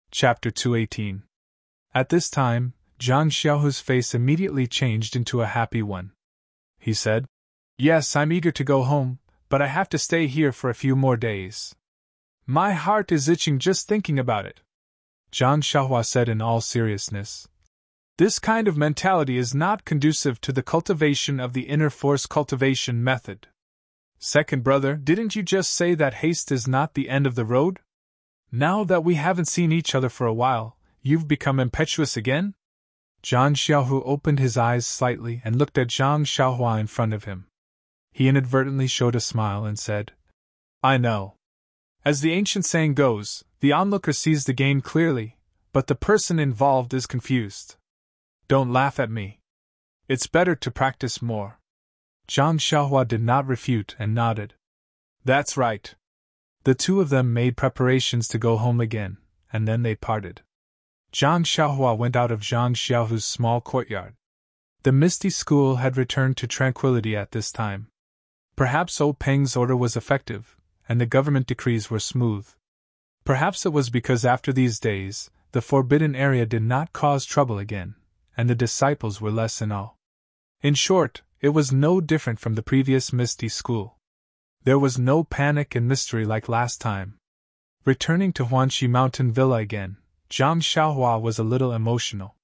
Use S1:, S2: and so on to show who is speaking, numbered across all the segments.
S1: Chapter 218. At this time, Zhang Xiaohu's face immediately changed into a happy one. He said, "Yes, I'm eager to go home, but I have to stay here for a few more days. My heart is itching just thinking about it." Zhang Xiaohua said in all seriousness, "This kind of mentality is not conducive to the cultivation of the inner force cultivation method. Second brother, didn't you just say that haste is not the end of the road? Now that we haven't seen each other for a while, you've become impetuous again?" Zhang Xiaohu opened his eyes slightly and looked at Zhang Xiaohua in front of him. He inadvertently showed a smile and said, "I know. As the ancient saying goes, the onlooker sees the game clearly, but the person involved is confused. Don't laugh at me. It's better to practice more." Zhang Xiaohua did not refute and nodded. "That's right." The two of them made preparations to go home again, and then they parted. Zhang Xiaohua went out of Zhang Xiaohu's small courtyard. The misty school had returned to tranquility at this time. Perhaps O Peng's order was effective, and the government decrees were smooth. Perhaps it was because after these days, the forbidden area did not cause trouble again, and the disciples were less in awe. In short, it was no different from the previous misty school. There was no panic and mystery like last time. Returning to Huanxi Mountain Villa again, Zhang Xiaohua was a little emotional.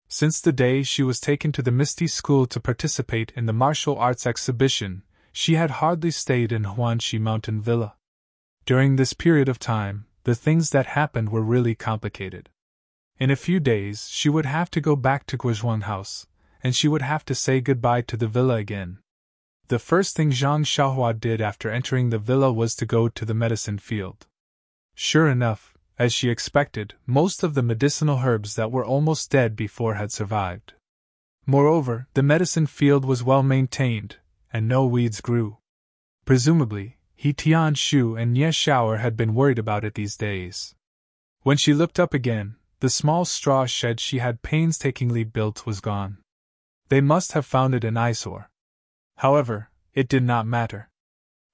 S1: Since the day she was taken to the Misty School to participate in the martial arts exhibition, she had hardly stayed in Huanxi Mountain Villa. During this period of time, the things that happened were really complicated. In a few days, she would have to go back to Guizhuang House, and she would have to say goodbye to the villa again. The first thing Zhang Xiaohua did after entering the villa was to go to the medicine field. Sure enough, as she expected, most of the medicinal herbs that were almost dead before had survived. Moreover, the medicine field was well maintained, and no weeds grew. Presumably, He Tianshu and Ye Shower had been worried about it these days. When she looked up again, the small straw shed she had painstakingly built was gone. They must have found it an eyesore. However, it did not matter.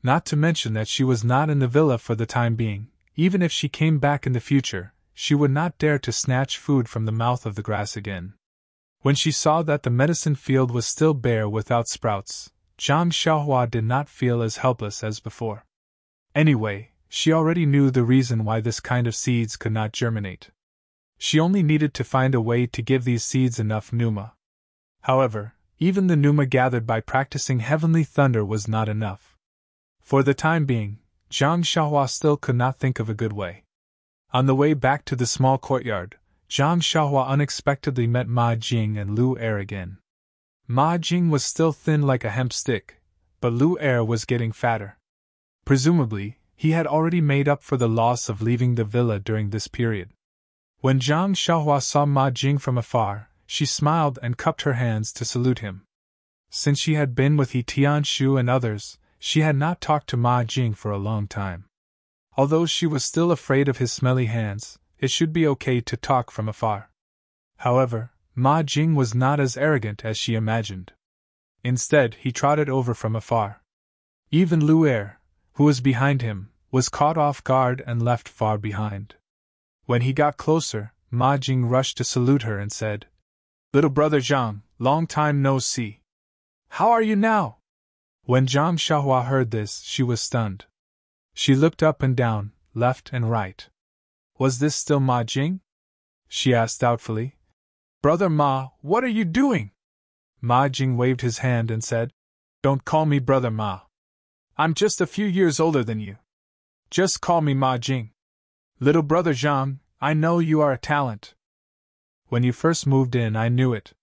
S1: Not to mention that she was not in the villa for the time being. Even if she came back in the future, she would not dare to snatch food from the mouth of the grass again. When she saw that the medicine field was still bare without sprouts, Zhang Xiaohua did not feel as helpless as before. Anyway, she already knew the reason why this kind of seeds could not germinate. She only needed to find a way to give these seeds enough pneuma. However, even the pneuma gathered by practicing heavenly thunder was not enough. For the time being, Zhang Xiaohua still could not think of a good way. On the way back to the small courtyard, Zhang Xiaohua unexpectedly met Ma Jing and Lu Er again. Ma Jing was still thin like a hemp stick, but Lu Er was getting fatter. Presumably, he had already made up for the loss of leaving the villa during this period. When Zhang Xiaohua saw Ma Jing from afar, she smiled and cupped her hands to salute him. Since she had been with He Tianshu and others, she had not talked to Ma Jing for a long time. Although she was still afraid of his smelly hands, it should be okay to talk from afar. However, Ma Jing was not as arrogant as she imagined. Instead, he trotted over from afar. Even Lu Er, who was behind him, was caught off guard and left far behind. When he got closer, Ma Jing rushed to salute her and said, "Little brother Zhang, long time no see. How are you now?" When Zhang Xiaohua heard this, she was stunned. She looked up and down, left and right. Was this still Ma Jing? She asked doubtfully. "Brother Ma, what are you doing?" Ma Jing waved his hand and said, "Don't call me Brother Ma. I'm just a few years older than you. Just call me Ma Jing. Little brother Zhang, I know you are a talent. When you first moved in, I knew it.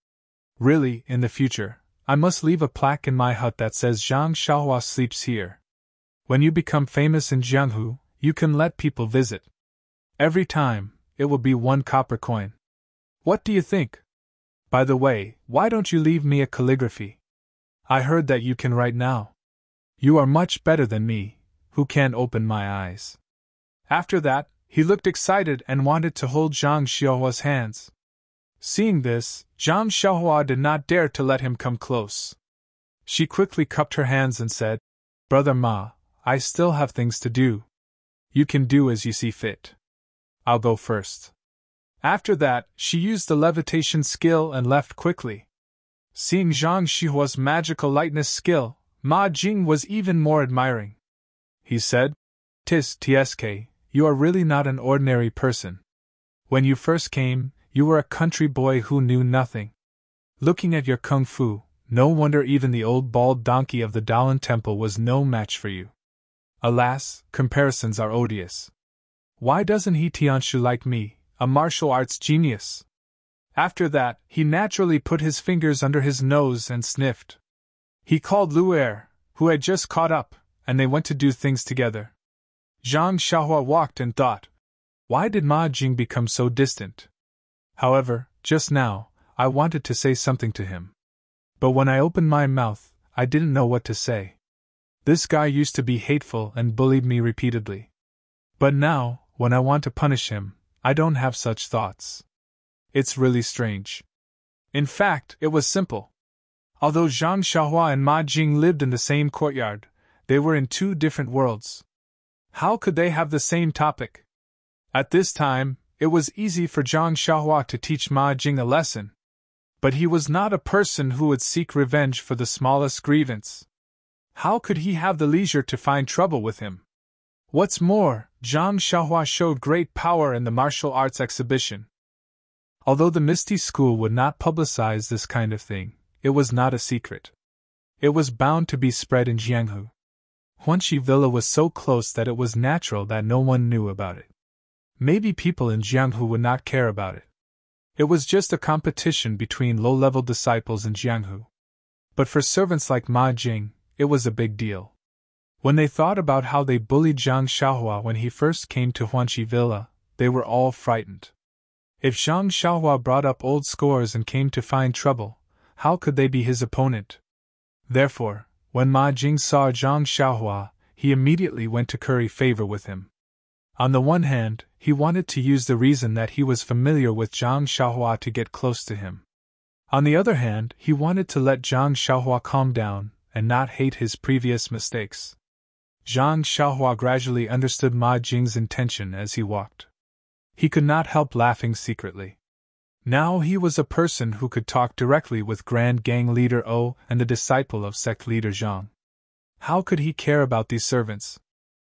S1: Really, in the future, I must leave a plaque in my hut that says Zhang Xiaohua sleeps here. When you become famous in Jianghu, you can let people visit. Every time, it will be 1 copper coin. What do you think? By the way, why don't you leave me a calligraphy? I heard that you can write now. You are much better than me, who can't open my eyes." After that, he looked excited and wanted to hold Zhang Xiaohua's hands. Seeing this, Zhang Xiaohua did not dare to let him come close. She quickly cupped her hands and said, "Brother Ma, I still have things to do. You can do as you see fit. I'll go first." After that, she used the levitation skill and left quickly. Seeing Zhang Xihua's magical lightness skill, Ma Jing was even more admiring. He said, "Tsk, you are really not an ordinary person. When you first came, you were a country boy who knew nothing. Looking at your kung fu, no wonder even the old bald donkey of the Daolan Temple was no match for you. Alas, comparisons are odious. Why doesn't he Tianshu like me, a martial arts genius?" After that, he naturally put his fingers under his nose and sniffed. He called Lu'er, who had just caught up, and they went to do things together. Zhang Xiahua walked and thought, why did Ma Jing become so distant? However, just now, I wanted to say something to him. But when I opened my mouth, I didn't know what to say. This guy used to be hateful and bullied me repeatedly. But now, when I want to punish him, I don't have such thoughts. It's really strange. In fact, it was simple. Although Zhang Xiahua and Ma Jing lived in the same courtyard, they were in two different worlds. How could they have the same topic? At this time, it was easy for Zhang Xiahua to teach Ma Jing a lesson. But he was not a person who would seek revenge for the smallest grievance. How could he have the leisure to find trouble with him? What's more, Zhang Xiahua showed great power in the martial arts exhibition. Although the Misty School would not publicize this kind of thing, it was not a secret. It was bound to be spread in Jianghu. Huanxi Villa was so close that it was natural that no one knew about it. Maybe people in Jianghu would not care about it. It was just a competition between low-level disciples in Jianghu. But for servants like Ma Jing, it was a big deal. When they thought about how they bullied Zhang Xiahua when he first came to Huanxi Villa, they were all frightened. If Zhang Xiahua brought up old scores and came to find trouble, how could they be his opponent? Therefore, when Ma Jing saw Zhang Xiahua, he immediately went to curry favor with him. On the one hand, he wanted to use the reason that he was familiar with Zhang Xiahua to get close to him. On the other hand, he wanted to let Zhang Xiahua calm down and not hate his previous mistakes. Zhang Xiahua gradually understood Ma Jing's intention as he walked. He could not help laughing secretly. Now he was a person who could talk directly with Grand Gang Leader O and the disciple of Sect Leader Zhang. How could he care about these servants?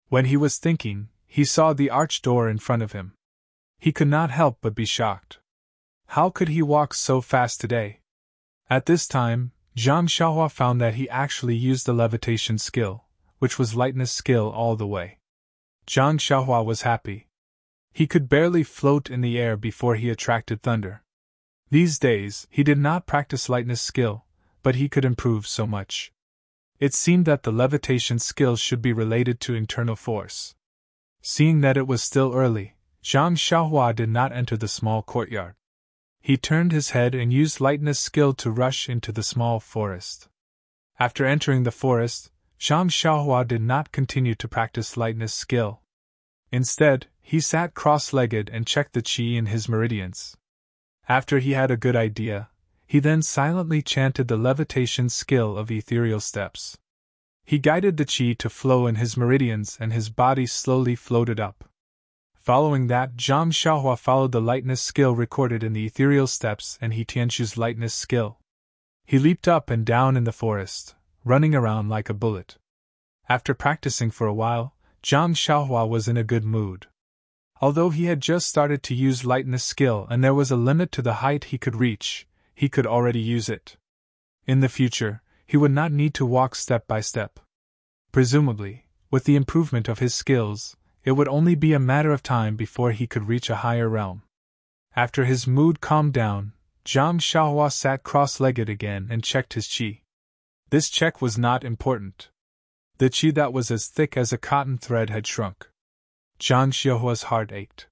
S1: When he was thinking, he saw the arched door in front of him. He could not help but be shocked. How could he walk so fast today? At this time, Zhang Xiahua found that he actually used the levitation skill, which was lightness skill all the way. Zhang Xiahua was happy. He could barely float in the air before he attracted thunder. These days, he did not practice lightness skill, but he could improve so much. It seemed that the levitation skill should be related to internal force. Seeing that it was still early, Zhang Xiahua did not enter the small courtyard. He turned his head and used lightness skill to rush into the small forest. After entering the forest, Zhang Xiahua did not continue to practice lightness skill. Instead, he sat cross-legged and checked the qi in his meridians. After he had a good idea, he then silently chanted the levitation skill of ethereal steps. He guided the qi to flow in his meridians and his body slowly floated up. Following that, Zhang Xiahua followed the lightness skill recorded in the ethereal steps and he Tianshu's lightness skill. He leaped up and down in the forest, running around like a bullet. After practicing for a while, Zhang Xiahua was in a good mood. Although he had just started to use lightness skill and there was a limit to the height he could reach, he could already use it. In the future, he would not need to walk step by step. Presumably, with the improvement of his skills, it would only be a matter of time before he could reach a higher realm. After his mood calmed down, Zhang Xiahua sat cross-legged again and checked his qi. This check was not important. The qi that was as thick as a cotton thread had shrunk. Zhang Xiahua's heart ached.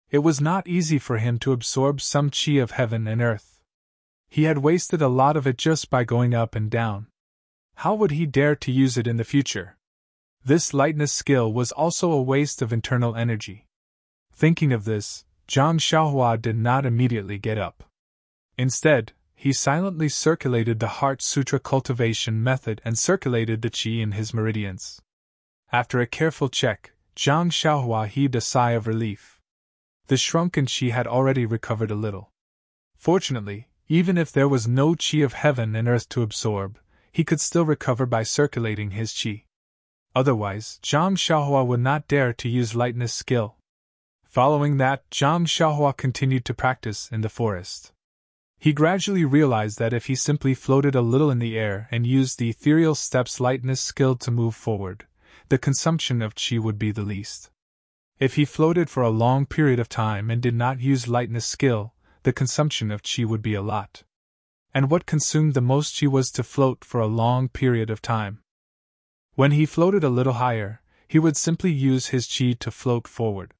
S1: It was not easy for him to absorb some qi of heaven and earth. He had wasted a lot of it just by going up and down. How would he dare to use it in the future? This lightness skill was also a waste of internal energy. Thinking of this, Zhang Xiahua did not immediately get up. Instead, he silently circulated the Heart Sutra cultivation method and circulated the qi in his meridians. After a careful check, Zhang Xiahua heaved a sigh of relief. The shrunken chi had already recovered a little. Fortunately, even if there was no chi of heaven and earth to absorb, he could still recover by circulating his chi. Otherwise, Zhang Xiaohua would not dare to use lightness skill. Following that, Zhang Xiaohua continued to practice in the forest. He gradually realized that if he simply floated a little in the air and used the ethereal steps lightness skill to move forward, the consumption of chi would be the least. If he floated for a long period of time and did not use lightness skill, the consumption of chi would be a lot. And what consumed the most chi was to float for a long period of time. When he floated a little higher, he would simply use his chi to float forward.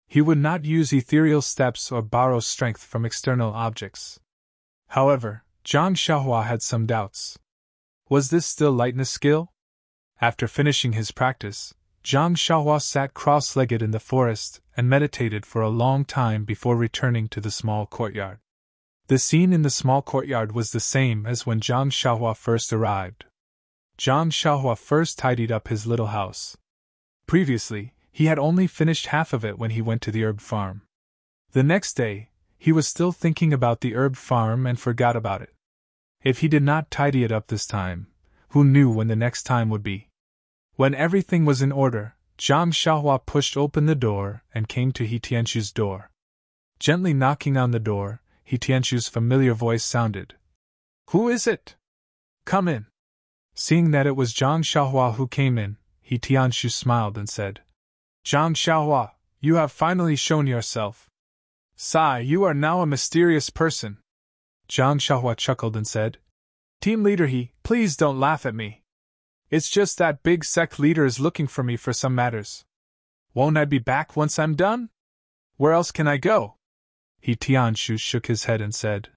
S1: He would not use ethereal steps or borrow strength from external objects. However, Zhang Xiaohua had some doubts. Was this still lightness skill? After finishing his practice, Zhang Xiaohua sat cross-legged in the forest and meditated for a long time before returning to the small courtyard. The scene in the small courtyard was the same as when Zhang Xiaohua first arrived. Zhang Xiaohua first tidied up his little house. Previously, he had only finished half of it when he went to the herb farm. The next day, he was still thinking about the herb farm and forgot about it. If he did not tidy it up this time, who knew when the next time would be? When everything was in order, Zhang Xiaohua pushed open the door and came to He Tianxu's door. Gently knocking on the door, He Tianxu's familiar voice sounded. "Who is it? Come in." Seeing that it was Zhang Xiaohua who came in, He Tianxu smiled and said, "Zhang Xiaohua, you have finally shown yourself. Sai, you are now a mysterious person." Zhang Xiaohua chuckled and said, "Team leader He, please don't laugh at me. It's just that big sect leader is looking for me for some matters. Won't I be back once I'm done? Where else can I go?" He Tianxu shook his head and said,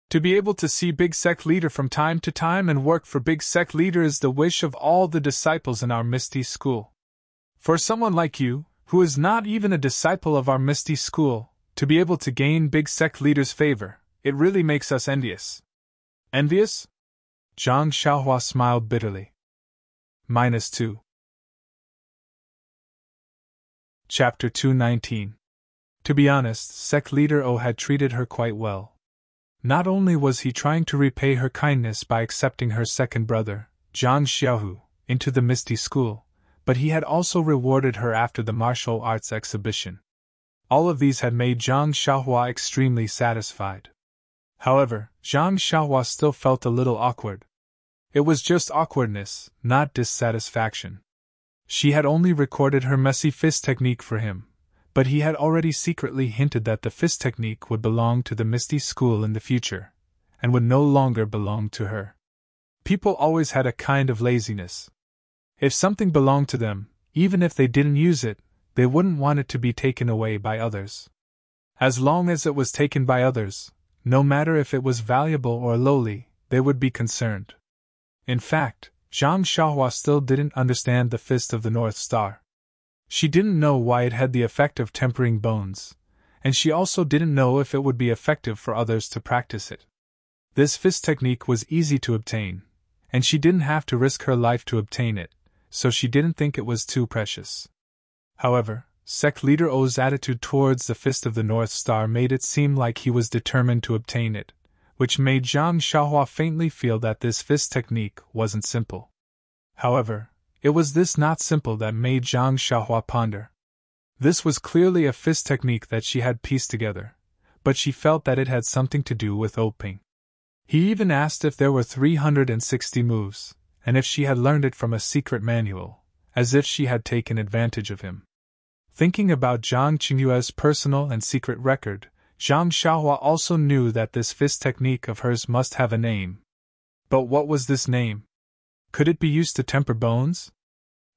S1: "To be able to see big sect leader from time to time and work for big sect leader is the wish of all the disciples in our Misty School. For someone like you, who is not even a disciple of our Misty School, to be able to gain big sect leader's favor, it really makes us envious." "Envious?" Zhang Xiaohua smiled bitterly. -2. Chapter 219. To be honest, sect leader O had treated her quite well. Not only was he trying to repay her kindness by accepting her second brother, Zhang Xiaohu, into the Misty School, but he had also rewarded her after the martial arts exhibition. All of these had made Zhang Xiaohua extremely satisfied. However, Zhang Xiaohua still felt a little awkward. It was just awkwardness, not dissatisfaction. She had only recorded her messy fist technique for him, but he had already secretly hinted that the fist technique would belong to the Misty School in the future, and would no longer belong to her. People always had a kind of laziness. If something belonged to them, even if they didn't use it, they wouldn't want it to be taken away by others. As long as it was taken by others, no matter if it was valuable or lowly, they would be concerned. In fact, Zhang Xiaohua still didn't understand the Fist of the North Star. She didn't know why it had the effect of tempering bones, and she also didn't know if it would be effective for others to practice it. This fist technique was easy to obtain, and she didn't have to risk her life to obtain it, so she didn't think it was too precious. However, sect leader O's attitude towards the Fist of the North Star made it seem like he was determined to obtain it, which made Zhang Xiaohua faintly feel that this fist technique wasn't simple. However, it was this not simple that made Zhang Xiaohua ponder. This was clearly a fist technique that she had pieced together, but she felt that it had something to do with Oping. He even asked if there were 360 moves, and if she had learned it from a secret manual, as if she had taken advantage of him. Thinking about Zhang Qingyue's personal and secret record, Zhang Xiaohua also knew that this fist technique of hers must have a name. But what was this name? Could it be used to temper bones?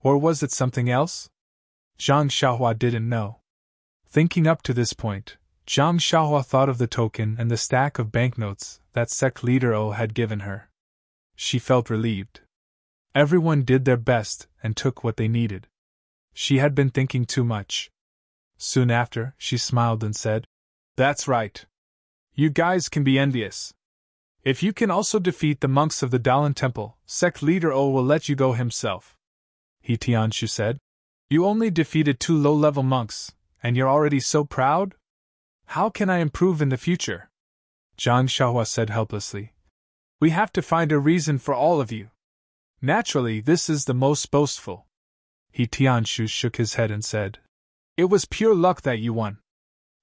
S1: Or was it something else? Zhang Xiaohua didn't know. Thinking up to this point, Zhang Xiaohua thought of the token and the stack of banknotes that sect leader O had given her. She felt relieved. Everyone did their best and took what they needed. She had been thinking too much. Soon after, she smiled and said, "That's right. You guys can be envious. If you can also defeat the monks of the Dalan Temple, sect leader O will let you go himself." He Tianxu said, "You only defeated 2 low-level monks, and you're already so proud?" How can I improve in the future? Zhang Xiaohua said helplessly. We have to find a reason for all of you. Naturally, this is the most boastful. He Tianshu shook his head and said, It was pure luck that you won.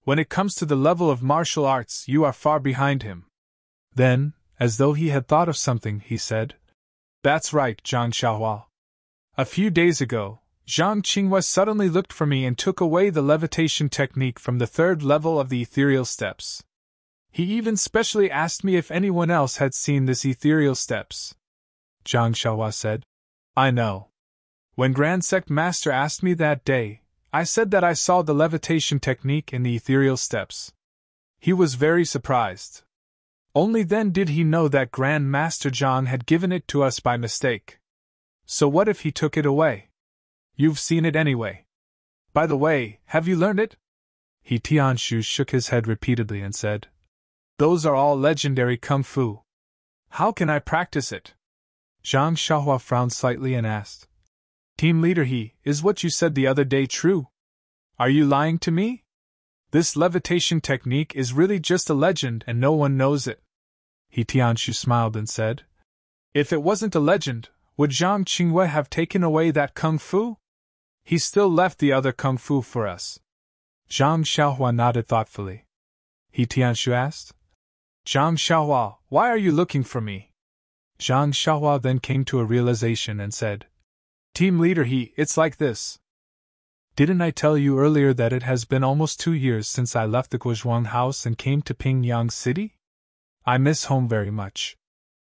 S1: When it comes to the level of martial arts, you are far behind him. Then, as though he had thought of something, he said, That's right, Zhang Xiaohua. A few days ago, Zhang Qinghua suddenly looked for me and took away the levitation technique from the third level of the ethereal steps. He even specially asked me if anyone else had seen this ethereal steps. Zhang Xiaohua said, I know. When Grand Sect Master asked me that day, I said that I saw the levitation technique in the ethereal steps. He was very surprised. Only then did he know that Grand Master Zhang had given it to us by mistake. So what if he took it away? You've seen it anyway. By the way, have you learned it? He Tianshu shook his head repeatedly and said, Those are all legendary kung fu. How can I practice it? Zhang Xiaohua frowned slightly and asked, Team leader, is what you said the other day true? Are you lying to me? This levitation technique is really just a legend and no one knows it. He Tianshu smiled and said, If it wasn't a legend, would Zhang Qinghua have taken away that kung fu? He still left the other kung fu for us. Zhang Xiaohua nodded thoughtfully. He Tianshu asked, Zhang Xiaohua, why are you looking for me? Zhang Xiaohua then came to a realization and said, Team leader, it's like this. Didn't I tell you earlier that it has been almost 2 years since I left the Guozhuang house and came to Pingyang City? I miss home very much.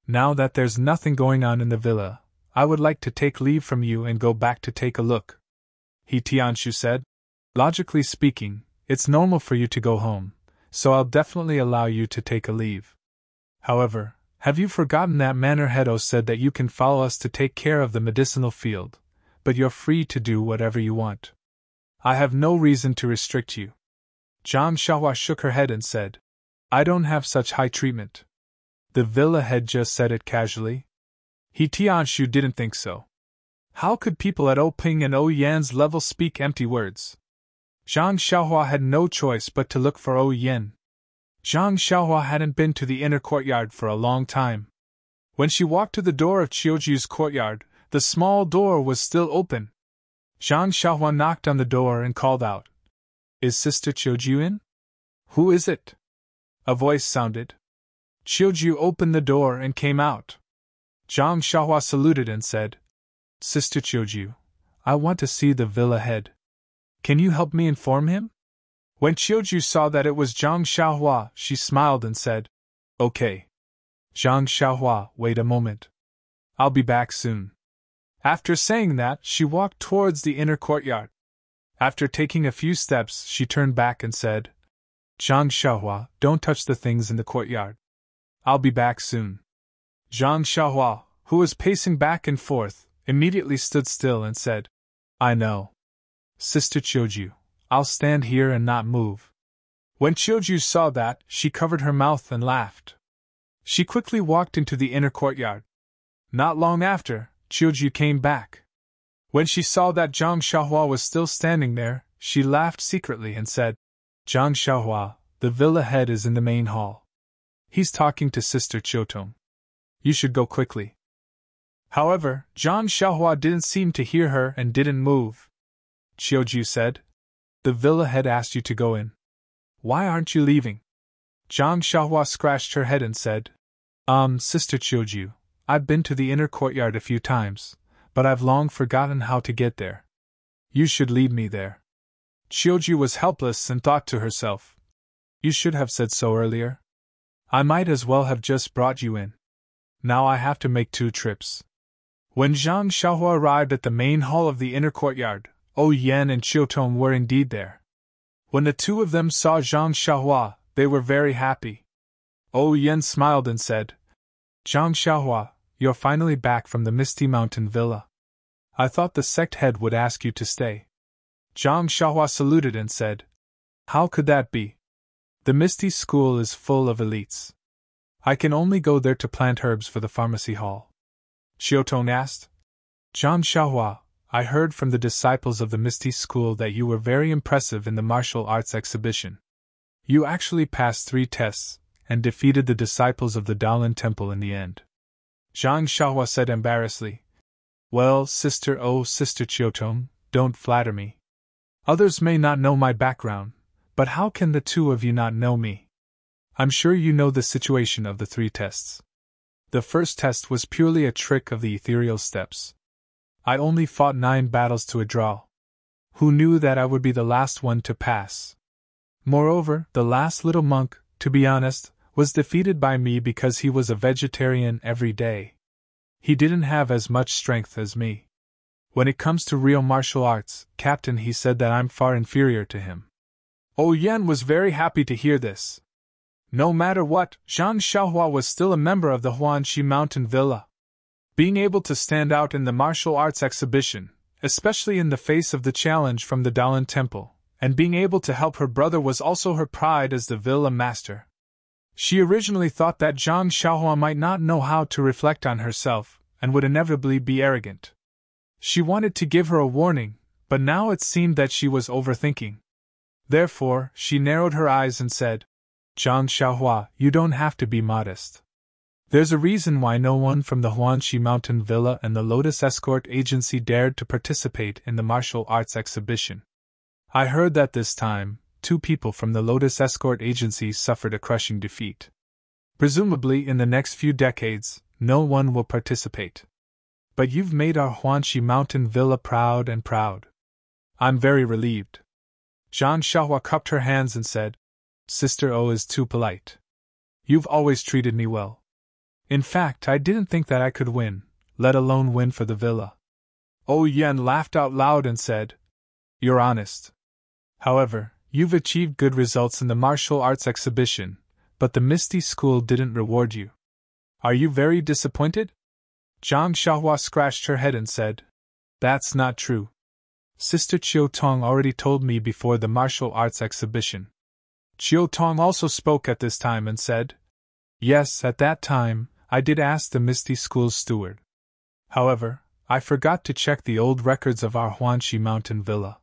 S1: Now that there's nothing going on in the villa, I would like to take leave from you and go back to take a look. He Tianshu said, Logically speaking, it's normal for you to go home, so I'll definitely allow you to take a leave. However, have you forgotten that Manor Hedo said that you can follow us to take care of the medicinal field, but you're free to do whatever you want. I have no reason to restrict you. Zhang Xiaohua shook her head and said, I don't have such high treatment. The villa head just said it casually. He Tianshu didn't think so. How could people at Oping and Oyan's level speak empty words? Zhang Xiaohua had no choice but to look for Oyan. Zhang Xiaohua hadn't been to the inner courtyard for a long time. When she walked to the door of Qiuju's courtyard, the small door was still open. Zhang Xiaohua knocked on the door and called out, Is Sister Qiuju in? Who is it? A voice sounded. Qiuju opened the door and came out. Zhang Xiaohua saluted and said, Sister Qiuju, I want to see the villa head. Can you help me inform him? When Qiuju saw that it was Zhang Xiaohua, she smiled and said, Okay. Zhang Xiaohua, wait a moment. I'll be back soon. After saying that, she walked towards the inner courtyard. After taking a few steps, she turned back and said, Zhang Xiaohua, don't touch the things in the courtyard. I'll be back soon. Zhang Xiaohua, who was pacing back and forth, immediately stood still and said, I know. Sister Qiuju, I'll stand here and not move. When Qiuju saw that, she covered her mouth and laughed. She quickly walked into the inner courtyard. Not long after, Qiuju came back. When she saw that Zhang Xiaohua was still standing there, she laughed secretly and said, Zhang Xiaohua, the villa head is in the main hall. He's talking to Sister Qiutong. You should go quickly. However, Zhang Xiaohua didn't seem to hear her and didn't move. Qiuju said, The villa head asked you to go in. Why aren't you leaving? Zhang Xiaohua scratched her head and said, Sister Qiuju, I've been to the inner courtyard a few times, but I've long forgotten how to get there. You should lead me there. Qiuju was helpless and thought to herself, You should have said so earlier. I might as well have just brought you in. Now I have to make 2 trips. When Zhang Xiaohua arrived at the main hall of the inner courtyard, Oyan and Qiutong were indeed there. When the 2 of them saw Zhang Xiaohua, they were very happy. Oyan smiled and said, Zhang Xiaohua, you're finally back from the Misty Mountain Villa. I thought the sect head would ask you to stay. Zhang Xiaohua saluted and said, How could that be? The Misty School is full of elites. I can only go there to plant herbs for the pharmacy hall. Qiutong asked. Zhang Xiaohua, I heard from the disciples of the Misty School that you were very impressive in the martial arts exhibition. You actually passed 3 tests, and defeated the disciples of the Dalan Temple in the end. Zhang Xiaohua said embarrassedly. Well, Sister Chiotong, don't flatter me. Others may not know my background, but how can the 2 of you not know me? I'm sure you know the situation of the 3 tests. The first test was purely a trick of the ethereal steps. I only fought 9 battles to a draw. Who knew that I would be the last one to pass? Moreover, the last little monk, to be honest, was defeated by me because he was a vegetarian every day. He didn't have as much strength as me. When it comes to real martial arts, Captain, he said that I'm far inferior to him. Yan was very happy to hear this. No matter what, Zhang Xiaohua was still a member of the Huanxi Mountain Villa. Being able to stand out in the martial arts exhibition, especially in the face of the challenge from the Dalan Temple, and being able to help her brother was also her pride as the villa master. She originally thought that Zhang Xiaohua might not know how to reflect on herself, and would inevitably be arrogant. She wanted to give her a warning, but now it seemed that she was overthinking. Therefore, she narrowed her eyes and said, Zhang Xiaohua, you don't have to be modest. There's a reason why no one from the Huanxi Mountain Villa and the Lotus Escort Agency dared to participate in the martial arts exhibition. I heard that this time, 2 people from the Lotus Escort Agency suffered a crushing defeat. Presumably in the next few decades, no one will participate. But you've made our Huanxi Mountain Villa proud and proud. I'm very relieved. Zhang Xiaohua cupped her hands and said, Sister O is too polite. You've always treated me well. In fact, I didn't think that I could win, let alone win for the villa. Yan laughed out loud and said, You're honest. However, you've achieved good results in the martial arts exhibition, but the Misty School didn't reward you. Are you very disappointed? Zhang Xiaohua scratched her head and said, That's not true. Sister Chiotong already told me before the martial arts exhibition. Chiotong also spoke at this time and said, Yes, at that time, I did ask the Misty School's steward. However, I forgot to check the old records of our Huanxi Mountain Villa.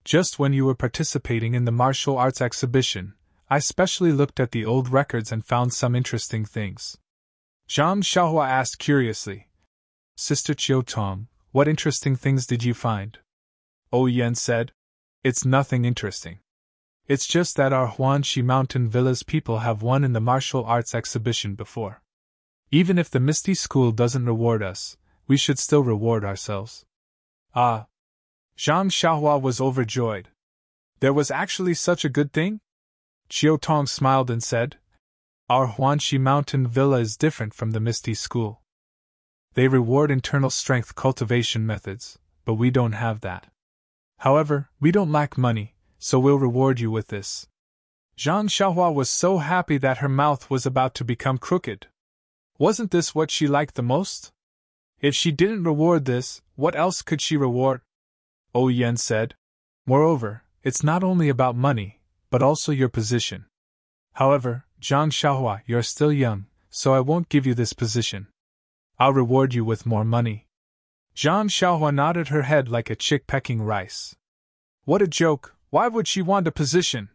S1: Just when you were participating in the martial arts exhibition, I specially looked at the old records and found some interesting things. Zhang Xiaohua asked curiously, Sister Chiotong, what interesting things did you find? Yan said, It's nothing interesting. It's just that our Huanxi Mountain Villa's people have won in the martial arts exhibition before. Even if the Misty School doesn't reward us, we should still reward ourselves. Ah! Zhang Xiaohua was overjoyed. There was actually such a good thing? Chiotong smiled and said, Our Huanxi Mountain Villa is different from the Misty School. They reward internal strength cultivation methods, but we don't have that. However, we don't lack money, so we'll reward you with this. Zhang Xiaohua was so happy that her mouth was about to become crooked. Wasn't this what she liked the most? If she didn't reward this, what else could she reward? Yan said, Moreover, it's not only about money, but also your position. However, Zhang Xiaohua, you're still young, so I won't give you this position. I'll reward you with more money. Zhang Xiaohua nodded her head like a chick pecking rice. What a joke, why would she want a position?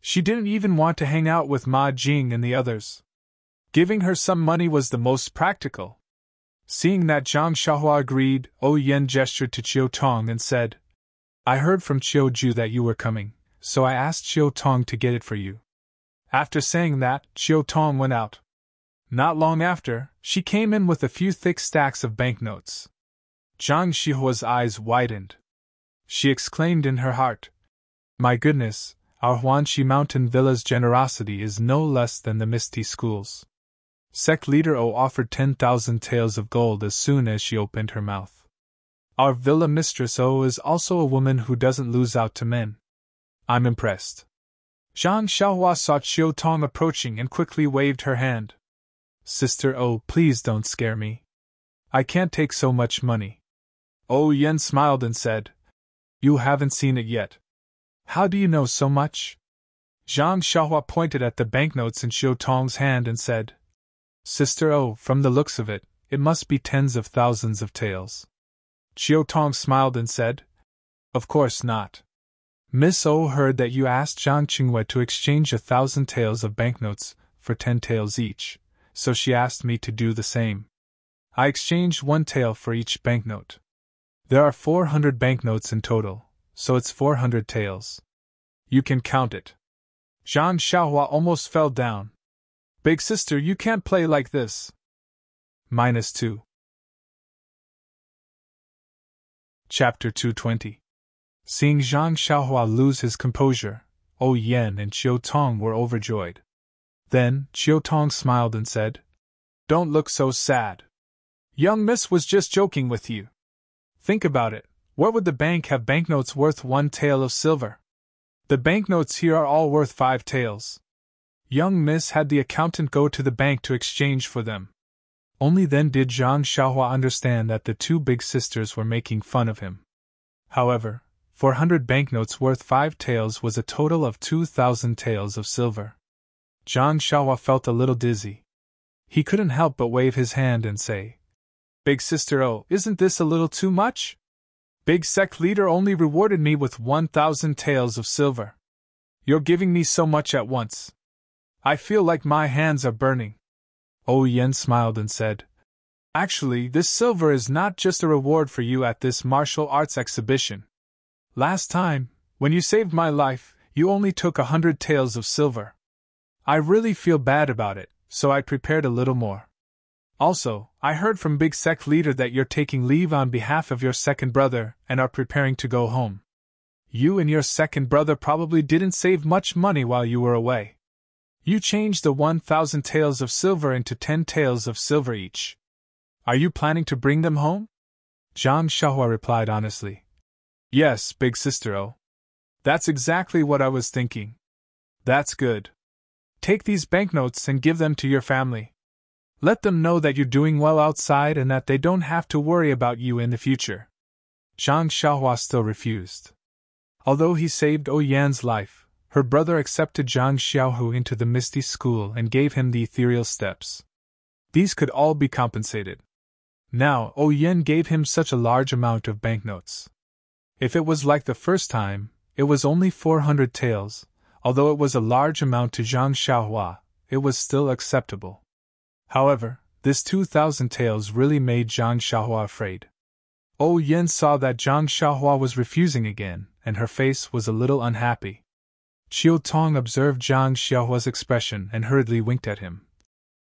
S1: She didn't even want to hang out with Ma Jing and the others. Giving her some money was the most practical. Seeing that Zhang Xiaohua agreed, Yan gestured to Chiotong and said, I heard from Chiu that you were coming, so I asked Chiotong to get it for you. After saying that, Chiotong went out. Not long after, she came in with a few thick stacks of banknotes. Zhang Xiaohua's eyes widened. She exclaimed in her heart, My goodness, our Huanxi Mountain Villa's generosity is no less than the Misty School's. Sect Leader O offered 10,000 taels of gold as soon as she opened her mouth. Our Villa Mistress O is also a woman who doesn't lose out to men. I'm impressed. Zhang Xiaohua saw Chiotong approaching and quickly waved her hand. Sister O, please don't scare me. I can't take so much money. Yan smiled and said, You haven't seen it yet. How do you know so much? Zhang Xiaohua pointed at the banknotes in Chiotong's hand and said, Sister O, from the looks of it, it must be tens of thousands of taels. Chiotong smiled and said, Of course not. Miss O heard that you asked Zhang Qingwei to exchange 1,000 taels of banknotes for 10 taels each, so she asked me to do the same. I exchanged 1 tael for each banknote. There are 400 banknotes in total, so it's 400 taels. You can count it. Zhang Xiaohua almost fell down. Big sister, you can't play like this. -2. Chapter 220. Seeing Zhang Xiaohua lose his composure, O Yan and Qiu Tong were overjoyed. Then, Qiu Tong smiled and said, "Don't look so sad. Young miss was just joking with you. Think about it, where would the bank have banknotes worth 1 tael of silver? The banknotes here are all worth 5 taels. Young miss had the accountant go to the bank to exchange for them." Only then did Zhang Xiaohua understand that the 2 big sisters were making fun of him. However, 400 banknotes worth 5 taels was a total of 2,000 taels of silver. Zhang Xiaohua felt a little dizzy. He couldn't help but wave his hand and say, "Big sister O, isn't this a little too much? Big sect leader only rewarded me with 1,000 taels of silver. You're giving me so much at once. I feel like my hands are burning." O Yan smiled and said, "Actually, this silver is not just a reward for you at this martial arts exhibition. Last time, when you saved my life, you only took 100 taels of silver. I really feel bad about it, so I prepared a little more. Also, I heard from Big Sect Leader that you're taking leave on behalf of your second brother and are preparing to go home. You and your second brother probably didn't save much money while you were away. You changed the 1,000 taels of silver into 10 taels of silver each. Are you planning to bring them home?" Zhang Xiaohua replied honestly. "Yes, big sister O. That's exactly what I was thinking." "That's good. Take these banknotes and give them to your family. Let them know that you're doing well outside and that they don't have to worry about you in the future." Zhang Xiaohua still refused. Although he saved O Yan's life, her brother accepted Zhang Xiaohu into the Misty School and gave him the ethereal steps. These could all be compensated. Now, O Yan gave him such a large amount of banknotes. If it was like the first time, it was only 400 taels. Although it was a large amount to Zhang Xiaohua, it was still acceptable. However, this 2,000 taels really made Zhang Xiaohua afraid. O Yan saw that Zhang Xiaohua was refusing again, and her face was a little unhappy. Qiu Tong observed Zhang Xiaohua's expression and hurriedly winked at him.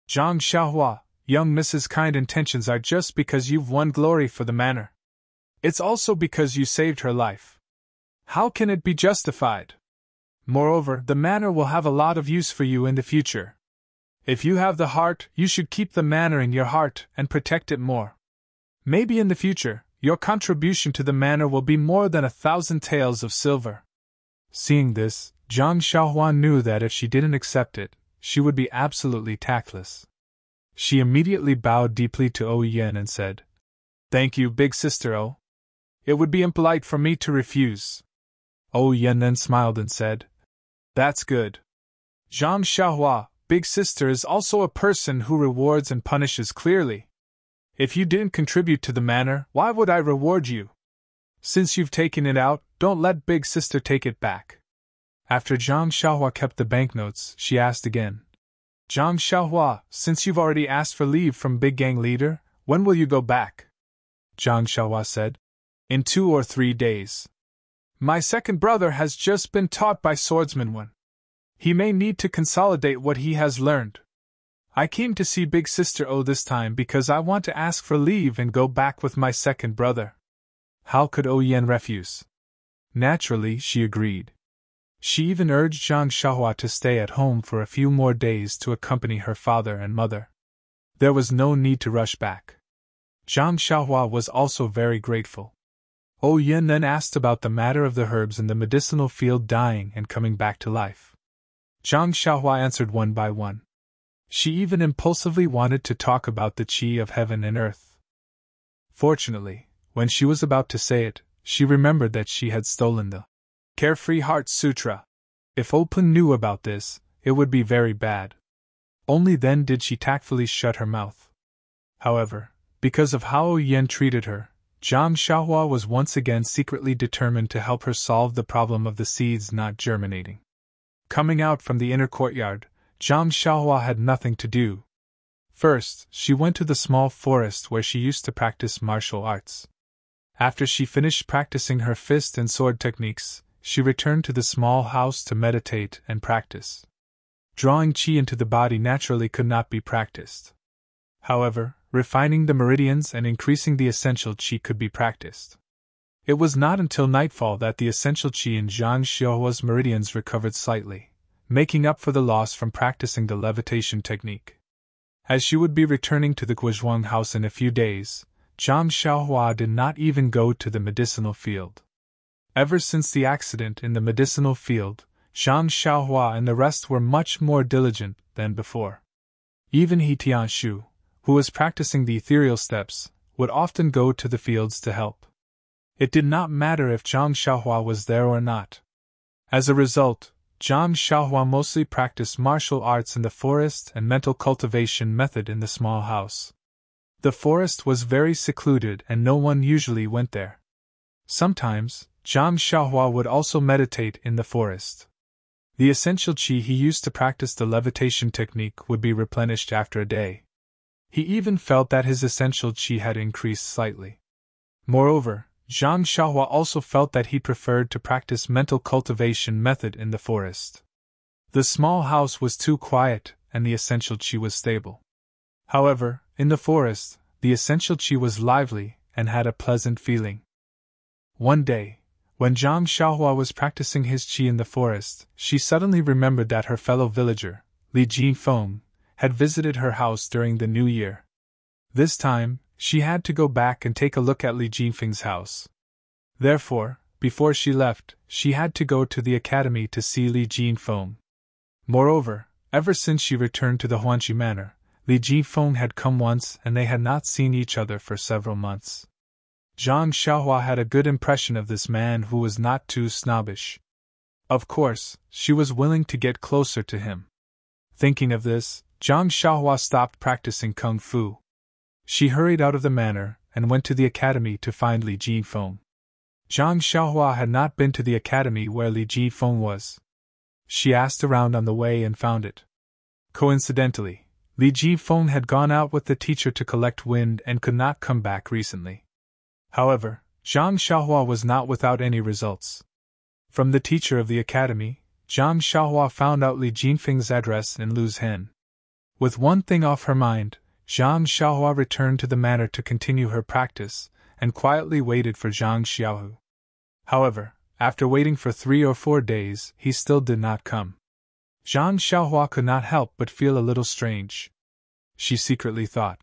S1: "Zhang Xiaohua, young Mrs. Kind intentions are just because you've won glory for the manor. It's also because you saved her life. How can it be justified? Moreover, the manor will have a lot of use for you in the future. If you have the heart, you should keep the manor in your heart and protect it more. Maybe in the future, your contribution to the manor will be more than 1,000 taels of silver." Seeing this, Zhang Xiaohua knew that if she didn't accept it, she would be absolutely tactless. She immediately bowed deeply to O Yan and said, "Thank you, big sister O. It would be impolite for me to refuse." O Yan then smiled and said, "That's good. Zhang Xiaohua, big sister, is also a person who rewards and punishes clearly. If you didn't contribute to the manor, why would I reward you? Since you've taken it out, don't let big sister take it back." After Zhang Xiaohua kept the banknotes, she asked again, "Zhang Xiaohua, since you've already asked for leave from Big Gang Leader, when will you go back?" Zhang Xiaohua said, "In 2 or 3 days. My second brother has just been taught by Swordsman Wen. He may need to consolidate what he has learned. I came to see Big Sister O this time because I want to ask for leave and go back with my second brother." How could O Yan refuse? Naturally, she agreed. She even urged Zhang Xiaohua to stay at home for a few more days to accompany her father and mother. There was no need to rush back. Zhang Xiaohua was also very grateful. O Yan then asked about the matter of the herbs in the medicinal field dying and coming back to life. Zhang Xiaohua answered one by one. She even impulsively wanted to talk about the qi of heaven and earth. Fortunately, when she was about to say it, she remembered that she had stolen the Carefree Heart Sutra. If Opun knew about this, it would be very bad. Only then did she tactfully shut her mouth. However, because of how O Yan treated her, Zhang Xiaohua was once again secretly determined to help her solve the problem of the seeds not germinating. Coming out from the inner courtyard, Zhang Xiaohua had nothing to do. First, she went to the small forest where she used to practice martial arts. After she finished practicing her fist and sword techniques, she returned to the small house to meditate and practice. Drawing qi into the body naturally could not be practiced. However, refining the meridians and increasing the essential qi could be practiced. It was not until nightfall that the essential qi in Zhang Xiaohua's meridians recovered slightly, making up for the loss from practicing the levitation technique. As she would be returning to the Guizhuang house in a few days, Zhang Xiaohua did not even go to the medicinal field. Ever since the accident in the medicinal field, Zhang Xiaohua and the rest were much more diligent than before. Even He Tianshu, who was practicing the ethereal steps, would often go to the fields to help. It did not matter if Zhang Xiaohua was there or not. As a result, Zhang Xiaohua mostly practiced martial arts in the forest and mental cultivation method in the small house. The forest was very secluded and no one usually went there. Sometimes, Zhang Xiaohua would also meditate in the forest. The essential qi he used to practice the levitation technique would be replenished after a day. He even felt that his essential qi had increased slightly. Moreover, Zhang Xiaohua also felt that he preferred to practice mental cultivation method in the forest. The small house was too quiet and the essential qi was stable. However, in the forest, the essential qi was lively and had a pleasant feeling. One day, when Zhang Xiaohua was practicing his qi in the forest, she suddenly remembered that her fellow villager, Li Jinfeng, had visited her house during the new year. This time, she had to go back and take a look at Li Jinfeng's house. Therefore, before she left, she had to go to the academy to see Li Jinfeng. Moreover, ever since she returned to the Huanqi manor, Li Jinfeng had come once and they had not seen each other for several months. Zhang Xiaohua had a good impression of this man who was not too snobbish. Of course, she was willing to get closer to him. Thinking of this, Zhang Xiaohua stopped practicing kung fu. She hurried out of the manor and went to the academy to find Li Jinfeng. Zhang Xiaohua had not been to the academy where Li Jinfeng was. She asked around on the way and found it. Coincidentally, Li Jinfeng had gone out with the teacher to collect wind and could not come back recently. However, Zhang Xiaohua was not without any results. From the teacher of the academy, Zhang Xiaohua found out Li Jinfeng's address in Luzhen. With one thing off her mind, Zhang Xiaohua returned to the manor to continue her practice, and quietly waited for Zhang Xiaohu. However, after waiting for 3 or 4 days, he still did not come. Zhang Xiaohua could not help but feel a little strange. She secretly thought,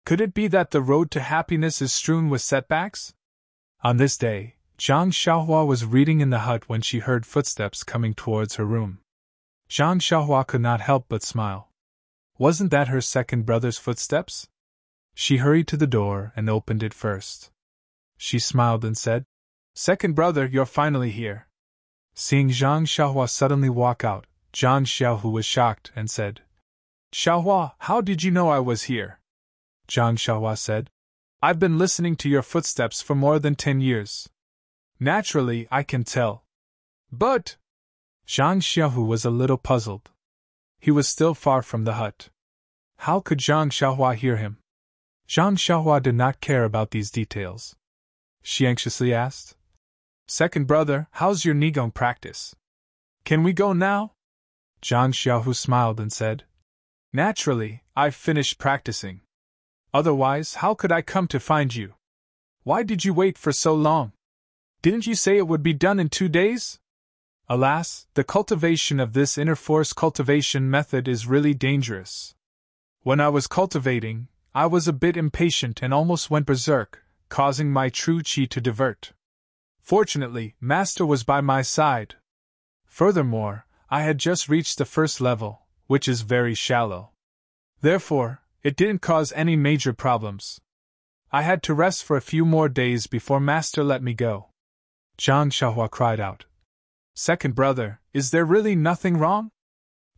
S1: could it be that the road to happiness is strewn with setbacks? On this day, Zhang Xiaohua was reading in the hut when she heard footsteps coming towards her room. Zhang Xiaohua could not help but smile. Wasn't that her second brother's footsteps? She hurried to the door and opened it first. She smiled and said, "Second brother, you're finally here." Seeing Zhang Xiaohua suddenly walk out, Zhang Xiaohu was shocked and said, "Xiaohua, how did you know I was here?" Zhang Xiaohua said, "I've been listening to your footsteps for more than 10 years. Naturally, I can tell." But Zhang Xiaohu was a little puzzled. He was still far from the hut. How could Zhang Xiaohua hear him? Zhang Xiaohua did not care about these details. She anxiously asked, "Second brother, how's your Nigong practice? Can we go now?" Zhang Xiaohu smiled and said, "Naturally, I've finished practicing. Otherwise, how could I come to find you? Why did you wait for so long? Didn't you say it would be done in 2 days? Alas, the cultivation of this inner force cultivation method is really dangerous. When I was cultivating, I was a bit impatient and almost went berserk, causing my true qi to divert. Fortunately, Master was by my side. Furthermore, I had just reached the first level, which is very shallow. Therefore, it didn't cause any major problems. I had to rest for a few more days before Master let me go." Zhang Xiaohua cried out, "Second brother, is there really nothing wrong?"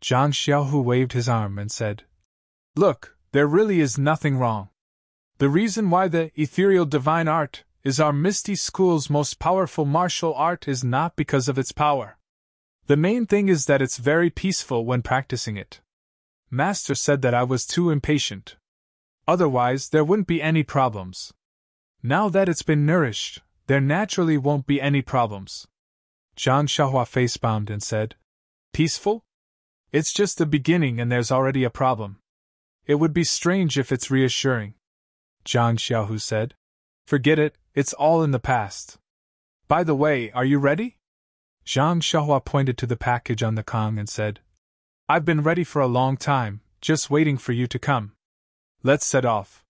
S1: Zhang Xiaohu waved his arm and said, "Look, there really is nothing wrong. The reason why the ethereal divine art is our Misty School's most powerful martial art is not because of its power. The main thing is that it's very peaceful when practicing it. Master said that I was too impatient. Otherwise, there wouldn't be any problems. Now that it's been nourished, there naturally won't be any problems. Zhang Xiaohua facepalmed and said, Peaceful? It's just the beginning and there's already a problem. It would be strange if it's reassuring. Zhang Xiaohu said, Forget it, it's all in the past. By the way, are you ready? Zhang Xiaohua pointed to the package on the Kong and said, I've been ready for a long time, just waiting for you to come. Let's set off.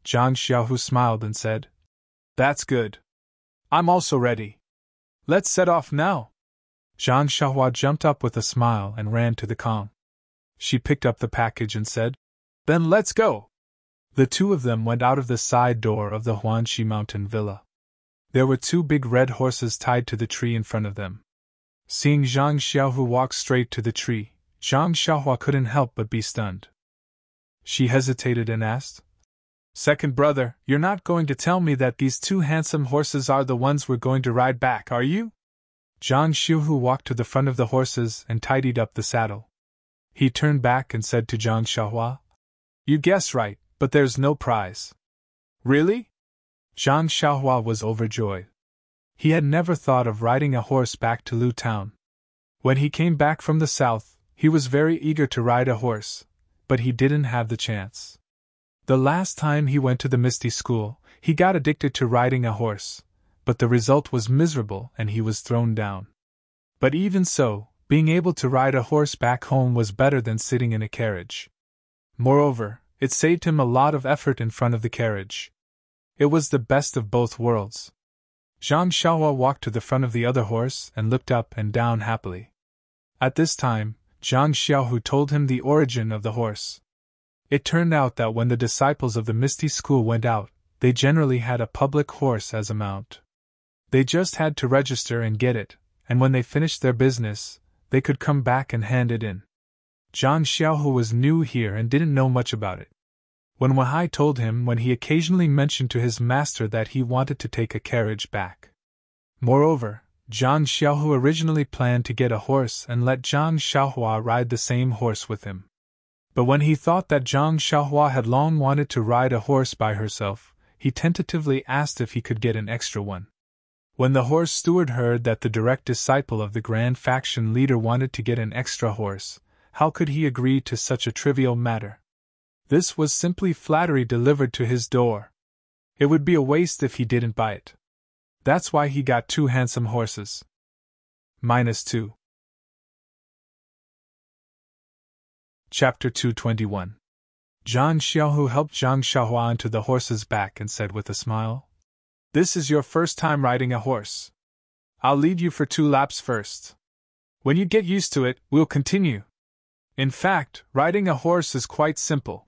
S1: Zhang Xiaohu smiled and said, That's good. I'm also ready. Let's set off now. Zhang Xiaohua jumped up with a smile and ran to the Kong. She picked up the package and said, Then let's go. The two of them went out of the side door of the Huanxi Mountain Villa. There were two big red horses tied to the tree in front of them. Seeing Zhang Xiaohu walk straight to the tree, Zhang Xiaohua couldn't help but be stunned. She hesitated and asked, Second brother, you're not going to tell me that these two handsome horses are the ones we're going to ride back, are you? Zhang Xiaohu walked to the front of the horses and tidied up the saddle. He turned back and said to Zhang Xiaohua, You guessed right, but there's no prize. Really? Zhang Xiaohua was overjoyed. He had never thought of riding a horse back to Lu Town. When he came back from the south, he was very eager to ride a horse, but he didn't have the chance. The last time he went to the Misty School, he got addicted to riding a horse, but the result was miserable and he was thrown down. But even so, being able to ride a horse back home was better than sitting in a carriage. Moreover, it saved him a lot of effort in front of the carriage. It was the best of both worlds. Zhang Xiaohua walked to the front of the other horse and looked up and down happily. At this time, Zhang Xiaohu told him the origin of the horse. It turned out that when the disciples of the Misty School went out, they generally had a public horse as a mount. They just had to register and get it, and when they finished their business, they could come back and hand it in. Zhang Xiaohu was new here and didn't know much about it. When Wahai told him when he occasionally mentioned to his master that he wanted to take a carriage back. Moreover, Zhang Xiaohu originally planned to get a horse and let Zhang Xiaohua ride the same horse with him. But when he thought that Zhang Xiaohua had long wanted to ride a horse by herself, he tentatively asked if he could get an extra one. When the horse steward heard that the direct disciple of the Grand Faction leader wanted to get an extra horse, how could he agree to such a trivial matter? This was simply flattery delivered to his door. It would be a waste if he didn't buy it. That's why he got two handsome horses. -2. Chapter 221. Zhang Xiaohu helped Zhang Xiaohua onto the horse's back and said with a smile, This is your first time riding a horse. I'll lead you for 2 laps first. When you get used to it, we'll continue. In fact, riding a horse is quite simple.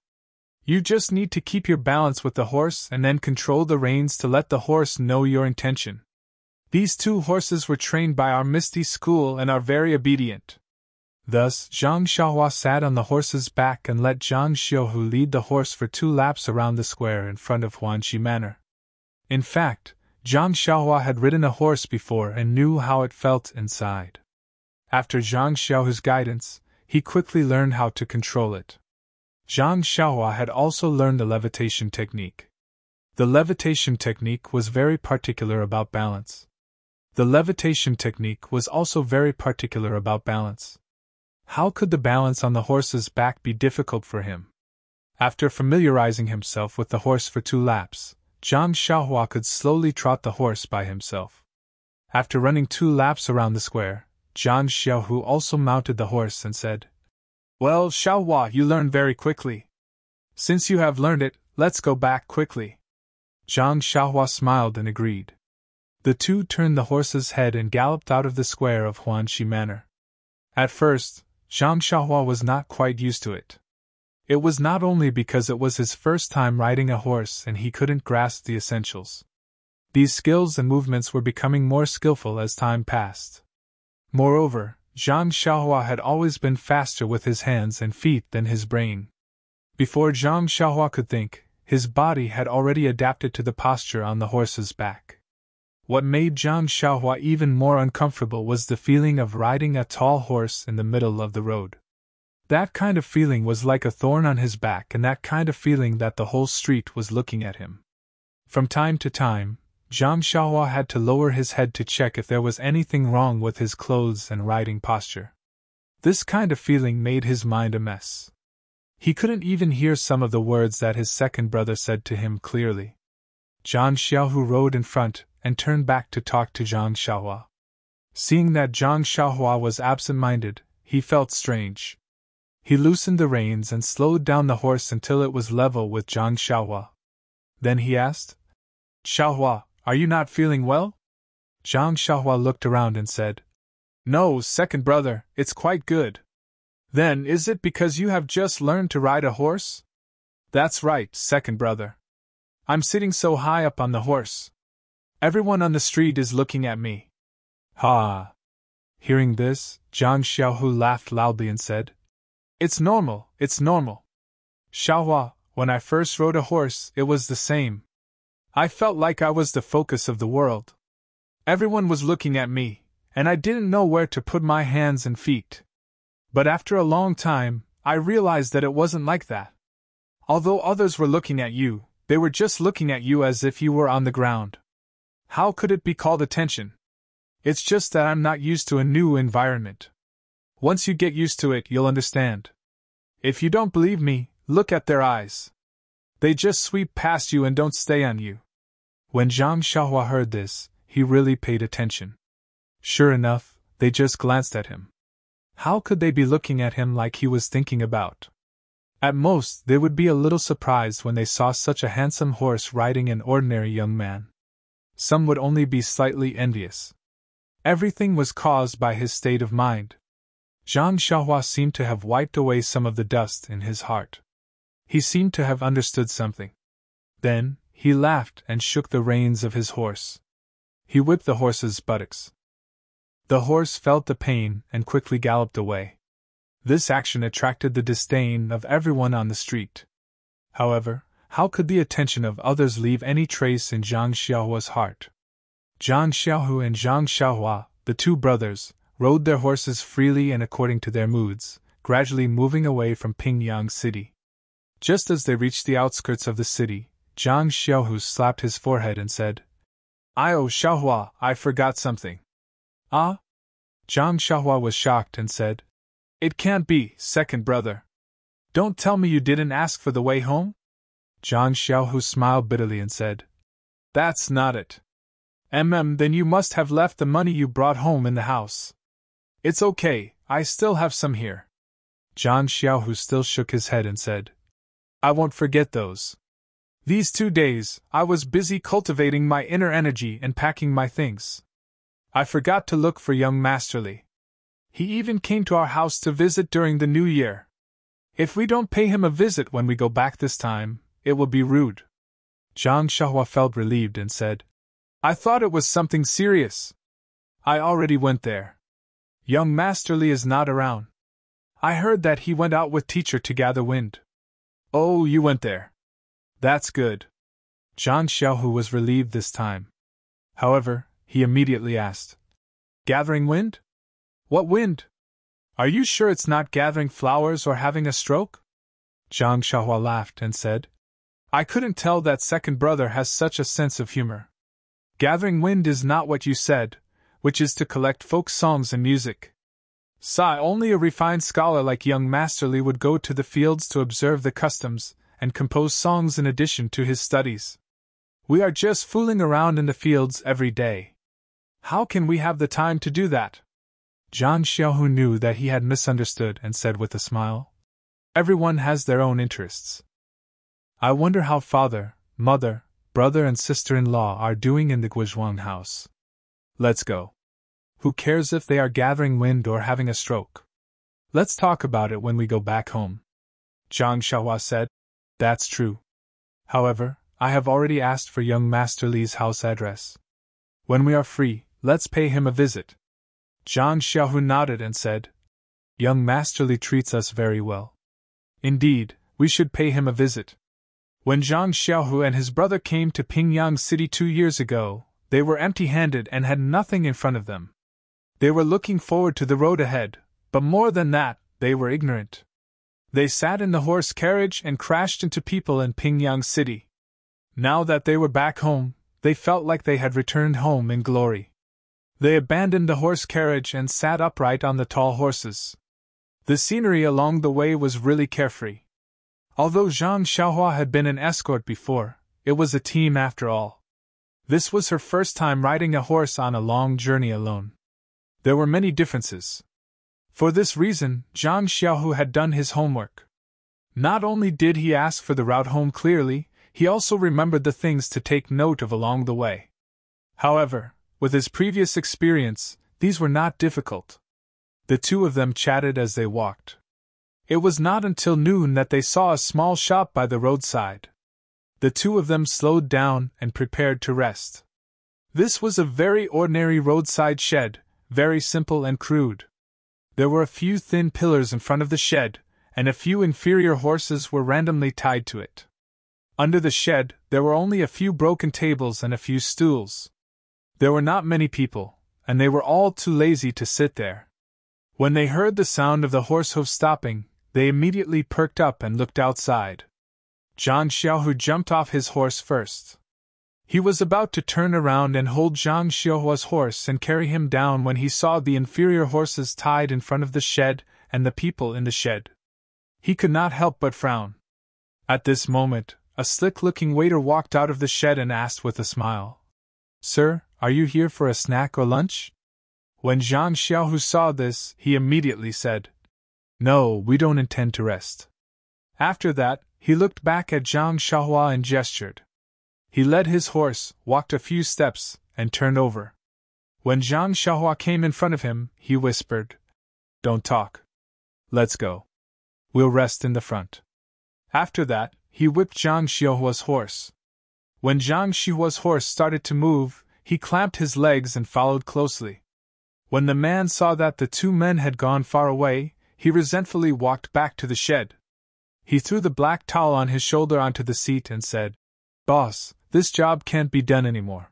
S1: You just need to keep your balance with the horse and then control the reins to let the horse know your intention. These 2 horses were trained by our Misty School and are very obedient. Thus, Zhang Xiaohua sat on the horse's back and let Zhang Xiaohu lead the horse for 2 laps around the square in front of Huanxi Manor. In fact, Zhang Xiaohua had ridden a horse before and knew how it felt inside. After Zhang Xiaohu's guidance, he quickly learned how to control it. Zhang Xiaohua had also learned the levitation technique. The levitation technique was very particular about balance. The levitation technique was also very particular about balance. How could the balance on the horse's back be difficult for him? After familiarizing himself with the horse for 2 laps, Zhang Xiaohua could slowly trot the horse by himself. After running 2 laps around the square, Zhang Xiaohu also mounted the horse and said, Well, Xiaohua, you learned very quickly. Since you have learned it, let's go back quickly. Zhang Xiaohua smiled and agreed. The two turned the horse's head and galloped out of the square of Huanxi Manor. At first, Zhang Xiaohua was not quite used to it. It was not only because it was his first time riding a horse and he couldn't grasp the essentials. These skills and movements were becoming more skillful as time passed. Moreover, Zhang Xiaohua had always been faster with his hands and feet than his brain. Before Zhang Xiaohua could think, His body had already adapted to the posture on the horse's back. What made Zhang Xiaohua even more uncomfortable was the feeling of riding a tall horse in the middle of the road. That kind of feeling was like a thorn on his back, and that kind of feeling that the whole street was looking at him. From time to time, Zhang Xiaohua had to lower his head to check if there was anything wrong with his clothes and riding posture. This kind of feeling made his mind a mess. He couldn't even hear some of the words that his second brother said to him clearly. Zhang Xiaohu rode in front and turned back to talk to Zhang Xiaohua. Seeing that Zhang Xiaohua was absent-minded, he felt strange. He loosened the reins and slowed down the horse until it was level with Zhang Xiaohua. Then he asked, "Xiaohua, are you not feeling well?" Zhang Xiaohua looked around and said, "No, second brother, it's quite good." "Then is it because you have just learned to ride a horse?" "That's right, second brother. I'm sitting so high up on the horse. Everyone on the street is looking at me." "Ha!" Hearing this, Zhang Xiaohu laughed loudly and said, It's normal. Xiaohua, when I first rode a horse, it was the same. I felt like I was the focus of the world. Everyone was looking at me, and I didn't know where to put my hands and feet. But after a long time, I realized that it wasn't like that. Although others were looking at you, they were just looking at you as if you were on the ground. How could it be called attention? It's just that I'm not used to a new environment. Once you get used to it, you'll understand. If you don't believe me, look at their eyes. They just sweep past you and don't stay on you. When Zhang Xiaohua heard this, he really paid attention. Sure enough, they just glanced at him. How could they be looking at him like he was thinking about? At most, they would be a little surprised when they saw such a handsome horse riding an ordinary young man. Some would only be slightly envious. Everything was caused by his state of mind. Zhang Xiaohua seemed to have wiped away some of the dust in his heart. He seemed to have understood something. Then, he laughed and shook the reins of his horse. He whipped the horse's buttocks. The horse felt the pain and quickly galloped away. This action attracted the disdain of everyone on the street. However, how could the attention of others leave any trace in Zhang Xiaohua's heart? Zhang Xiaohu and Zhang Xiaohua, the two brothers, rode their horses freely and according to their moods, gradually moving away from Pingyang City. Just as they reached the outskirts of the city, Zhang Xiaohu slapped his forehead and said, "Oh, Xiaohua, I forgot something." "Ah?" Zhang Xiaohua was shocked and said, "It can't be, second brother. Don't tell me you didn't ask for the way home?" Zhang Xiaohu smiled bitterly and said, "That's not it. Then you must have left the money you brought home in the house." "It's okay, I still have some here." Zhang Xiaohu still shook his head and said, "I won't forget those. These 2 days, I was busy cultivating my inner energy and packing my things. I forgot to look for young Master Li. He even came to our house to visit during the New Year. If we don't pay him a visit when we go back this time, it will be rude." Zhang Xiaohua felt relieved and said, "I thought it was something serious. I already went there. Young Master Li is not around. I heard that he went out with teacher to gather wind." "Oh, you went there. That's good." Zhang Xiaohu was relieved this time. However, he immediately asked, "Gathering wind? What wind? Are you sure it's not gathering flowers or having a stroke?" Zhang Xiaohua laughed and said, "I couldn't tell that second brother has such a sense of humor. Gathering wind is not what you said, which is to collect folk songs and music. Only a refined scholar like young Master Li would go to the fields to observe the customs and compose songs in addition to his studies. We are just fooling around in the fields every day. How can we have the time to do that?" Zhang Xiaohu knew that he had misunderstood and said with a smile, "Everyone has their own interests. I wonder how father, mother, brother and sister-in-law are doing in the Guizhuang house. Let's go. Who cares if they are gathering wind or having a stroke? Let's talk about it when we go back home." Zhang Xiaohua said, "That's true. However, I have already asked for young Master Li's house address. When we are free, let's pay him a visit." Zhang Xiaohu nodded and said, "Young Master Li treats us very well. Indeed, we should pay him a visit." When Zhang Xiaohu and his brother came to Pingyang City 2 years ago, they were empty-handed and had nothing in front of them. They were looking forward to the road ahead, but more than that, they were ignorant. They sat in the horse carriage and crashed into people in Pingyang City. Now that they were back home, they felt like they had returned home in glory. They abandoned the horse carriage and sat upright on the tall horses. The scenery along the way was really carefree. Although Zhang Xiaohua had been an escort before, it was a team after all. This was her first time riding a horse on a long journey alone. There were many differences. For this reason, Zhang Xiaohu had done his homework. Not only did he ask for the route home clearly, he also remembered the things to take note of along the way. However, with his previous experience, these were not difficult. The two of them chatted as they walked. It was not until noon that they saw a small shop by the roadside. The two of them slowed down and prepared to rest. This was a very ordinary roadside shed, very simple and crude. There were a few thin pillars in front of the shed, and a few inferior horses were randomly tied to it. Under the shed, there were only a few broken tables and a few stools. There were not many people, and they were all too lazy to sit there. When they heard the sound of the horse hooves stopping, they immediately perked up and looked outside. Zhang Xiaohu jumped off his horse first. He was about to turn around and hold Zhang Xiaohua's horse and carry him down when he saw the inferior horses tied in front of the shed and the people in the shed. He could not help but frown. At this moment, a slick-looking waiter walked out of the shed and asked with a smile, "Sir, are you here for a snack or lunch?" When Zhang Xiaohu saw this, he immediately said, "No, we don't intend to rest." After that, he looked back at Zhang Xiaohua and gestured. He led his horse, walked a few steps, and turned over. When Zhang Xiaohua came in front of him, he whispered, "Don't talk. Let's go. We'll rest in the front." After that, he whipped Zhang Xiaohua's horse. When Zhang Xiaohua's horse started to move, he clamped his legs and followed closely. When the man saw that the two men had gone far away, he resentfully walked back to the shed. He threw the black towel on his shoulder onto the seat and said, "Boss, this job can't be done anymore.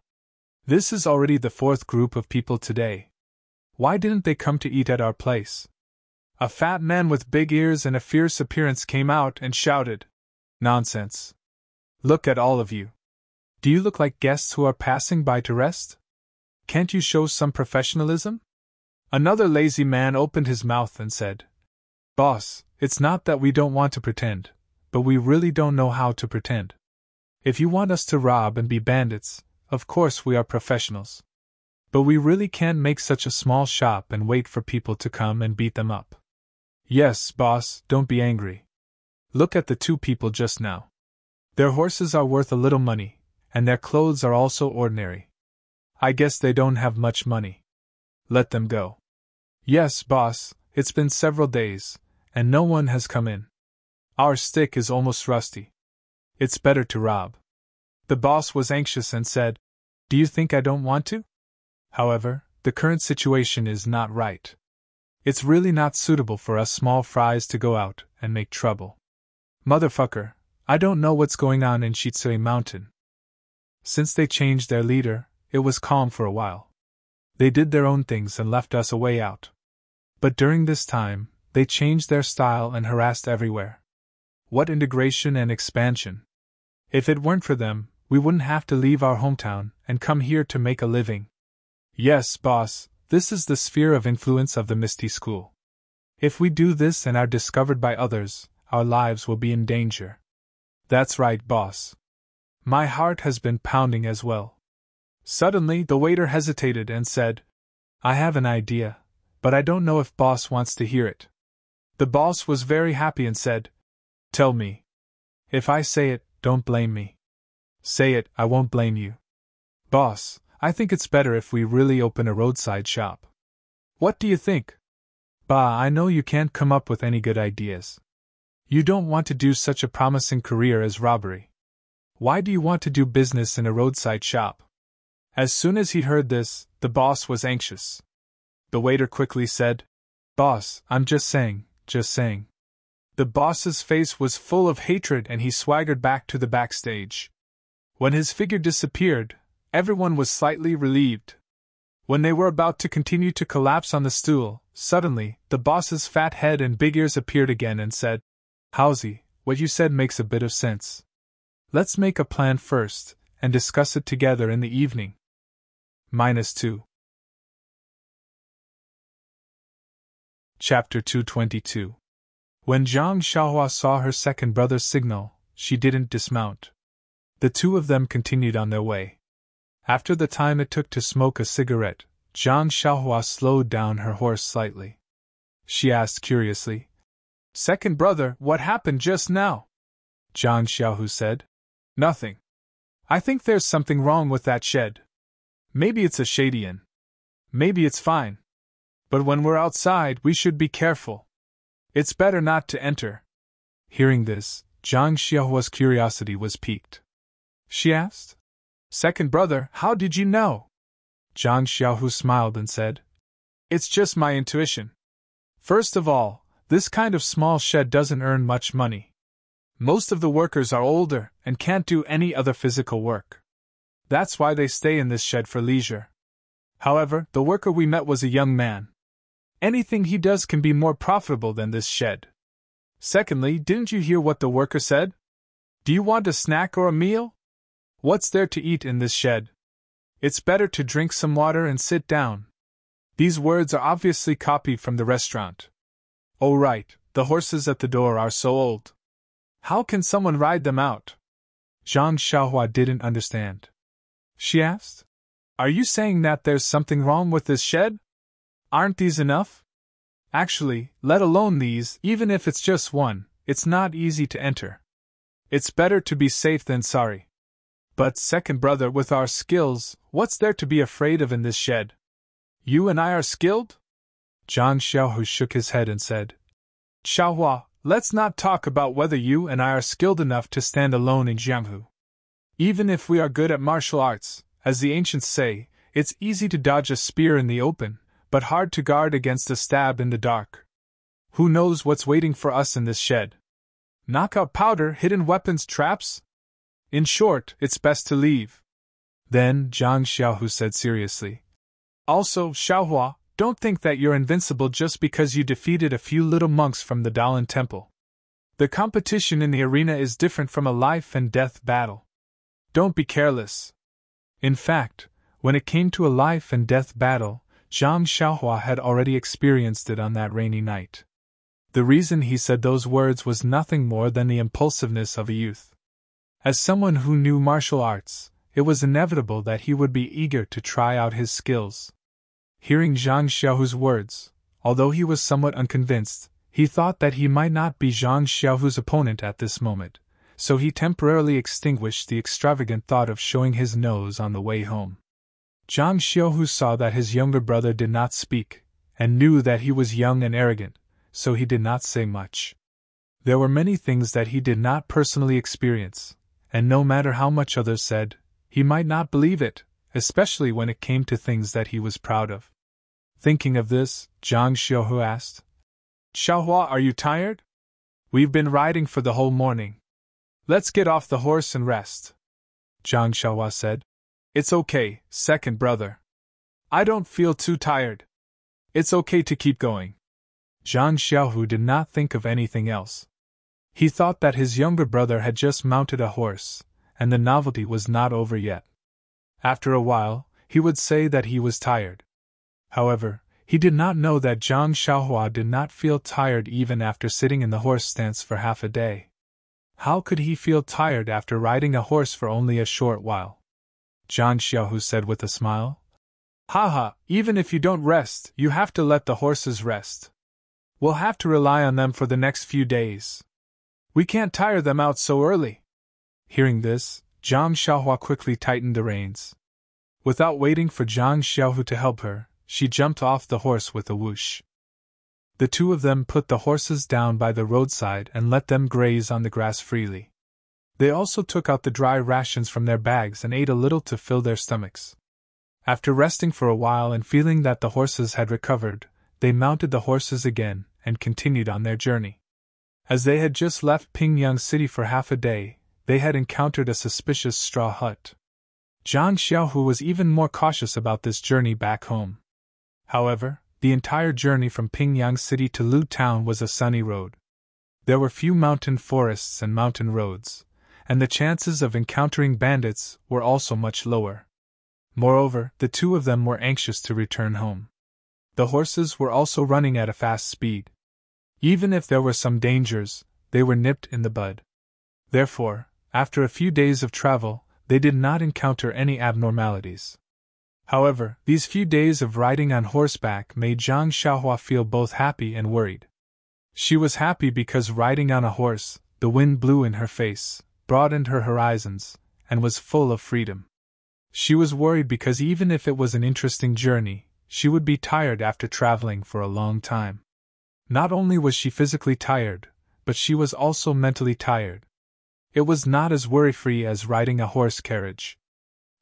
S1: This is already the fourth group of people today. Why didn't they come to eat at our place?" A fat man with big ears and a fierce appearance came out and shouted, "Nonsense. Look at all of you. Do you look like guests who are passing by to rest? Can't you show some professionalism?" Another lazy man opened his mouth and said, "Boss, it's not that we don't want to pretend, but we really don't know how to pretend. If you want us to rob and be bandits, of course we are professionals. But we really can't make such a small shop and wait for people to come and beat them up. Yes, boss, don't be angry. Look at the two people just now. Their horses are worth a little money, and their clothes are also ordinary. I guess they don't have much money. Let them go." "Yes, boss, it's been several days, and no one has come in. Our stick is almost rusty. It's better to rob." The boss was anxious and said, "Do you think I don't want to? However, the current situation is not right. It's really not suitable for us small fries to go out and make trouble. Motherfucker, I don't know what's going on in Shitsui Mountain." Since they changed their leader, it was calm for a while. They did their own things and left us a way out. But during this time, they changed their style and harassed everywhere. What integration and expansion! If it weren't for them, we wouldn't have to leave our hometown and come here to make a living. Yes, boss, this is the sphere of influence of the Misty School. If we do this and are discovered by others, our lives will be in danger. That's right, boss. My heart has been pounding as well. Suddenly, the waiter hesitated and said, "I have an idea, but I don't know if boss wants to hear it." The boss was very happy and said, "Tell me. If I say it, don't blame me. Say it, I won't blame you." "Boss, I think it's better if we really open a roadside shop. What do you think?" "Bah, I know you can't come up with any good ideas. You don't want to do such a promising career as robbery. Why do you want to do business in a roadside shop?" As soon as he heard this, the boss was anxious. The waiter quickly said, "Boss, I'm just saying, just saying. The boss's face was full of hatred and he swaggered back to the backstage. When his figure disappeared, everyone was slightly relieved. When they were about to continue to collapse on the stool, suddenly, the boss's fat head and big ears appeared again and said, "Howsy, what you said makes a bit of sense. Let's make a plan first, and discuss it together in the evening." -2. Chapter 222. When Zhang Xiaohua saw her second brother's signal, she didn't dismount. The two of them continued on their way. After the time it took to smoke a cigarette, Zhang Xiaohua slowed down her horse slightly. She asked curiously, "Second brother, what happened just now?" Zhang Xiaohu said, "Nothing. I think there's something wrong with that shed. Maybe it's a shady inn. Maybe it's fine. But when we're outside, we should be careful. It's better not to enter." Hearing this, Zhang Xiaohua's curiosity was piqued. She asked, "Second brother, how did you know?" Zhang Xiaohu smiled and said, "It's just my intuition. First of all, this kind of small shed doesn't earn much money. Most of the workers are older and can't do any other physical work. That's why they stay in this shed for leisure. However, the worker we met was a young man. Anything he does can be more profitable than this shed. Secondly, didn't you hear what the worker said? Do you want a snack or a meal? What's there to eat in this shed? It's better to drink some water and sit down." These words are obviously copied from the restaurant. Oh right, the horses at the door are so old. How can someone ride them out? Zhang Xiaohua didn't understand. She asked, "Are you saying that there's something wrong with this shed? Aren't these enough? Actually, let alone these, even if it's just one, it's not easy to enter. It's better to be safe than sorry. But, second brother, with our skills, what's there to be afraid of in this shed? You and I are skilled?" Zhang Xiaohu shook his head and said, "Xiaohua, let's not talk about whether you and I are skilled enough to stand alone in Jianghu. Even if we are good at martial arts, as the ancients say, it's easy to dodge a spear in the open, but hard to guard against a stab in the dark. Who knows what's waiting for us in this shed? Knockout powder, hidden weapons, traps? In short, it's best to leave." Then Zhang Xiaohu said seriously, "Also, Xiaohua, don't think that you're invincible just because you defeated a few little monks from the Dalan temple. The competition in the arena is different from a life and death battle. Don't be careless." In fact, when it came to a life and death battle, Zhang Xiaohua had already experienced it on that rainy night. The reason he said those words was nothing more than the impulsiveness of a youth. As someone who knew martial arts, it was inevitable that he would be eager to try out his skills. Hearing Zhang Xiaohu's words, although he was somewhat unconvinced, he thought that he might not be Zhang Xiaohu's opponent at this moment, so he temporarily extinguished the extravagant thought of showing his nose on the way home. Zhang Xiaohu saw that his younger brother did not speak, and knew that he was young and arrogant, so he did not say much. There were many things that he did not personally experience, and no matter how much others said, he might not believe it, especially when it came to things that he was proud of. Thinking of this, Zhang Xiaohu asked, "Xiaohua, are you tired? We've been riding for the whole morning. Let's get off the horse and rest." Zhang Xiaohua said, "It's okay, second brother. I don't feel too tired. It's okay to keep going." Zhang Xiaohu did not think of anything else. He thought that his younger brother had just mounted a horse, and the novelty was not over yet. After a while, he would say that he was tired. However, he did not know that Zhang Xiaohua did not feel tired even after sitting in the horse stance for half a day. How could he feel tired after riding a horse for only a short while? Zhang Xiaohu said with a smile, "Haha, even if you don't rest, you have to let the horses rest. We'll have to rely on them for the next few days. We can't tire them out so early." Hearing this, Zhang Xiaohua quickly tightened the reins. Without waiting for Zhang Xiaohu to help her, she jumped off the horse with a whoosh. The two of them put the horses down by the roadside and let them graze on the grass freely. They also took out the dry rations from their bags and ate a little to fill their stomachs. After resting for a while and feeling that the horses had recovered, they mounted the horses again and continued on their journey. As they had just left Pingyang City for half a day, they had encountered a suspicious straw hut. Zhang Xiaohu was even more cautious about this journey back home. However, the entire journey from Pingyang City to Lu Town was a sunny road. There were few mountain forests and mountain roads, and the chances of encountering bandits were also much lower. Moreover, the two of them were anxious to return home. The horses were also running at a fast speed. Even if there were some dangers, they were nipped in the bud. Therefore, after a few days of travel, they did not encounter any abnormalities. However, these few days of riding on horseback made Zhang Xiaohua feel both happy and worried. She was happy because riding on a horse, the wind blew in her face, broadened her horizons, and was full of freedom. She was worried because even if it was an interesting journey, she would be tired after traveling for a long time. Not only was she physically tired, but she was also mentally tired. It was not as worry-free as riding a horse carriage.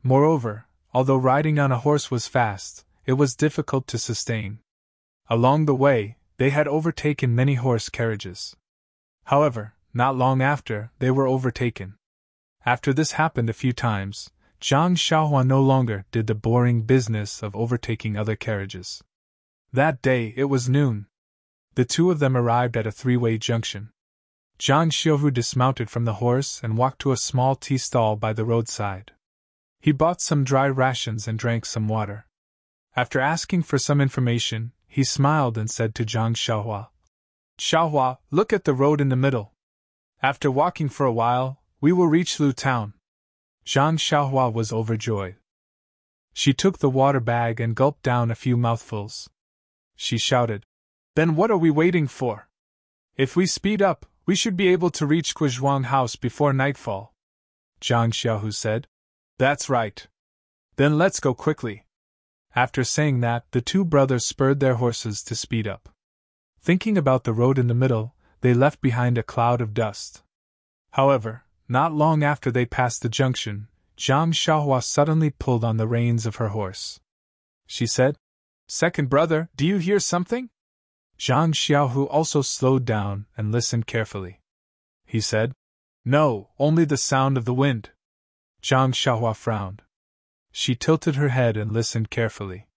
S1: Moreover, although riding on a horse was fast, it was difficult to sustain. Along the way, they had overtaken many horse carriages. However, not long after, they were overtaken. After this happened a few times, Zhang Xiaohua no longer did the boring business of overtaking other carriages. That day it was noon. The two of them arrived at a three-way junction. Zhang Xiaohu dismounted from the horse and walked to a small tea stall by the roadside. He bought some dry rations and drank some water. After asking for some information, he smiled and said to Zhang Xiaohua, "Xiaohua, look at the road in the middle. After walking for a while, we will reach Lu Town." Zhang Xiaohua was overjoyed. She took the water bag and gulped down a few mouthfuls. She shouted, "Then what are we waiting for? If we speed up, we should be able to reach Guizhuang House before nightfall." Zhang Xiaohu said, "That's right. Then let's go quickly." After saying that, the two brothers spurred their horses to speed up. Thinking about the road in the middle, they left behind a cloud of dust. However, not long after they passed the junction, Zhang Xiaohua suddenly pulled on the reins of her horse. She said, "Second brother, do you hear something?" Zhang Xiaohu also slowed down and listened carefully. He said, "No, only the sound of the wind." Zhang Xiaohua frowned. She tilted her head and listened carefully.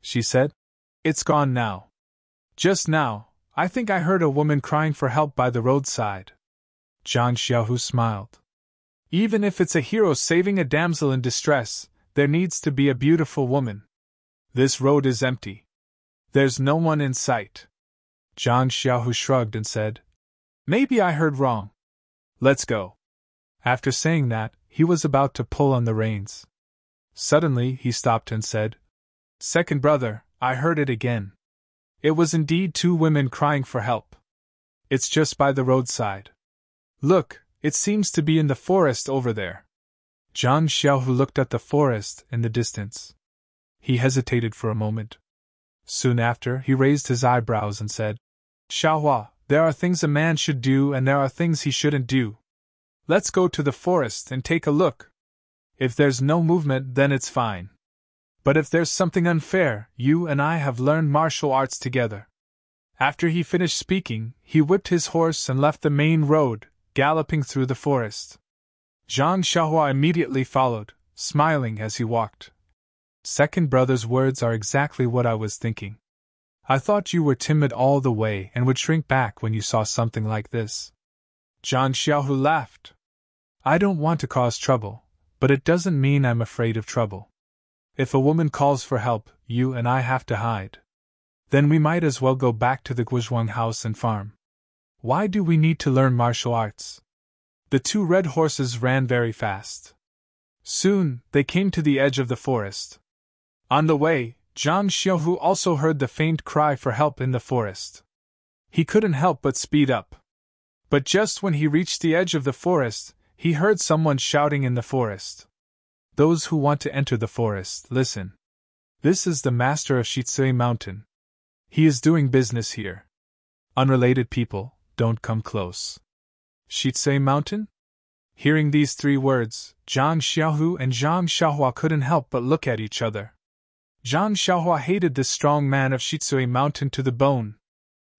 S1: She said, "It's gone now. Just now, I think I heard a woman crying for help by the roadside." Zhang Xiaohu smiled. "Even if it's a hero saving a damsel in distress, there needs to be a beautiful woman. This road is empty. There's no one in sight." Zhang Xiaohu shrugged and said, "Maybe I heard wrong. Let's go." After saying that, he was about to pull on the reins. Suddenly he stopped and said, "Second brother, I heard it again. It was indeed two women crying for help. It's just by the roadside. Look, it seems to be in the forest over there." Zhang Xiaohu looked at the forest in the distance. He hesitated for a moment. Soon after, he raised his eyebrows and said, "Xiaohua, there are things a man should do and there are things he shouldn't do. Let's go to the forest and take a look. If there's no movement, then it's fine. But if there's something unfair, you and I have learned martial arts together." After he finished speaking, he whipped his horse and left the main road, galloping through the forest. Zhang Xiaohua immediately followed, smiling as he walked. "Second brother's words are exactly what I was thinking. I thought you were timid all the way and would shrink back when you saw something like this." Zhang Xiaohu laughed. "I don't want to cause trouble, but it doesn't mean I'm afraid of trouble. If a woman calls for help, you and I have to hide. Then we might as well go back to the Guizhuang house and farm. Why do we need to learn martial arts?" The two red horses ran very fast. Soon, they came to the edge of the forest. On the way, Zhang Xiaohu also heard the faint cry for help in the forest. He couldn't help but speed up. But just when he reached the edge of the forest, he heard someone shouting in the forest. "Those who want to enter the forest, listen. This is the master of Shitsui Mountain. He is doing business here. Unrelated people, don't come close." Shitsui Mountain? Hearing these three words, Zhang Xiaohu and Zhang Xiaohua couldn't help but look at each other. Zhang Xiaohua hated this strong man of Shitsui Mountain to the bone.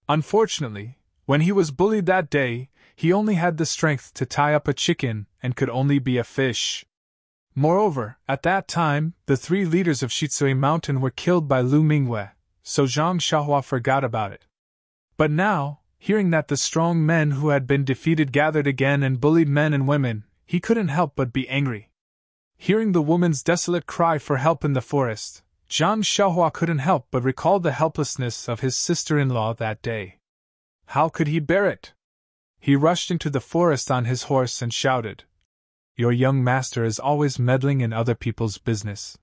S1: Unfortunately, When he was bullied that day, he only had the strength to tie up a chicken and could only be a fish. Moreover, at that time, the 3 leaders of Shitsui Mountain were killed by Lu Mingwei, so Zhang Xiaohua forgot about it. But now, hearing that the strong men who had been defeated gathered again and bullied men and women, he couldn't help but be angry. Hearing the woman's desolate cry for help in the forest, Zhang Xiaohua couldn't help but recall the helplessness of his sister-in-law that day. How could he bear it? He rushed into the forest on his horse and shouted, "Your young master is always meddling in other people's business.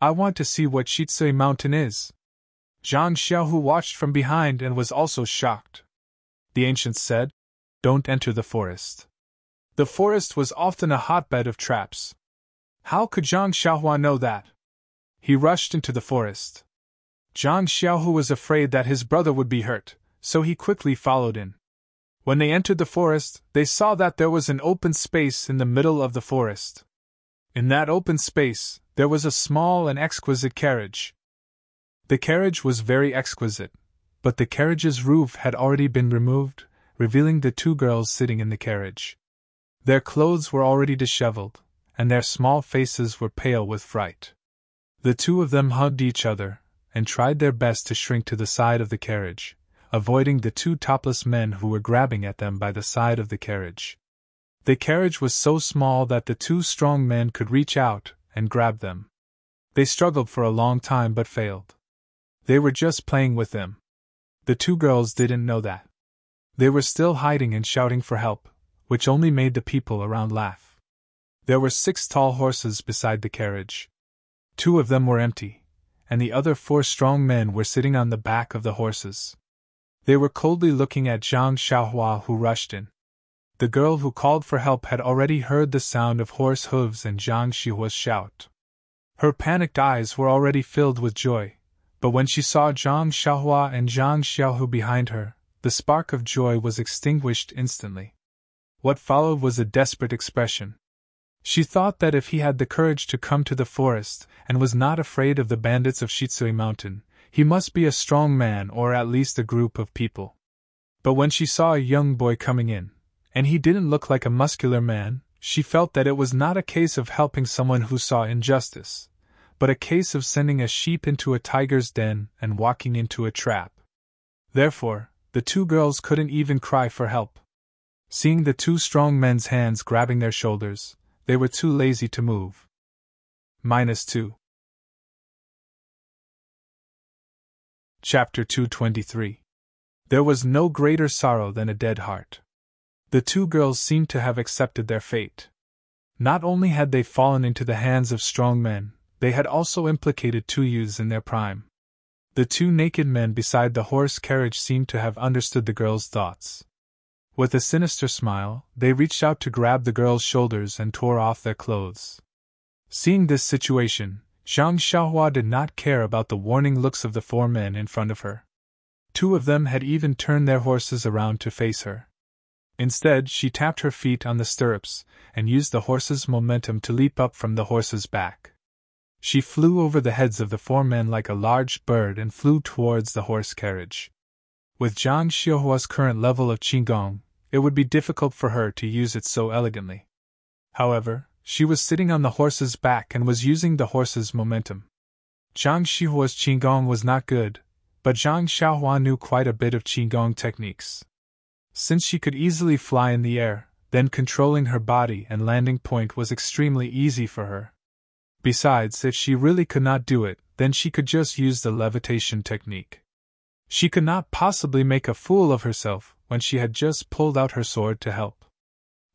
S1: I want to see what Shitsui Mountain is." Zhang Xiaohu watched from behind and was also shocked. The ancients said, "Don't enter the forest." The forest was often a hotbed of traps. How could Zhang Xiaohua know that? He rushed into the forest. Zhang Xiaohu was afraid that his brother would be hurt, so he quickly followed in. When they entered the forest, they saw that there was an open space in the middle of the forest. In that open space, there was a small and exquisite carriage. The carriage was very exquisite, but the carriage's roof had already been removed, revealing the 2 girls sitting in the carriage. Their clothes were already disheveled, and their small faces were pale with fright. The 2 of them hugged each other, and tried their best to shrink to the side of the carriage, avoiding the 2 topless men who were grabbing at them by the side of the carriage. The carriage was so small that the 2 strong men could reach out and grab them. They struggled for a long time but failed. They were just playing with them. The 2 girls didn't know that. They were still hiding and shouting for help, which only made the people around laugh. There were 6 tall horses beside the carriage. 2 of them were empty, and the other 4 strong men were sitting on the back of the horses. They were coldly looking at Zhang Xiaohua, who rushed in. The girl who called for help had already heard the sound of horse hooves and Zhang Xiaohua's shout. Her panicked eyes were already filled with joy, but when she saw Zhang Xiaohua and Zhang Xiaohu behind her, the spark of joy was extinguished instantly. What followed was a desperate expression. She thought that if he had the courage to come to the forest and was not afraid of the bandits of Shitsui Mountain, he must be a strong man or at least a group of people. But when she saw a young boy coming in, and he didn't look like a muscular man, she felt that it was not a case of helping someone who saw injustice, but a case of sending a sheep into a tiger's den and walking into a trap. Therefore, the 2 girls couldn't even cry for help. Seeing the 2 strong men's hands grabbing their shoulders, they were too lazy to move. -2. Chapter 223. There was no greater sorrow than a dead heart. The 2 girls seemed to have accepted their fate. Not only had they fallen into the hands of strong men, they had also implicated 2 youths in their prime. The 2 naked men beside the horse carriage seemed to have understood the girls' thoughts. With a sinister smile, they reached out to grab the girls' shoulders and tore off their clothes. Seeing this situation, Zhang Xiaohua did not care about the warning looks of the 4 men in front of her. 2 of them had even turned their horses around to face her. Instead, she tapped her feet on the stirrups and used the horse's momentum to leap up from the horse's back. She flew over the heads of the 4 men like a large bird and flew towards the horse carriage. With Zhang Xiaohua's current level of qigong, it would be difficult for her to use it so elegantly. However, she was sitting on the horse's back and was using the horse's momentum. Zhang Xiaohua's qigong was not good, but Zhang Xiaohua knew quite a bit of qigong techniques. Since she could easily fly in the air, then controlling her body and landing point was extremely easy for her. Besides, if she really could not do it, then she could just use the levitation technique. She could not possibly make a fool of herself when she had just pulled out her sword to help.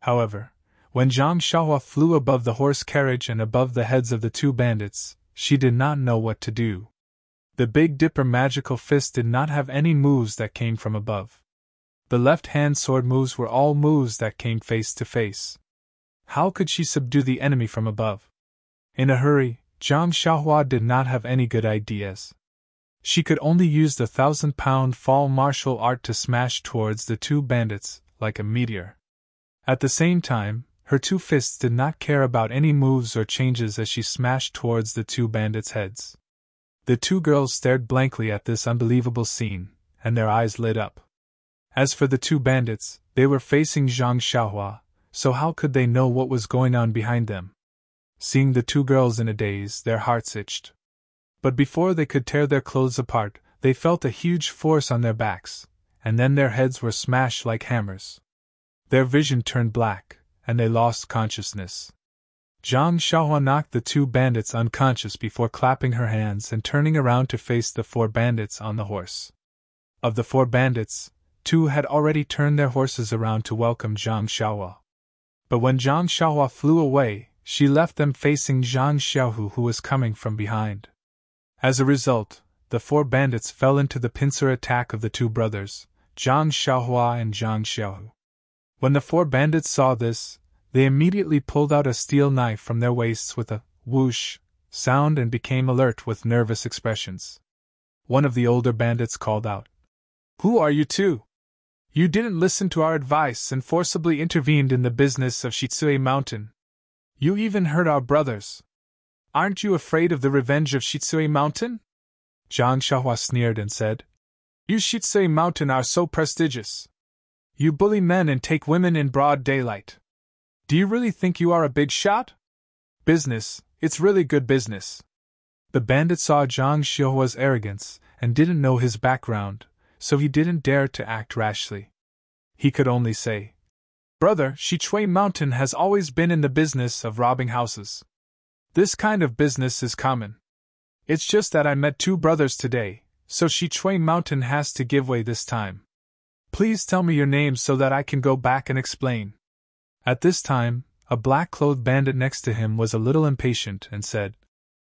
S1: However, when Zhang Xiaohua flew above the horse carriage and above the heads of the 2 bandits, she did not know what to do. The Big Dipper magical fist did not have any moves that came from above. The left-hand sword moves were all moves that came face to face. How could she subdue the enemy from above? In a hurry, Zhang Xiaohua did not have any good ideas. She could only use the 1,000-pound fall martial art to smash towards the 2 bandits, like a meteor. At the same time, her 2 fists did not care about any moves or changes as she smashed towards the 2 bandits' heads. The 2 girls stared blankly at this unbelievable scene, and their eyes lit up. As for the two bandits, they were facing Zhang Xiaohua, so how could they know what was going on behind them? Seeing the two girls in a daze, their hearts itched. But before they could tear their clothes apart, they felt a huge force on their backs, and then their heads were smashed like hammers. Their vision turned black, and they lost consciousness. Zhang Xiaohua knocked the two bandits unconscious before clapping her hands and turning around to face the four bandits on the horse. Of the four bandits, two had already turned their horses around to welcome Zhang Xiaohua. But when Zhang Xiaohua flew away, she left them facing Zhang Xiaohu, who was coming from behind. As a result, the four bandits fell into the pincer attack of the two brothers, Zhang Xiaohua and Zhang Xiaohu. When the four bandits saw this, they immediately pulled out a steel knife from their waists with a whoosh sound and became alert with nervous expressions. One of the older bandits called out, "Who are you two? You didn't listen to our advice and forcibly intervened in the business of Shitsue Mountain. You even hurt our brothers. Aren't you afraid of the revenge of Shitsue Mountain?" Zhang Xiaohua sneered and said, "You Shitsue Mountain are so prestigious. You bully men and take women in broad daylight. Do you really think you are a big shot? Business, it's really good business." The bandit saw Zhang Xiaohua's arrogance and didn't know his background, so he didn't dare to act rashly. He could only say, "Brother, Shitsue Mountain has always been in the business of robbing houses. This kind of business is common. It's just that I met two brothers today, so Shitsue Mountain has to give way this time. Please tell me your names so that I can go back and explain." At this time, a black-clothed bandit next to him was a little impatient and said,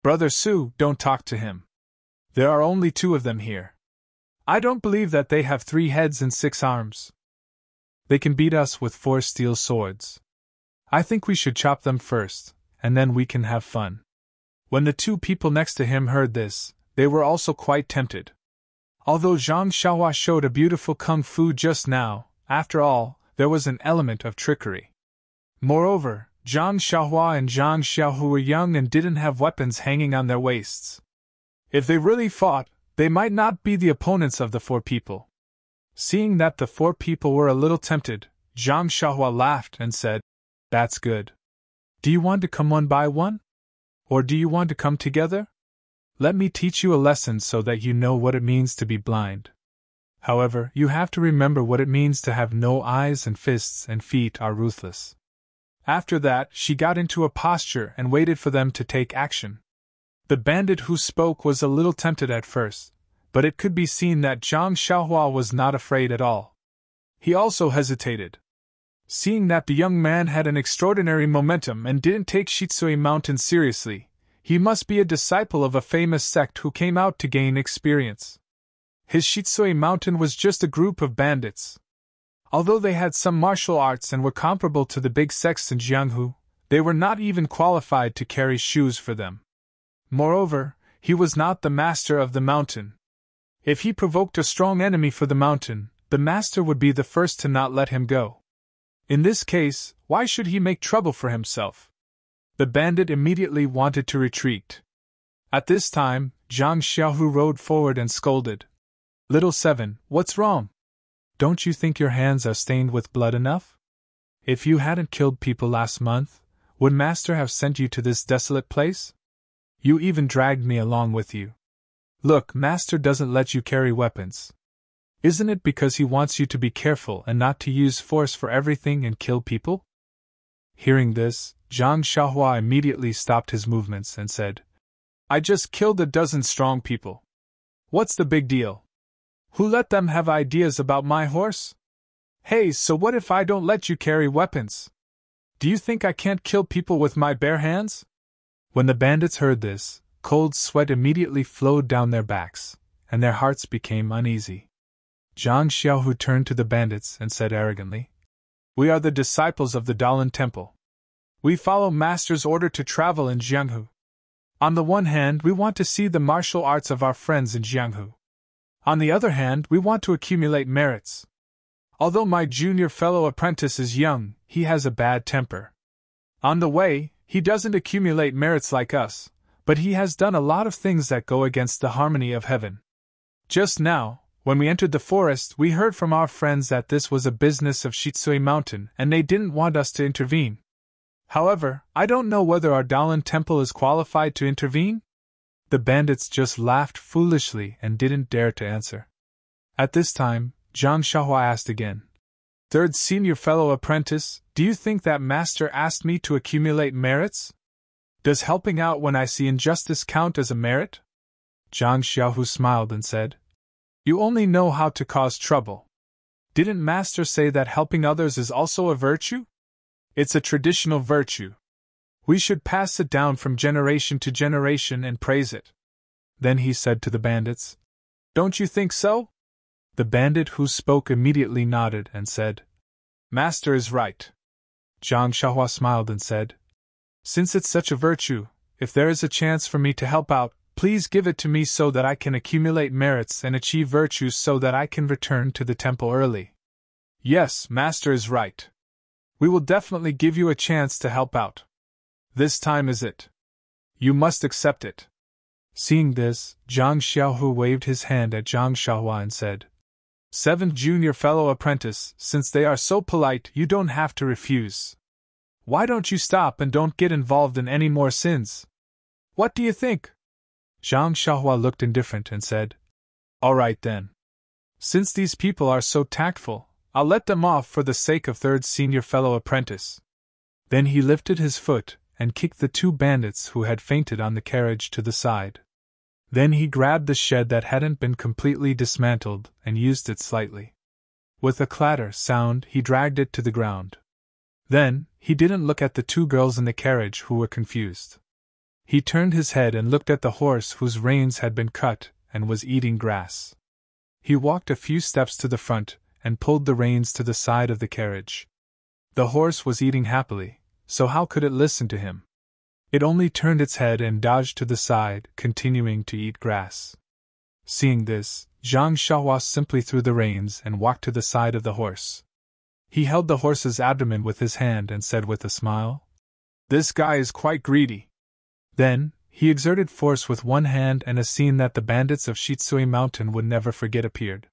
S1: "Brother Su, don't talk to him. There are only two of them here. I don't believe that they have 3 heads and 6 arms. They can beat us with 4 steel swords. I think we should chop them first, and then we can have fun." When the two people next to him heard this, they were also quite tempted. Although Zhang Xiaohua showed a beautiful kung fu just now, after all, there was an element of trickery. Moreover, Zhang Xiaohua and Zhang Xiaohu were young and didn't have weapons hanging on their waists. If they really fought, they might not be the opponents of the 4 people. Seeing that the 4 people were a little tempted, Zhang Xiaohua laughed and said, "That's good. Do you want to come one by one? Or do you want to come together? Let me teach you a lesson so that you know what it means to be blind. However, you have to remember what it means to have no eyes, and fists and feet are ruthless." After that, she got into a posture and waited for them to take action. The bandit who spoke was a little tempted at first, but it could be seen that Zhang Xiaohua was not afraid at all. He also hesitated. Seeing that the young man had an extraordinary momentum and didn't take Shitsue Mountain seriously, he must be a disciple of a famous sect who came out to gain experience. His Shitsue Mountain was just a group of bandits. Although they had some martial arts and were comparable to the big sects in Jianghu, they were not even qualified to carry shoes for them. Moreover, he was not the master of the mountain. If he provoked a strong enemy for the mountain, the master would be the first to not let him go. In this case, why should he make trouble for himself? The bandit immediately wanted to retreat. At this time, Zhang Xiaohu rode forward and scolded, "Little Seven, what's wrong? Don't you think your hands are stained with blood enough? If you hadn't killed people last month, would Master have sent you to this desolate place? You even dragged me along with you. Look, Master doesn't let you carry weapons. Isn't it because he wants you to be careful and not to use force for everything and kill people?" Hearing this, Zhang Xiaohua immediately stopped his movements and said, "I just killed a dozen strong people. What's the big deal? Who let them have ideas about my horse? Hey, so what if I don't let you carry weapons? Do you think I can't kill people with my bare hands?" When the bandits heard this, cold sweat immediately flowed down their backs, and their hearts became uneasy. Zhang Xiaohu turned to the bandits and said arrogantly, "We are the disciples of the Dalan Temple. We follow Master's order to travel in Jianghu. On the one hand, we want to see the martial arts of our friends in Jianghu. On the other hand, we want to accumulate merits. Although my junior fellow apprentice is young, he has a bad temper. On the way, he doesn't accumulate merits like us, but he has done a lot of things that go against the harmony of heaven. Just now, When we entered the forest, we heard from our friends that this was a business of Shitsui Mountain and they didn't want us to intervene. However, I don't know whether our Dalan temple is qualified to intervene? The bandits just laughed foolishly and didn't dare to answer. At this time, Zhang Xiaohua asked again. Third senior fellow apprentice, do you think that master asked me to accumulate merits? Does helping out when I see injustice count as a merit? Zhang Xiaohu smiled and said, You only know how to cause trouble. Didn't master say that helping others is also a virtue? It's a traditional virtue. We should pass it down from generation to generation and praise it. Then he said to the bandits, Don't you think so? The bandit who spoke immediately nodded and said, Master is right. Zhang Xiaohua smiled and said, Since it's such a virtue, if there is a chance for me to help out, please give it to me so that I can accumulate merits and achieve virtues so that I can return to the temple early. Yes, master is right. We will definitely give you a chance to help out. This time is it. You must accept it. Seeing this, Zhang Xiaohu waved his hand at Zhang Xiaohua and said, Seventh junior fellow apprentice, since they are so polite, you don't have to refuse. Why don't you stop and don't get involved in any more sins? What do you think? Zhang Xiaohua looked indifferent and said, All right then. Since these people are so tactful, I'll let them off for the sake of third senior fellow apprentice. Then he lifted his foot and kicked the two bandits who had fainted on the carriage to the side. Then he grabbed the shed that hadn't been completely dismantled and used it slightly. With a clatter sound, he dragged it to the ground. Then, he didn't look at the two girls in the carriage who were confused. He turned his head and looked at the horse whose reins had been cut and was eating grass. He walked a few steps to the front and pulled the reins to the side of the carriage. The horse was eating happily, so how could it listen to him? It only turned its head and dodged to the side, continuing to eat grass. Seeing this, Zhang Xiaohua simply threw the reins and walked to the side of the horse. He held the horse's abdomen with his hand and said with a smile, This guy is quite greedy. Then, he exerted force with one hand and a scene that the bandits of Shitsui Mountain would never forget appeared.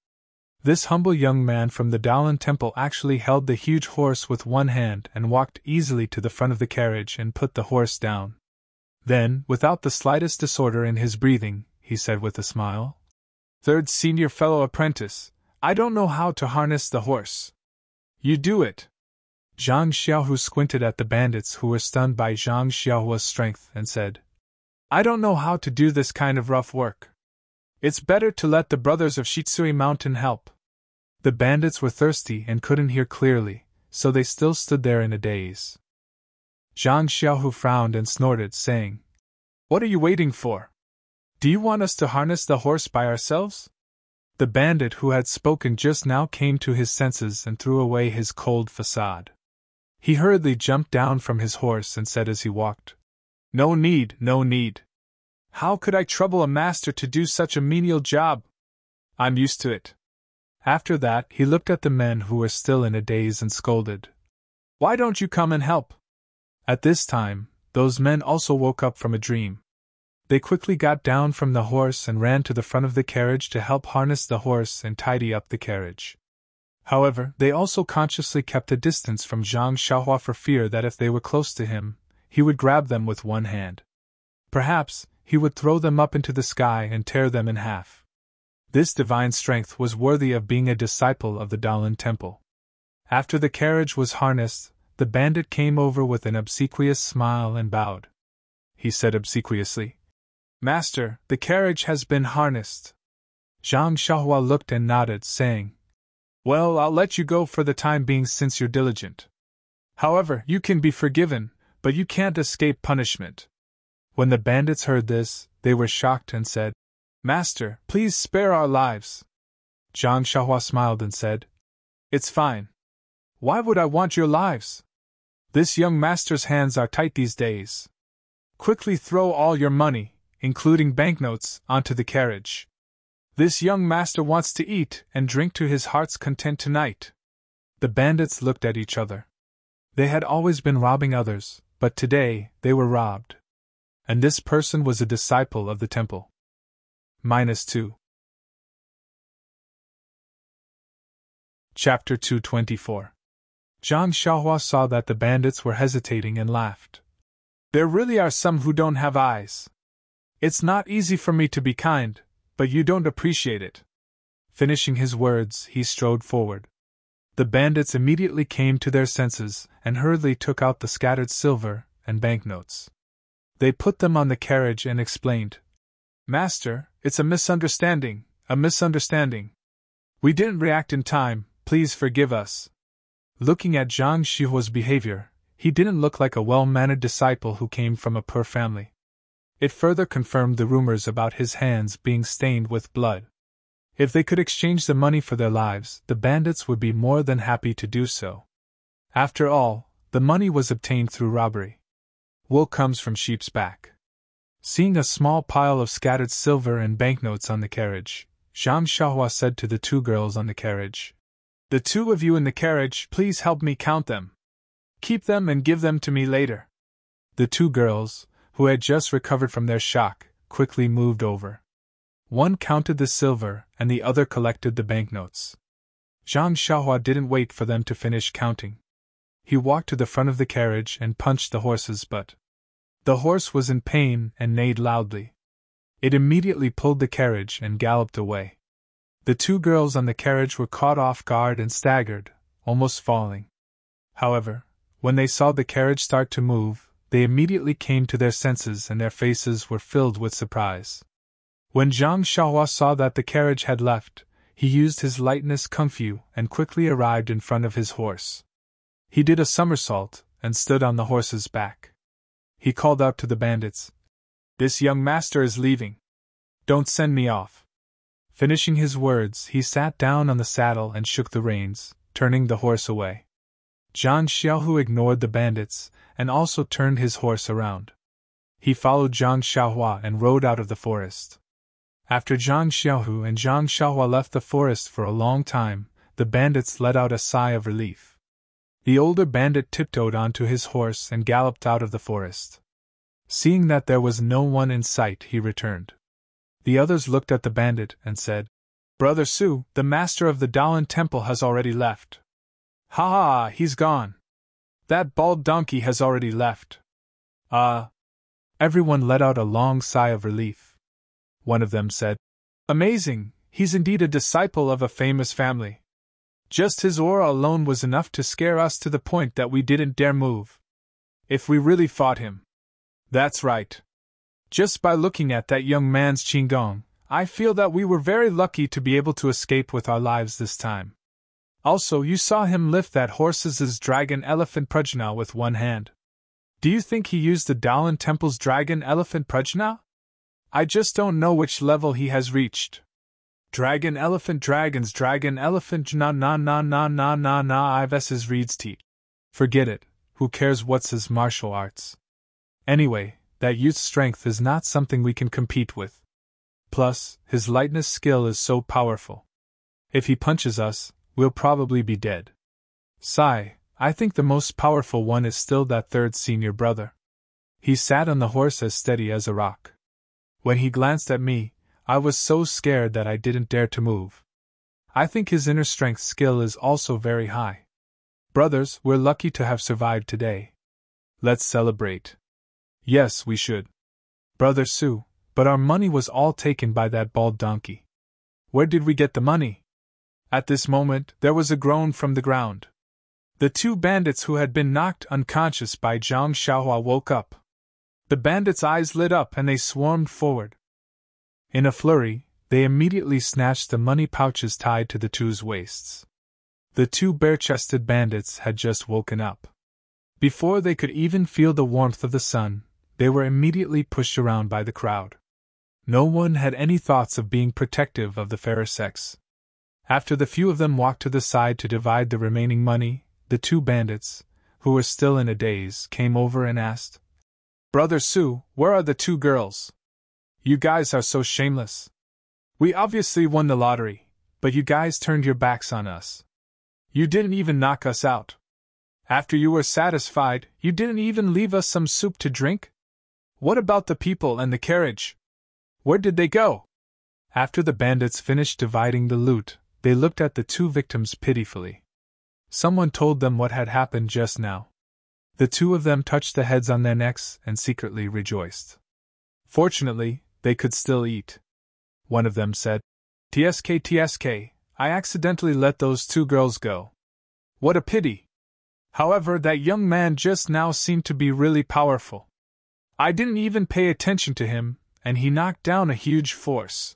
S1: This humble young man from the Dalan temple actually held the huge horse with one hand and walked easily to the front of the carriage and put the horse down. Then, without the slightest disorder in his breathing, he said with a smile, Third senior fellow apprentice, I don't know how to harness the horse. You do it. Zhang Xiaohu squinted at the bandits who were stunned by Zhang Xiaohua's strength and said, I don't know how to do this kind of rough work. It's better to let the brothers of Shitsui Mountain help. The bandits were thirsty and couldn't hear clearly, so they still stood there in a daze. Zhang Xiaohu frowned and snorted, saying, What are you waiting for? Do you want us to harness the horse by ourselves? The bandit who had spoken just now came to his senses and threw away his cold facade. He hurriedly jumped down from his horse and said as he walked, No need, no need. How could I trouble a master to do such a menial job? I'm used to it. After that, he looked at the men who were still in a daze and scolded, Why don't you come and help? At this time, those men also woke up from a dream. They quickly got down from the horse and ran to the front of the carriage to help harness the horse and tidy up the carriage. However, they also consciously kept a distance from Zhang Xiaohua for fear that if they were close to him, he would grab them with one hand. Perhaps, he would throw them up into the sky and tear them in half. This divine strength was worthy of being a disciple of the Dalan temple. After the carriage was harnessed, the bandit came over with an obsequious smile and bowed. He said obsequiously, Master, the carriage has been harnessed. Zhang Xiaohua looked and nodded, saying, Well, I'll let you go for the time being since you're diligent. However, you can be forgiven, but you can't escape punishment. When the bandits heard this, they were shocked and said, Master, please spare our lives. Zhang Xiaohua smiled and said, It's fine. Why would I want your lives? This young master's hands are tight these days. Quickly throw all your money, including banknotes, onto the carriage. This young master wants to eat and drink to his heart's content tonight. The bandits looked at each other. They had always been robbing others, but today they were robbed. And this person was a disciple of the temple. -2. Chapter 224. Zhang Xiaohua saw that the bandits were hesitating and laughed. There really are some who don't have eyes. It's not easy for me to be kind, but you don't appreciate it. Finishing his words, he strode forward. The bandits immediately came to their senses and hurriedly took out the scattered silver and banknotes. They put them on the carriage and explained, "Master, it's a misunderstanding, a misunderstanding. We didn't react in time, please forgive us." Looking at Zhang Xiaohua's behavior, he didn't look like a well-mannered disciple who came from a poor family. It further confirmed the rumors about his hands being stained with blood. If they could exchange the money for their lives, the bandits would be more than happy to do so. After all, the money was obtained through robbery. Wool comes from sheep's back. Seeing a small pile of scattered silver and banknotes on the carriage, Zhang Xiaohua said to the two girls on the carriage, "The two of you in the carriage, please help me count them. Keep them and give them to me later." The two girls, who had just recovered from their shock, quickly moved over. One counted the silver and the other collected the banknotes. Zhang Xiaohua didn't wait for them to finish counting. He walked to the front of the carriage and punched the horse's butt. The horse was in pain and neighed loudly. It immediately pulled the carriage and galloped away. The two girls on the carriage were caught off guard and staggered, almost falling. However, when they saw the carriage start to move, they immediately came to their senses and their faces were filled with surprise. When Zhang Xiaohua saw that the carriage had left, he used his lightness kung fu and quickly arrived in front of his horse. He did a somersault and stood on the horse's back. He called out to the bandits, "This young master is leaving. Don't send me off." Finishing his words, he sat down on the saddle and shook the reins, turning the horse away. Zhang Xiaohu ignored the bandits and also turned his horse around. He followed Zhang Xiaohua and rode out of the forest. After Zhang Xiaohu and Zhang Xiaohua left the forest for a long time, the bandits let out a sigh of relief. The older bandit tiptoed onto his horse and galloped out of the forest. Seeing that there was no one in sight, he returned. The others looked at the bandit and said, "Brother Su, the master of the Daolan temple has already left." "Ha ha, he's gone. That bald donkey has already left." Everyone let out a long sigh of relief. One of them said, "Amazing, he's indeed a disciple of a famous family. Just his aura alone was enough to scare us to the point that we didn't dare move. If we really fought him." "That's right. Just by looking at that young man's qigong, I feel that we were very lucky to be able to escape with our lives this time. Also, you saw him lift that horse's dragon-elephant prajna with one hand. Do you think he used the Daolan Temple's dragon-elephant prajna? I just don't know which level he has reached. Dragon-elephant dragons dragon-elephant I've his reads teeth. Forget it, who cares what's his martial arts? Anyway, that youth's strength is not something we can compete with. Plus, his lightness skill is so powerful. If he punches us, we'll probably be dead. Sigh, I think the most powerful one is still that third senior brother. He sat on the horse as steady as a rock. When he glanced at me, I was so scared that I didn't dare to move. I think his inner strength skill is also very high. Brothers, we're lucky to have survived today. Let's celebrate." "Yes, we should. Brother Su, but our money was all taken by that bald donkey. Where did we get the money?" At this moment, there was a groan from the ground. The two bandits who had been knocked unconscious by Zhang Xiaohua woke up. The bandits' eyes lit up and they swarmed forward. In a flurry, they immediately snatched the money pouches tied to the two's waists. The two bare-chested bandits had just woken up. Before they could even feel the warmth of the sun, they were immediately pushed around by the crowd. No one had any thoughts of being protective of the fairer sex. After the few of them walked to the side to divide the remaining money, the two bandits, who were still in a daze, came over and asked, "Brother Su, where are the two girls? You guys are so shameless. We obviously won the lottery, but you guys turned your backs on us. You didn't even knock us out. After you were satisfied, you didn't even leave us some soup to drink? What about the people and the carriage? Where did they go?" After the bandits finished dividing the loot, They looked at the two victims pitifully. Someone told them what had happened just now. The two of them touched the heads on their necks and secretly rejoiced. Fortunately, they could still eat. One of them said, "TSK, I accidentally let those two girls go. What a pity! However, that young man just now seemed to be really powerful. I didn't even pay attention to him, and he knocked down a huge force.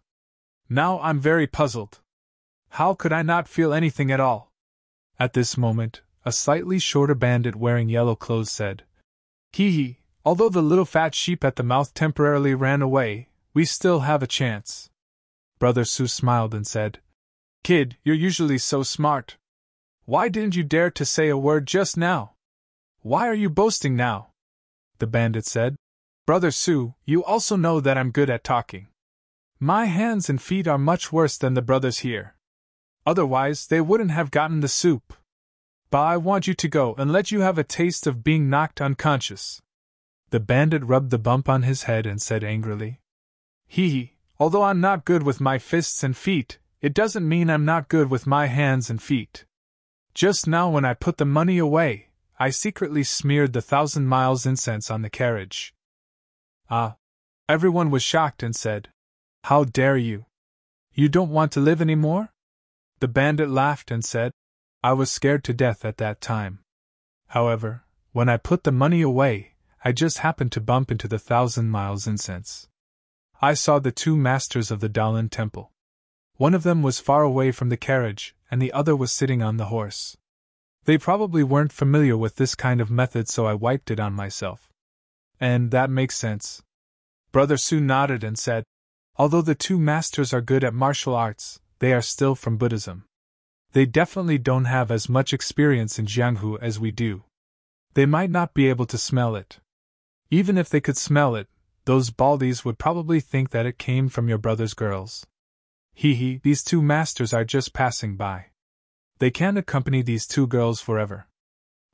S1: Now I'm very puzzled. How could I not feel anything at all?" At this moment, a slightly shorter bandit wearing yellow clothes said, "Hee, although the little fat sheep at the mouth temporarily ran away, we still have a chance." Brother Sue smiled and said, "Kid, you're usually so smart. Why didn't you dare to say a word just now? Why are you boasting now?" The bandit said, "Brother Sue, you also know that I'm good at talking. My hands and feet are much worse than the brothers here. Otherwise, they wouldn't have gotten the soup. But I want you to go and let you have a taste of being knocked unconscious." The bandit rubbed the bump on his head and said angrily, "Hee, although I'm not good with my fists and feet, it doesn't mean I'm not good with my hands and feet. Just now when I put the money away, I secretly smeared the 1,000 miles incense on the carriage." Ah! Everyone was shocked and said, "How dare you? You don't want to live any more?" The bandit laughed and said, "I was scared to death at that time. However, when I put the money away, I just happened to bump into the 1,000 miles incense. I saw the two masters of the Daolin temple. One of them was far away from the carriage, and the other was sitting on the horse. They probably weren't familiar with this kind of method, so I wiped it on myself. And that makes sense." Brother Sue nodded and said, "Although the two masters are good at martial arts, they are still from Buddhism. They definitely don't have as much experience in Jianghu as we do. They might not be able to smell it. Even if they could smell it, those baldies would probably think that it came from your brother's girls. Hee, these two masters are just passing by. They can't accompany these two girls forever.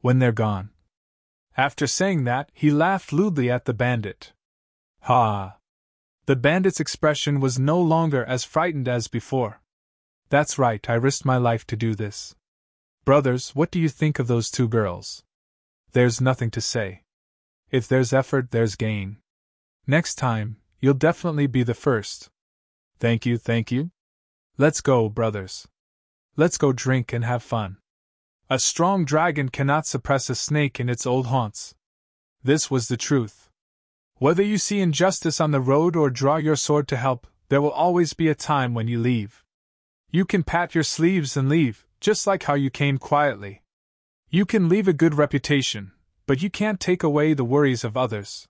S1: When they're gone." After saying that, he laughed lewdly at the bandit. Ha! The bandit's expression was no longer as frightened as before. "That's right, I risked my life to do this. Brothers, what do you think of those two girls? There's nothing to say. If there's effort, there's gain. Next time, you'll definitely be the first." Thank you. "Let's go, brothers. Let's go drink and have fun. A strong dragon cannot suppress a snake in its old haunts." This was the truth. Whether you see injustice on the road or draw your sword to help, there will always be a time when you leave. You can pat your sleeves and leave, just like how you came quietly. You can leave a good reputation, but you can't take away the worries of others.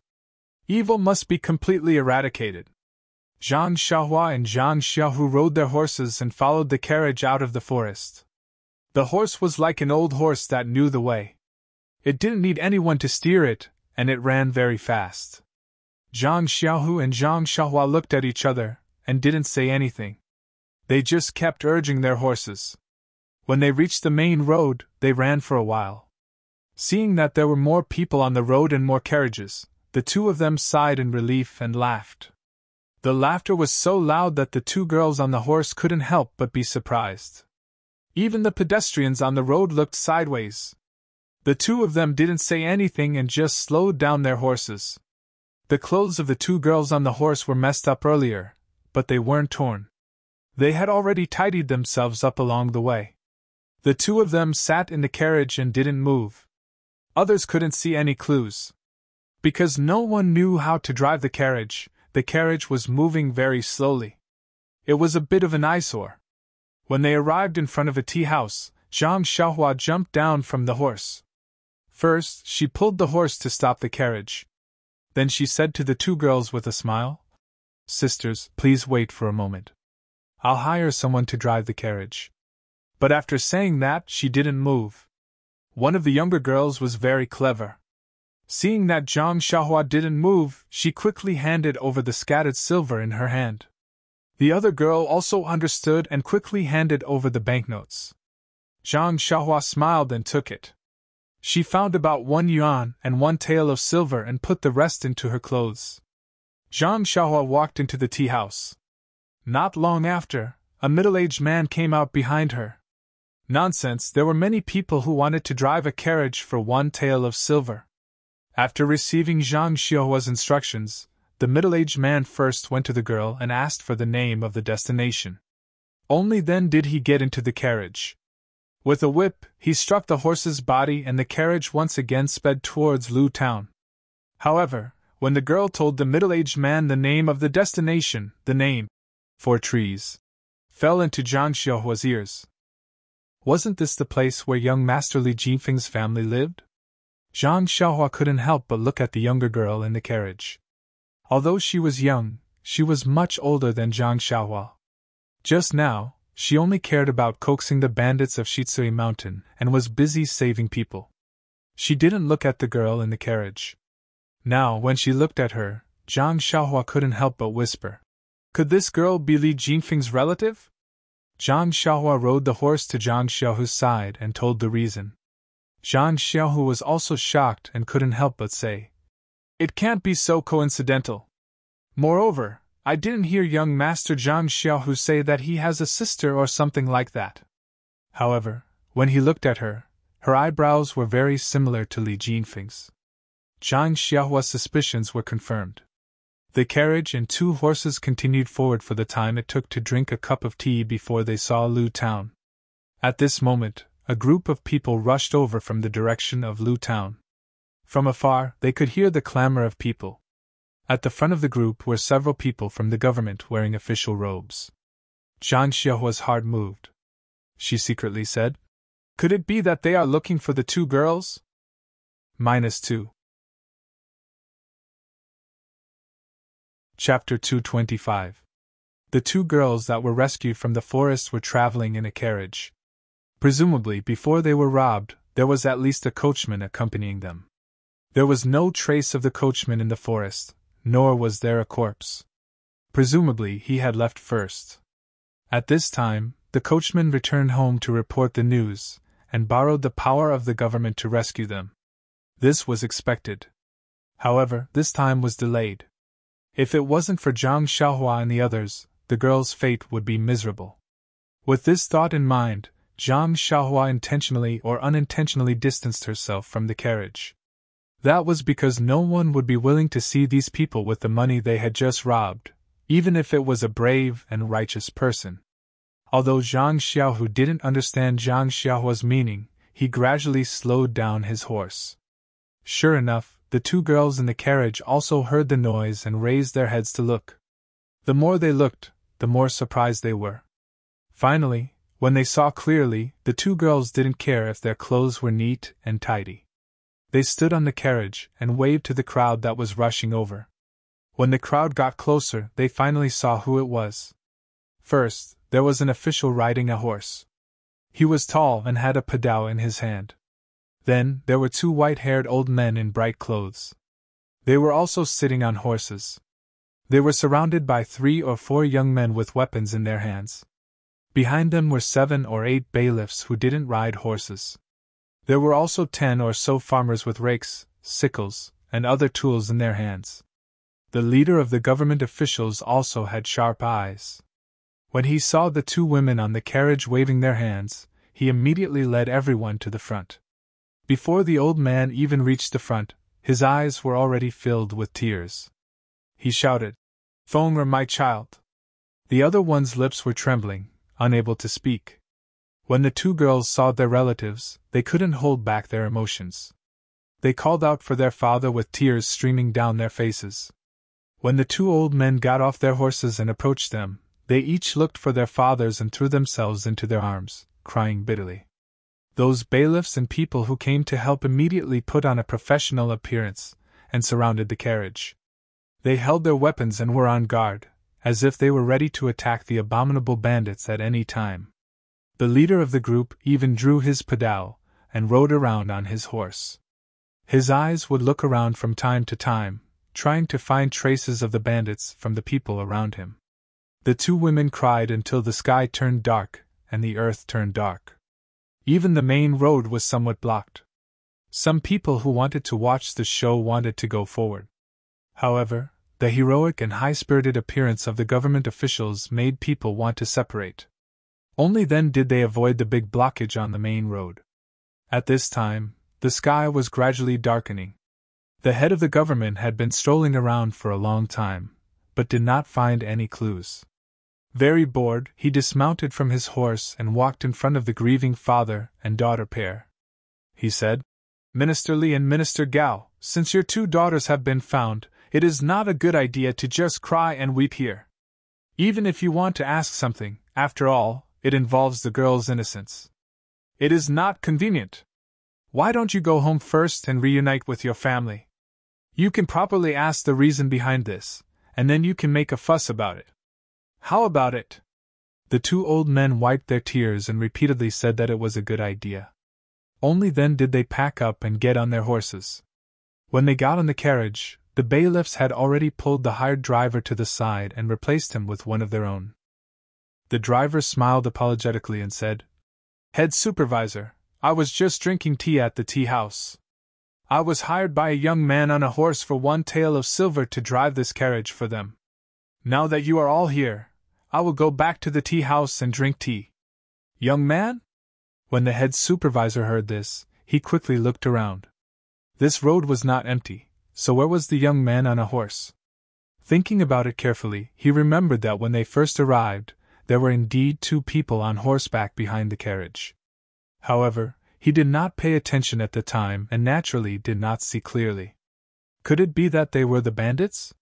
S1: Evil must be completely eradicated. Zhang Xiaohua and Zhang Xiaohu rode their horses and followed the carriage out of the forest. The horse was like an old horse that knew the way. It didn't need anyone to steer it, and it ran very fast. Zhang Xiaohu and Zhang Xiaohua looked at each other and didn't say anything. They just kept urging their horses. When they reached the main road, they ran for a while. Seeing that there were more people on the road and more carriages, the two of them sighed in relief and laughed. The laughter was so loud that the two girls on the horse couldn't help but be surprised. Even the pedestrians on the road looked sideways. The two of them didn't say anything and just slowed down their horses. The clothes of the two girls on the horse were messed up earlier, but they weren't torn. They had already tidied themselves up along the way. The two of them sat in the carriage and didn't move. Others couldn't see any clues. Because no one knew how to drive the carriage was moving very slowly. It was a bit of an eyesore. When they arrived in front of a tea house, Zhang Xiaohua jumped down from the horse. First, she pulled the horse to stop the carriage. Then she said to the two girls with a smile, "Sisters, please wait for a moment. I'll hire someone to drive the carriage." But after saying that, she didn't move. One of the younger girls was very clever. Seeing that Zhang Xiaohua didn't move, she quickly handed over the scattered silver in her hand. The other girl also understood and quickly handed over the banknotes. Zhang Xiaohua smiled and took it. She found about 1 yuan and 1 tael of silver and put the rest into her clothes. Zhang Xiaohua walked into the tea house. Not long after, A middle-aged man came out behind her. Nonsense, there were many people who wanted to drive a carriage for one tael of silver. After receiving Zhang Xiaohua's instructions, the middle-aged man first went to the girl and asked for the name of the destination. Only then did he get into the carriage. With a whip, he struck the horse's body and the carriage once again sped towards Lu Town. However, when the girl told the middle-aged man the name of the destination, the name, 4 Trees, fell into Zhang Xiaohua's ears. Wasn't this the place where young Master Li Jinfeng's family lived? Zhang Xiaohua couldn't help but look at the younger girl in the carriage. Although she was young, she was much older than Zhang Xiaohua. Just now, she only cared about coaxing the bandits of Shitsui Mountain and was busy saving people. She didn't look at the girl in the carriage. Now, when she looked at her, Zhang Xiaohua couldn't help but whisper, "Could this girl be Li Jinfeng's relative?" Zhang Xiaohua rode the horse to Zhang Xiaohu's side and told the reason. Zhang Xiaohu was also shocked and couldn't help but say, "It can't be so coincidental. Moreover, I didn't hear young Master Zhang Xiaohu say that he has a sister or something like that." However, when he looked at her, her eyebrows were very similar to Li Jinfeng's. Zhang Xiaohua's suspicions were confirmed. The carriage and 2 horses continued forward for the time it took to drink a cup of tea before they saw Lu Town. At this moment, a group of people rushed over from the direction of Lu Town. From afar, they could hear the clamor of people. At the front of the group were several people from the government wearing official robes. Zhang Xiaohua's heart moved. She secretly said, "Could it be that they are looking for the 2 girls?" -2. Chapter 225. The 2 girls that were rescued from the forest were traveling in a carriage. Presumably, before they were robbed, there was at least a coachman accompanying them. There was no trace of the coachman in the forest, nor was there a corpse. Presumably, he had left first. At this time, the coachman returned home to report the news, and borrowed the power of the government to rescue them. This was expected. However, this time was delayed. If it wasn't for Zhang Xiaohua and the others, the girl's fate would be miserable. With this thought in mind, Zhang Xiaohua intentionally or unintentionally distanced herself from the carriage. That was because no one would be willing to see these people with the money they had just robbed, even if it was a brave and righteous person. Although Zhang Xiaohu didn't understand Zhang Xiaohua's meaning, he gradually slowed down his horse. Sure enough, the 2 girls in the carriage also heard the noise and raised their heads to look. The more they looked, the more surprised they were. Finally, when they saw clearly, the 2 girls didn't care if their clothes were neat and tidy. They stood on the carriage and waved to the crowd that was rushing over. When the crowd got closer, they finally saw who it was. First, there was an official riding a horse. He was tall and had a padao in his hand. Then, there were 2 white-haired old men in bright clothes. They were also sitting on horses. They were surrounded by 3 or 4 young men with weapons in their hands. Behind them were 7 or 8 bailiffs who didn't ride horses. There were also 10 or so farmers with rakes, sickles, and other tools in their hands. The leader of the government officials also had sharp eyes. When he saw the 2 women on the carriage waving their hands, he immediately led everyone to the front. Before the old man even reached the front, his eyes were already filled with tears. He shouted, "Feng Er, my child!" The other one's lips were trembling, unable to speak. When the 2 girls saw their relatives, they couldn't hold back their emotions. They called out for their father with tears streaming down their faces. When the 2 old men got off their horses and approached them, they each looked for their fathers and threw themselves into their arms, crying bitterly. Those bailiffs and people who came to help immediately put on a professional appearance and surrounded the carriage. They held their weapons and were on guard, as if they were ready to attack the abominable bandits at any time. The leader of the group even drew his padao and rode around on his horse. His eyes would look around from time to time, trying to find traces of the bandits from the people around him. The 2 women cried until the sky turned dark and the earth turned dark. Even the main road was somewhat blocked. Some people who wanted to watch the show wanted to go forward. However, the heroic and high-spirited appearance of the government officials made people want to separate. Only then did they avoid the big blockage on the main road. At this time, the sky was gradually darkening. The head of the government had been strolling around for a long time, but did not find any clues. Very bored, he dismounted from his horse and walked in front of the grieving father and daughter pair. He said, "Minister Li and Minister Gao, since your 2 daughters have been found, it is not a good idea to just cry and weep here. Even if you want to ask something, after all, it involves the girl's innocence. It is not convenient. Why don't you go home first and reunite with your family? You can properly ask the reason behind this, and then you can make a fuss about it. How about it?" The 2 old men wiped their tears and repeatedly said that it was a good idea. Only then did they pack up and get on their horses. When they got on the carriage, the bailiffs had already pulled the hired driver to the side and replaced him with one of their own. The driver smiled apologetically and said, "Head supervisor, I was just drinking tea at the tea house. I was hired by a young man on a horse for 1 tael of silver to drive this carriage for them. Now that you are all here, I will go back to the tea house and drink tea." "Young man?" When the head supervisor heard this, he quickly looked around. This road was not empty, so where was the young man on a horse? Thinking about it carefully, he remembered that when they first arrived, there were indeed 2 people on horseback behind the carriage. However, he did not pay attention at the time and naturally did not see clearly. Could it be that they were the bandits?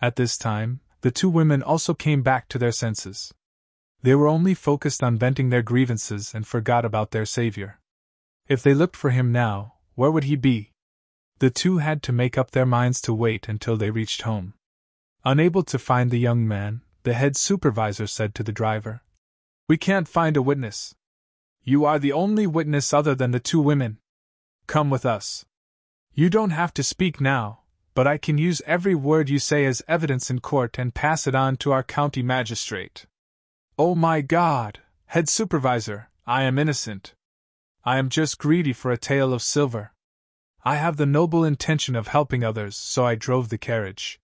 S1: At this time, the 2 women also came back to their senses. They were only focused on venting their grievances and forgot about their savior. If they looked for him now, where would he be? The 2 had to make up their minds to wait until they reached home. Unable to find the young man, the head supervisor said to the driver, "We can't find a witness. You are the only witness other than the 2 women. Come with us. You don't have to speak now, but I can use every word you say as evidence in court and pass it on to our county magistrate." "Oh my God, head supervisor, I am innocent. I am just greedy for a tael of silver. I have the noble intention of helping others, so I drove the carriage.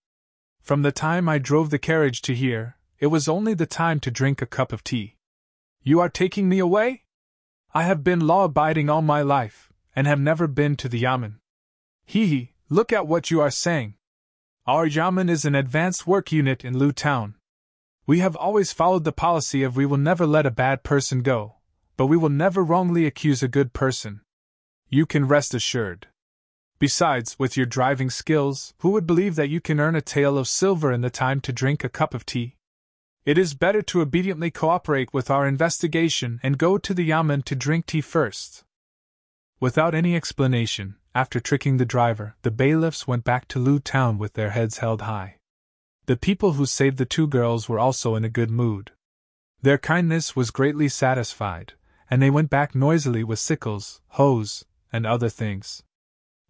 S1: From the time I drove the carriage to here, it was only the time to drink a cup of tea. You are taking me away? I have been law-abiding all my life, and have never been to the yamen. Hee, look at what you are saying. Our yamen is an advanced work unit in Lu Town. We have always followed the policy of we will never let a bad person go, but we will never wrongly accuse a good person. You can rest assured. Besides, with your driving skills, who would believe that you can earn a tael of silver in the time to drink a cup of tea? It is better to obediently cooperate with our investigation and go to the yamen to drink tea first." Without any explanation, after tricking the driver, the bailiffs went back to Lu Town with their heads held high. The people who saved the 2 girls were also in a good mood. Their kindness was greatly satisfied, and they went back noisily with sickles, hoes, and other things.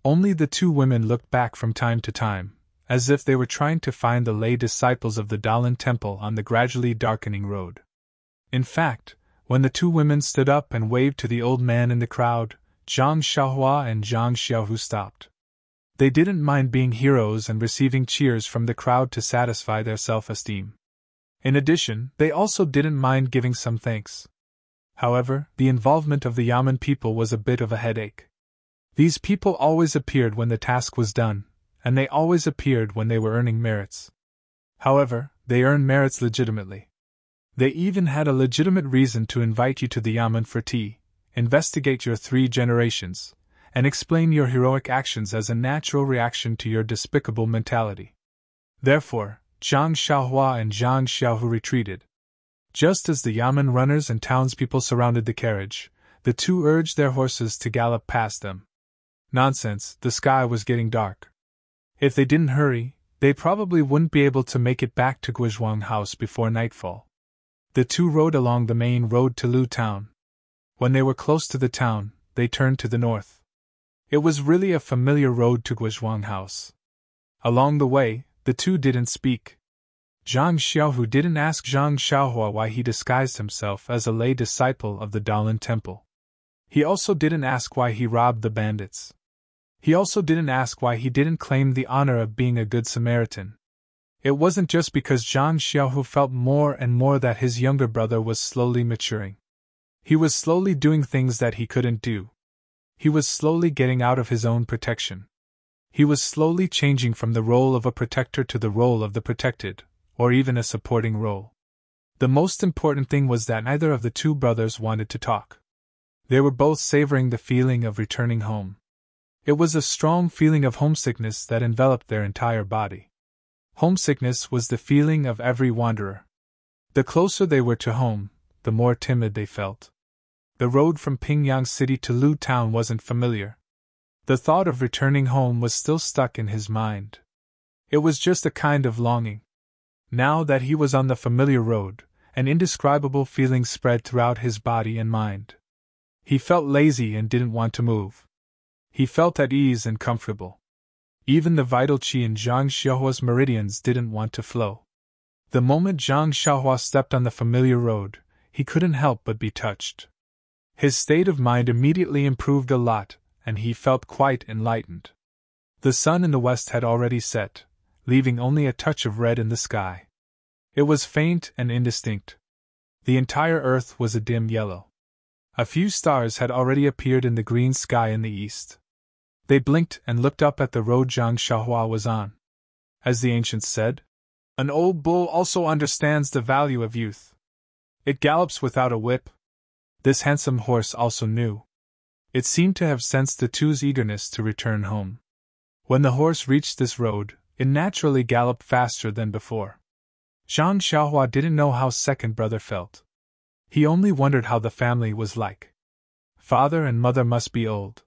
S1: Only the 2 women looked back from time to time, as if they were trying to find the lay disciples of the Dalan temple on the gradually darkening road. In fact, when the 2 women stood up and waved to the old man in the crowd, Zhang Xiaohua and Zhang Xiaohu stopped. They didn't mind being heroes and receiving cheers from the crowd to satisfy their self-esteem. In addition, they also didn't mind giving some thanks. However, the involvement of the yamen people was a bit of a headache. These people always appeared when the task was done, and they always appeared when they were earning merits. However, they earned merits legitimately. They even had a legitimate reason to invite you to the yamen for tea, investigate your 3 generations, and explain your heroic actions as a natural reaction to your despicable mentality. Therefore, Zhang Xiaohua and Zhang Xiaohu retreated. Just as the yamen runners and townspeople surrounded the carriage, the 2 urged their horses to gallop past them. Nonsense, the sky was getting dark. If they didn't hurry, they probably wouldn't be able to make it back to Guizhuang House before nightfall. The 2 rode along the main road to Lu Town. When they were close to the town, they turned to the north. It was really a familiar road to Guizhuang House. Along the way, the 2 didn't speak. Zhang Xiaohu didn't ask Zhang Xiaohua why he disguised himself as a lay disciple of the Dalan temple. He also didn't ask why he robbed the bandits. He also didn't ask why he didn't claim the honor of being a good Samaritan. It wasn't just because Zhang Xiaohu felt more and more that his younger brother was slowly maturing. He was slowly doing things that he couldn't do. He was slowly getting out of his own protection. He was slowly changing from the role of a protector to the role of the protected, or even a supporting role. The most important thing was that neither of the two brothers wanted to talk. They were both savoring the feeling of returning home. It was a strong feeling of homesickness that enveloped their entire body. Homesickness was the feeling of every wanderer. The closer they were to home, the more timid they felt. The road from Pingyang City to Lu Town wasn't familiar. The thought of returning home was still stuck in his mind. It was just a kind of longing. Now that he was on the familiar road, an indescribable feeling spread throughout his body and mind. He felt lazy and didn't want to move. He felt at ease and comfortable. Even the vital qi in Zhang Xiaohua's meridians didn't want to flow. The moment Zhang Xiaohua stepped on the familiar road, he couldn't help but be touched. His state of mind immediately improved a lot, and he felt quite enlightened. The sun in the west had already set, leaving only a touch of red in the sky. It was faint and indistinct. The entire earth was a dim yellow. A few stars had already appeared in the green sky in the east. They blinked and looked up at the road Zhang Xiaohua was on. As the ancients said, an old bull also understands the value of youth. It gallops without a whip. This handsome horse also knew. It seemed to have sensed the two's eagerness to return home. When the horse reached this road, it naturally galloped faster than before. Zhang Xiaohua didn't know how second brother felt. He only wondered how the family was like. Father and mother must be old.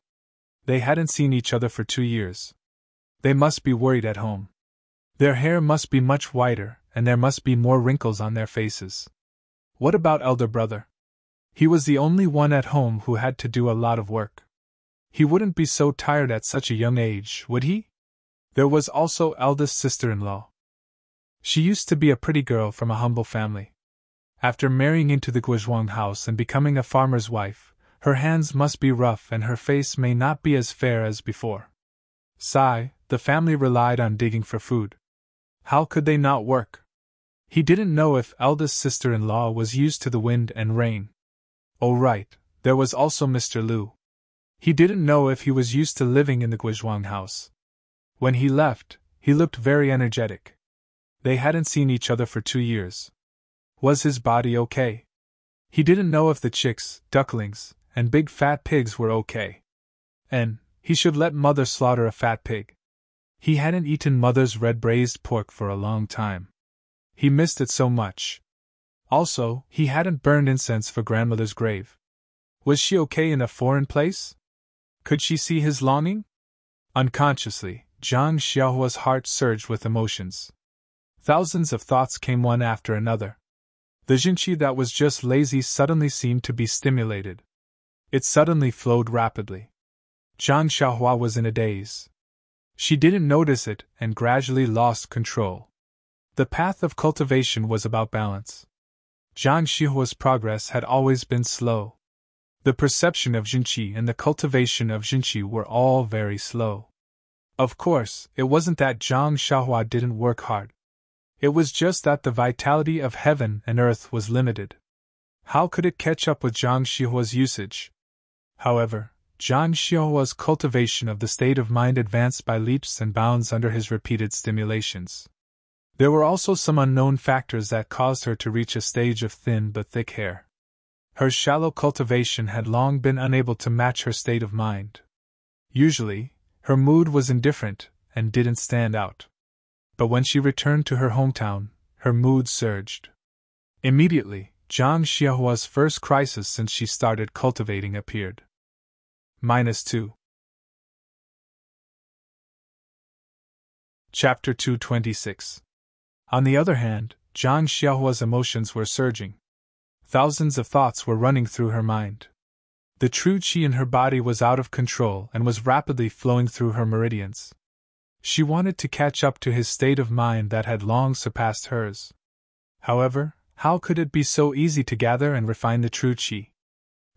S1: They hadn't seen each other for 2 years. They must be worried at home. Their hair must be much whiter, and there must be more wrinkles on their faces. What about elder brother? He was the only one at home who had to do a lot of work. He wouldn't be so tired at such a young age, would he? There was also eldest sister-in-law. She used to be a pretty girl from a humble family. After marrying into the Guizhuang house and becoming a farmer's wife, her hands must be rough and her face may not be as fair as before. The family relied on digging for food. How could they not work? He didn't know if eldest sister-in-law was used to the wind and rain. Oh right, there was also Mr. Liu. He didn't know if he was used to living in the Guizhuang house. When he left, he looked very energetic. They hadn't seen each other for 2 years. Was his body okay? He didn't know if the chicks, ducklings, and big fat pigs were okay. And he should let mother slaughter a fat pig. He hadn't eaten mother's red braised pork for a long time. He missed it so much. Also, he hadn't burned incense for grandmother's grave. Was she okay in a foreign place? Could she see his longing? Unconsciously, Zhang Xiaohua's heart surged with emotions. Thousands of thoughts came one after another. The Jinqi that was just lazy suddenly seemed to be stimulated. It suddenly flowed rapidly. Zhang Xiaohua was in a daze. She didn't notice it and gradually lost control. The path of cultivation was about balance. Zhang Xiaohua's progress had always been slow. The perception of Jinqi and the cultivation of Jinqi were all very slow. Of course, it wasn't that Zhang Xiaohua didn't work hard. It was just that the vitality of heaven and earth was limited. How could it catch up with Zhang Xiaohua's usage? However, Zhang Xiaohua's cultivation of the state of mind advanced by leaps and bounds under his repeated stimulations. There were also some unknown factors that caused her to reach a stage of thin but thick hair. Her shallow cultivation had long been unable to match her state of mind. Usually, her mood was indifferent and didn't stand out. But when she returned to her hometown, her mood surged. Immediately, Zhang Xiaohua's first crisis since she started cultivating appeared. -2. Chapter 226. On the other hand, Zhang Xiaohua's emotions were surging. Thousands of thoughts were running through her mind. The true qi in her body was out of control and was rapidly flowing through her meridians. She wanted to catch up to his state of mind that had long surpassed hers. However, how could it be so easy to gather and refine the true qi?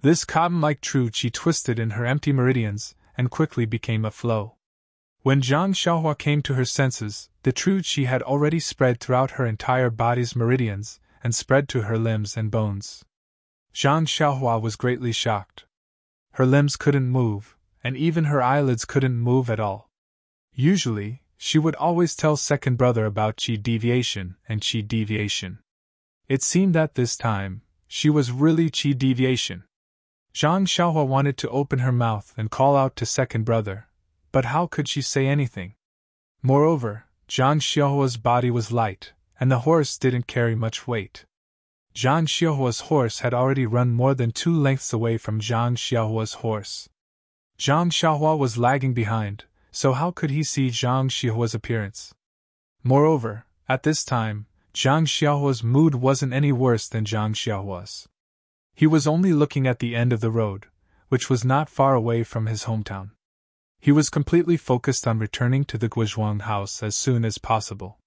S1: This cotton-like true qi twisted in her empty meridians and quickly became a flow. When Zhang Xiaohua came to her senses, the truth she had already spread throughout her entire body's meridians, and spread to her limbs and bones. Zhang Xiaohua was greatly shocked. Her limbs couldn't move, and even her eyelids couldn't move at all. Usually, she would always tell second brother about qi deviation and qi deviation. It seemed that this time, she was really qi deviation. Zhang Xiaohua wanted to open her mouth and call out to second brother, but how could she say anything? Moreover, Zhang Xiaohua's body was light, and the horse didn't carry much weight. Zhang Xiaohua's horse had already run more than 2 lengths away from Zhang Xiaohua's horse. Zhang Xiaohua was lagging behind, so how could he see Zhang Xiaohua's appearance? Moreover, at this time, Zhang Xiaohua's mood wasn't any worse than Zhang Xiaohua's. He was only looking at the end of the road, which was not far away from his hometown. He was completely focused on returning to the Guizhuang house as soon as possible.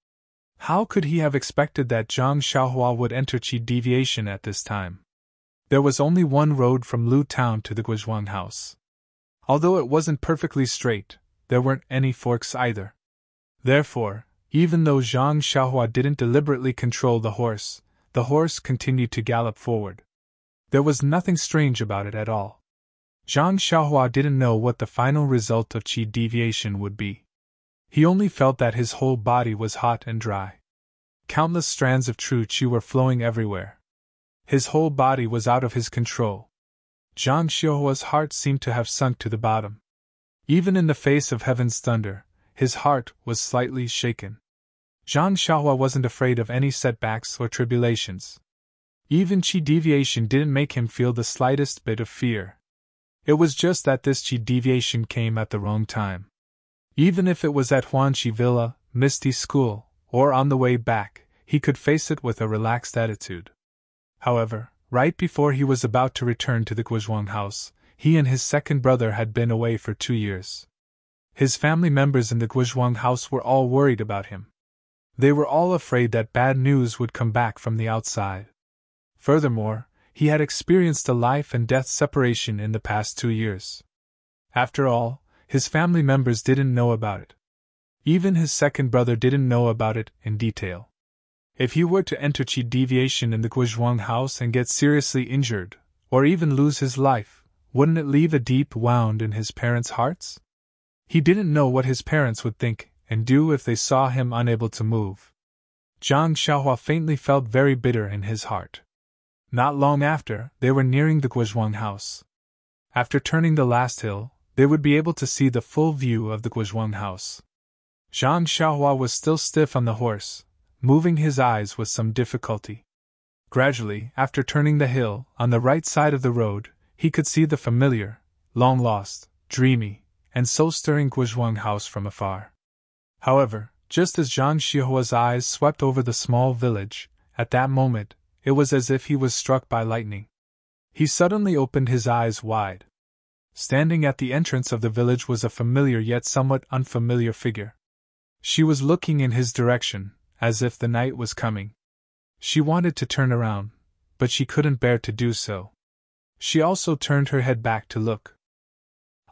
S1: How could he have expected that Zhang Xiaohua would enter qi deviation at this time? There was only one road from Lu Town to the Guizhuang house. Although it wasn't perfectly straight, there weren't any forks either. Therefore, even though Zhang Xiaohua didn't deliberately control the horse continued to gallop forward. There was nothing strange about it at all. Zhang Xiaohua didn't know what the final result of qi deviation would be. He only felt that his whole body was hot and dry. Countless strands of true qi were flowing everywhere. His whole body was out of his control. Zhang Xiaohua's heart seemed to have sunk to the bottom. Even in the face of heaven's thunder, his heart was slightly shaken. Zhang Xiaohua wasn't afraid of any setbacks or tribulations. Even qi deviation didn't make him feel the slightest bit of fear. It was just that this qi deviation came at the wrong time. Even if it was at Huanqi Villa, Misty School, or on the way back, he could face it with a relaxed attitude. However, right before he was about to return to the Guizhuang house, he and his second brother had been away for 2 years. His family members in the Guizhuang house were all worried about him. They were all afraid that bad news would come back from the outside. Furthermore, he had experienced a life and death separation in the past 2 years. After all, his family members didn't know about it. Even his second brother didn't know about it in detail. If he were to enter qi deviation in the Guizhuang house and get seriously injured, or even lose his life, wouldn't it leave a deep wound in his parents' hearts? He didn't know what his parents would think and do if they saw him unable to move. Zhang Xiaohua faintly felt very bitter in his heart. Not long after, they were nearing the Guizhuang house. After turning the last hill, they would be able to see the full view of the Guizhuang house. Zhang Xiaohua was still stiff on the horse, moving his eyes with some difficulty. Gradually, after turning the hill, on the right side of the road, he could see the familiar, long-lost, dreamy, and soul-stirring Guizhuang house from afar. However, just as Zhang Xiaohua's eyes swept over the small village, at that moment, it was as if he was struck by lightning. He suddenly opened his eyes wide. Standing at the entrance of the village was a familiar yet somewhat unfamiliar figure. She was looking in his direction, as if the night was coming. She wanted to turn around, but she couldn't bear to do so. She also turned her head back to look.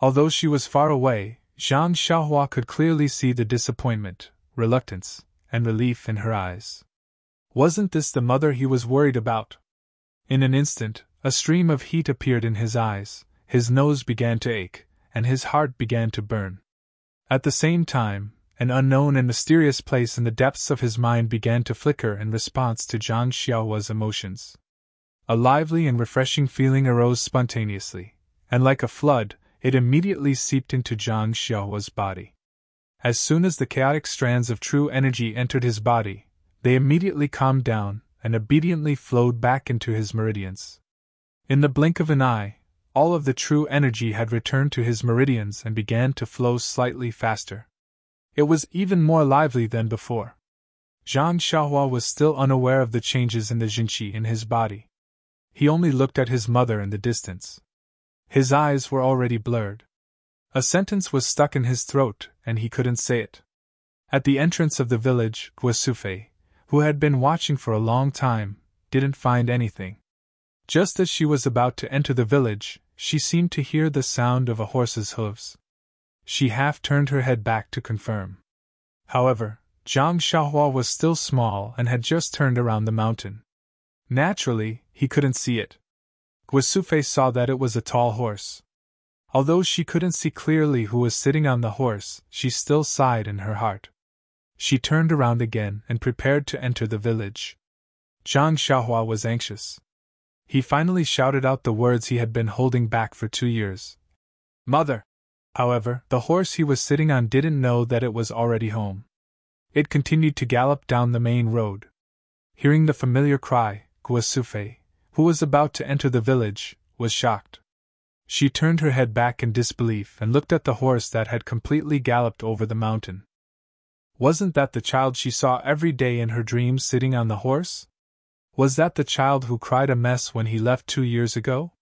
S1: Although she was far away, Zhang Xiaohua could clearly see the disappointment, reluctance, and relief in her eyes. Wasn't this the mother he was worried about? In an instant, a stream of heat appeared in his eyes, his nose began to ache, and his heart began to burn. At the same time, an unknown and mysterious place in the depths of his mind began to flicker in response to Zhang Xiaohua's emotions. A lively and refreshing feeling arose spontaneously, and like a flood, it immediately seeped into Zhang Xiaohua's body. As soon as the chaotic strands of true energy entered his body, they immediately calmed down and obediently flowed back into his meridians. In the blink of an eye, all of the true energy had returned to his meridians and began to flow slightly faster. It was even more lively than before. Zhang Xiaohua was still unaware of the changes in the Jinqi in his body. He only looked at his mother in the distance. His eyes were already blurred. A sentence was stuck in his throat, and he couldn't say it. At the entrance of the village, Guosufei, who had been watching for a long time, didn't find anything. Just as she was about to enter the village, she seemed to hear the sound of a horse's hooves. She half turned her head back to confirm. However, Zhang Xiaohua was still small and had just turned around the mountain. Naturally, he couldn't see it. Guosufei saw that it was a tall horse. Although she couldn't see clearly who was sitting on the horse, she still sighed in her heart. She turned around again and prepared to enter the village. Zhang Xiaohua was anxious. He finally shouted out the words he had been holding back for 2 years. Mother! However, the horse he was sitting on didn't know that it was already home. It continued to gallop down the main road. Hearing the familiar cry, Guosufei, who was about to enter the village, was shocked. She turned her head back in disbelief and looked at the horse that had completely galloped over the mountain. Wasn't that the child she saw every day in her dreams sitting on the horse? Was that the child who cried a mess when he left 2 years ago?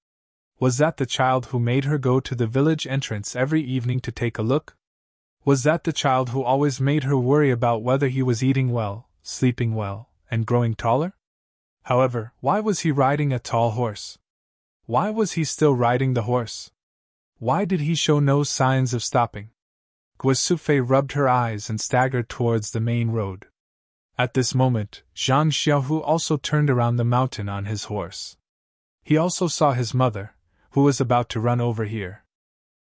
S1: Was that the child who made her go to the village entrance every evening to take a look? Was that the child who always made her worry about whether he was eating well, sleeping well, and growing taller? However, why was he riding a tall horse? Why was he still riding the horse? Why did he show no signs of stopping? Guosufei rubbed her eyes and staggered towards the main road. At this moment, Zhang Xiaohu also turned around the mountain on his horse. He also saw his mother, who was about to run over here.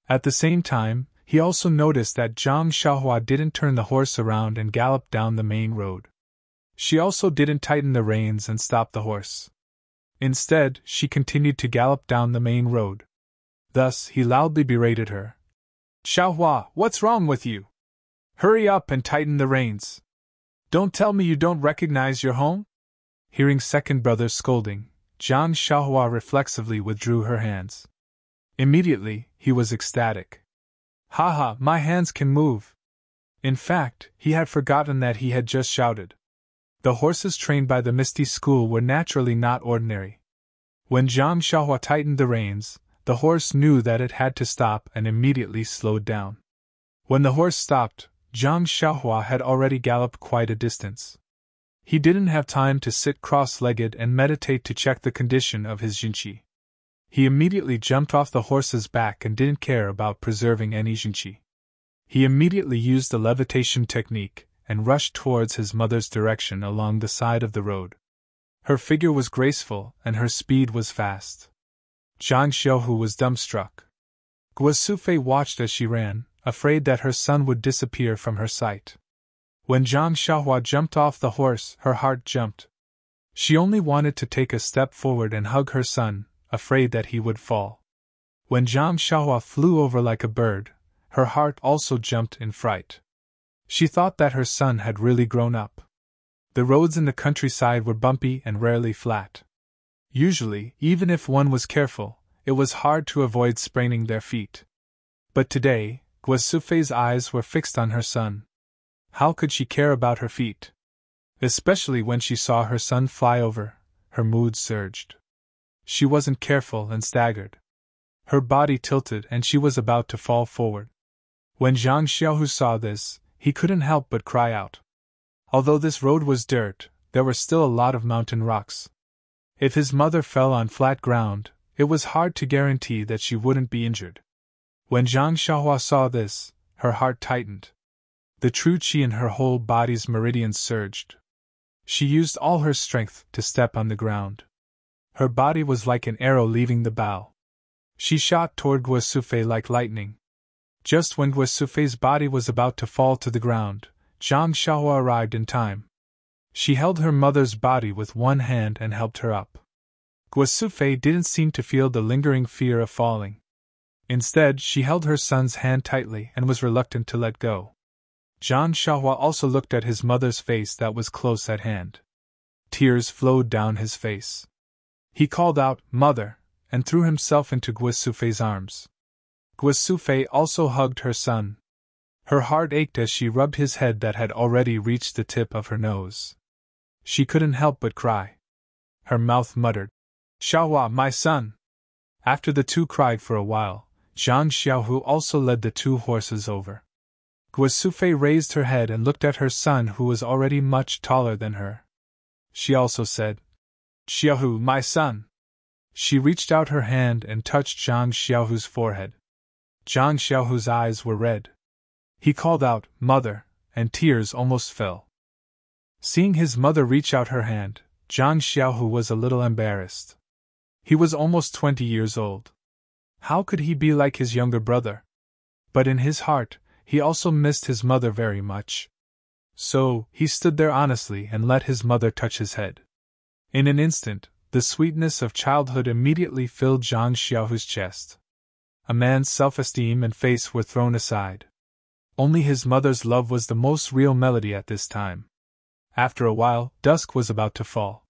S1: At the same time, he also noticed that Zhang Xiaohua didn't turn the horse around and gallop down the main road. She also didn't tighten the reins and stop the horse. Instead, she continued to gallop down the main road. Thus, he loudly berated her. Xiaohua, what's wrong with you? Hurry up and tighten the reins. Don't tell me you don't recognize your home? Hearing second brother's scolding, Zhang Xiaohua reflexively withdrew her hands. Immediately, he was ecstatic. Haha, my hands can move. In fact, he had forgotten that he had just shouted. The horses trained by the Misty School were naturally not ordinary. When Zhang Xiaohua tightened the reins, the horse knew that it had to stop and immediately slowed down. When the horse stopped, Zhang Xiaohua had already galloped quite a distance. He didn't have time to sit cross-legged and meditate to check the condition of his jinqi. He immediately jumped off the horse's back and didn't care about preserving any jinqi. He immediately used the levitation technique and rushed towards his mother's direction along the side of the road. Her figure was graceful and her speed was fast. Zhang Xiaohu was dumbstruck. Guosufei watched as she ran, afraid that her son would disappear from her sight. When Zhang Xiaohua jumped off the horse, her heart jumped. She only wanted to take a step forward and hug her son, afraid that he would fall. When Zhang Xiaohua flew over like a bird, her heart also jumped in fright. She thought that her son had really grown up. The roads in the countryside were bumpy and rarely flat. Usually, even if one was careful, it was hard to avoid spraining their feet. But today, Guosufei's eyes were fixed on her son. How could she care about her feet? Especially when she saw her son fly over, her mood surged. She wasn't careful and staggered. Her body tilted and she was about to fall forward. When Zhang Xiaohu saw this, he couldn't help but cry out. Although this road was dirt, there were still a lot of mountain rocks. If his mother fell on flat ground, it was hard to guarantee that she wouldn't be injured. When Zhang Xiaohua saw this, her heart tightened. The true qi in her whole body's meridians surged. She used all her strength to step on the ground. Her body was like an arrow leaving the bow. She shot toward Guosufei like lightning. Just when Guosufei's body was about to fall to the ground, Zhang Xiaohua arrived in time. She held her mother's body with one hand and helped her up. Guosufei didn't seem to feel the lingering fear of falling. Instead, she held her son's hand tightly and was reluctant to let go. Zhang Xiaohua also looked at his mother's face that was close at hand. Tears flowed down his face. He called out, "Mother," and threw himself into Guosufei's arms. Guosufei also hugged her son. Her heart ached as she rubbed his head that had already reached the tip of her nose. She couldn't help but cry. Her mouth muttered, "Xiaohua, my son!" After the two cried for a while, Zhang Xiaohu also led the two horses over. Guosufei raised her head and looked at her son who was already much taller than her. She also said, "Xiaohu, my son!" She reached out her hand and touched Zhang Xiaohu's forehead. Zhang Xiaohu's eyes were red. He called out, "Mother," and tears almost fell. Seeing his mother reach out her hand, Zhang Xiaohu was a little embarrassed. He was almost 20 years old. How could he be like his younger brother? But in his heart, he also missed his mother very much. So, he stood there honestly and let his mother touch his head. In an instant, the sweetness of childhood immediately filled Zhang Xiaohu's chest. A man's self-esteem and face were thrown aside. Only his mother's love was the most real melody at this time. After a while, dusk was about to fall.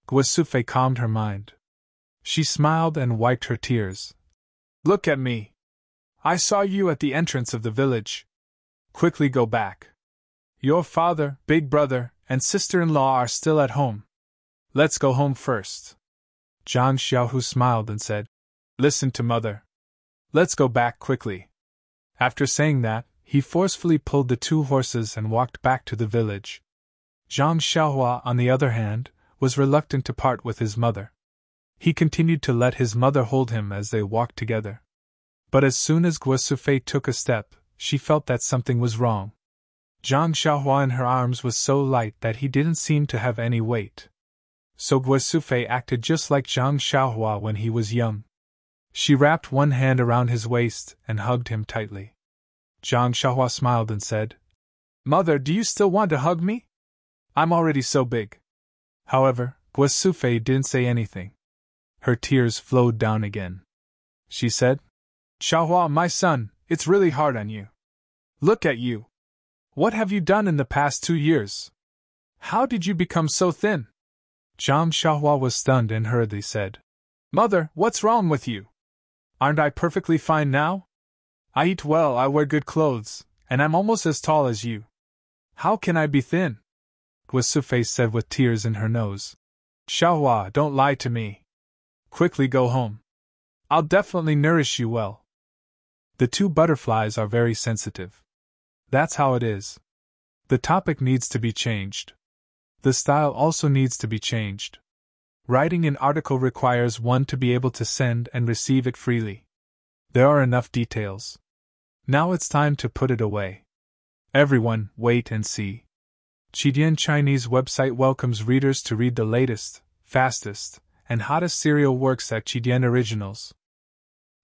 S1: Guosufei calmed her mind. She smiled and wiped her tears. "Look at me. I saw you at the entrance of the village. Quickly go back. Your father, big brother, and sister-in-law are still at home. Let's go home first." Zhang Xiaohu smiled and said, "Listen to mother. Let's go back quickly." After saying that, he forcefully pulled the 2 horses and walked back to the village. Zhang Xiaohua, on the other hand, was reluctant to part with his mother. He continued to let his mother hold him as they walked together. But as soon as Guosufei took a step, she felt that something was wrong. Zhang Xiaohua in her arms was so light that he didn't seem to have any weight. So Guosufei acted just like Zhang Xiaohua when he was young. She wrapped one hand around his waist and hugged him tightly. Zhang Xiaohua smiled and said, "Mother, do you still want to hug me? I'm already so big." However, Guosufei didn't say anything. Her tears flowed down again. She said, "Xiaohua, my son, it's really hard on you. Look at you. What have you done in the past 2 years? How did you become so thin?" Zhang Xiaohua was stunned and hurriedly said, "Mother, what's wrong with you? Aren't I perfectly fine now? I eat well, I wear good clothes, and I'm almost as tall as you. How can I be thin?" Guosufei said with tears in her nose, "Xiaohua, don't lie to me. Quickly go home. I'll definitely nourish you well." The 2 butterflies are very sensitive. That's how it is. The topic needs to be changed. The style also needs to be changed. Writing an article requires one to be able to send and receive it freely. There are enough details. Now it's time to put it away. Everyone, wait and see. Qidian Chinese website welcomes readers to read the latest, fastest, and hottest serial works at Qidian Originals.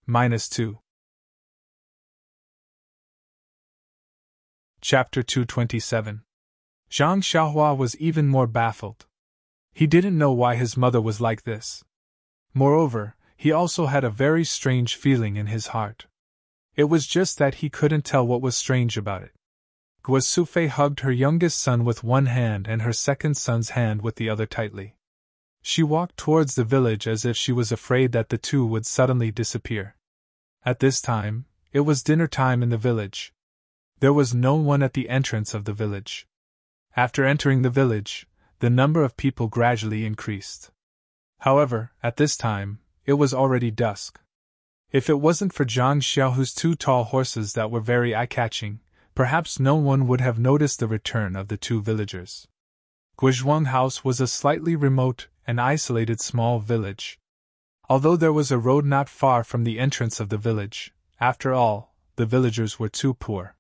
S1: -2. Chapter 227. Zhang Xiaohua was even more baffled. He didn't know why his mother was like this. Moreover, he also had a very strange feeling in his heart. It was just that he couldn't tell what was strange about it. Guosufei hugged her youngest son with one hand and her second son's hand with the other tightly. She walked towards the village as if she was afraid that the 2 would suddenly disappear. At this time, it was dinner time in the village. There was no one at the entrance of the village. After entering the village, the number of people gradually increased. However, at this time, it was already dusk. If it wasn't for Zhang Xiaohu's 2 tall horses that were very eye-catching, perhaps no one would have noticed the return of the 2 villagers. Guizhuang House was a slightly remote and isolated small village. Although there was a road not far from the entrance of the village, after all, the villagers were too poor.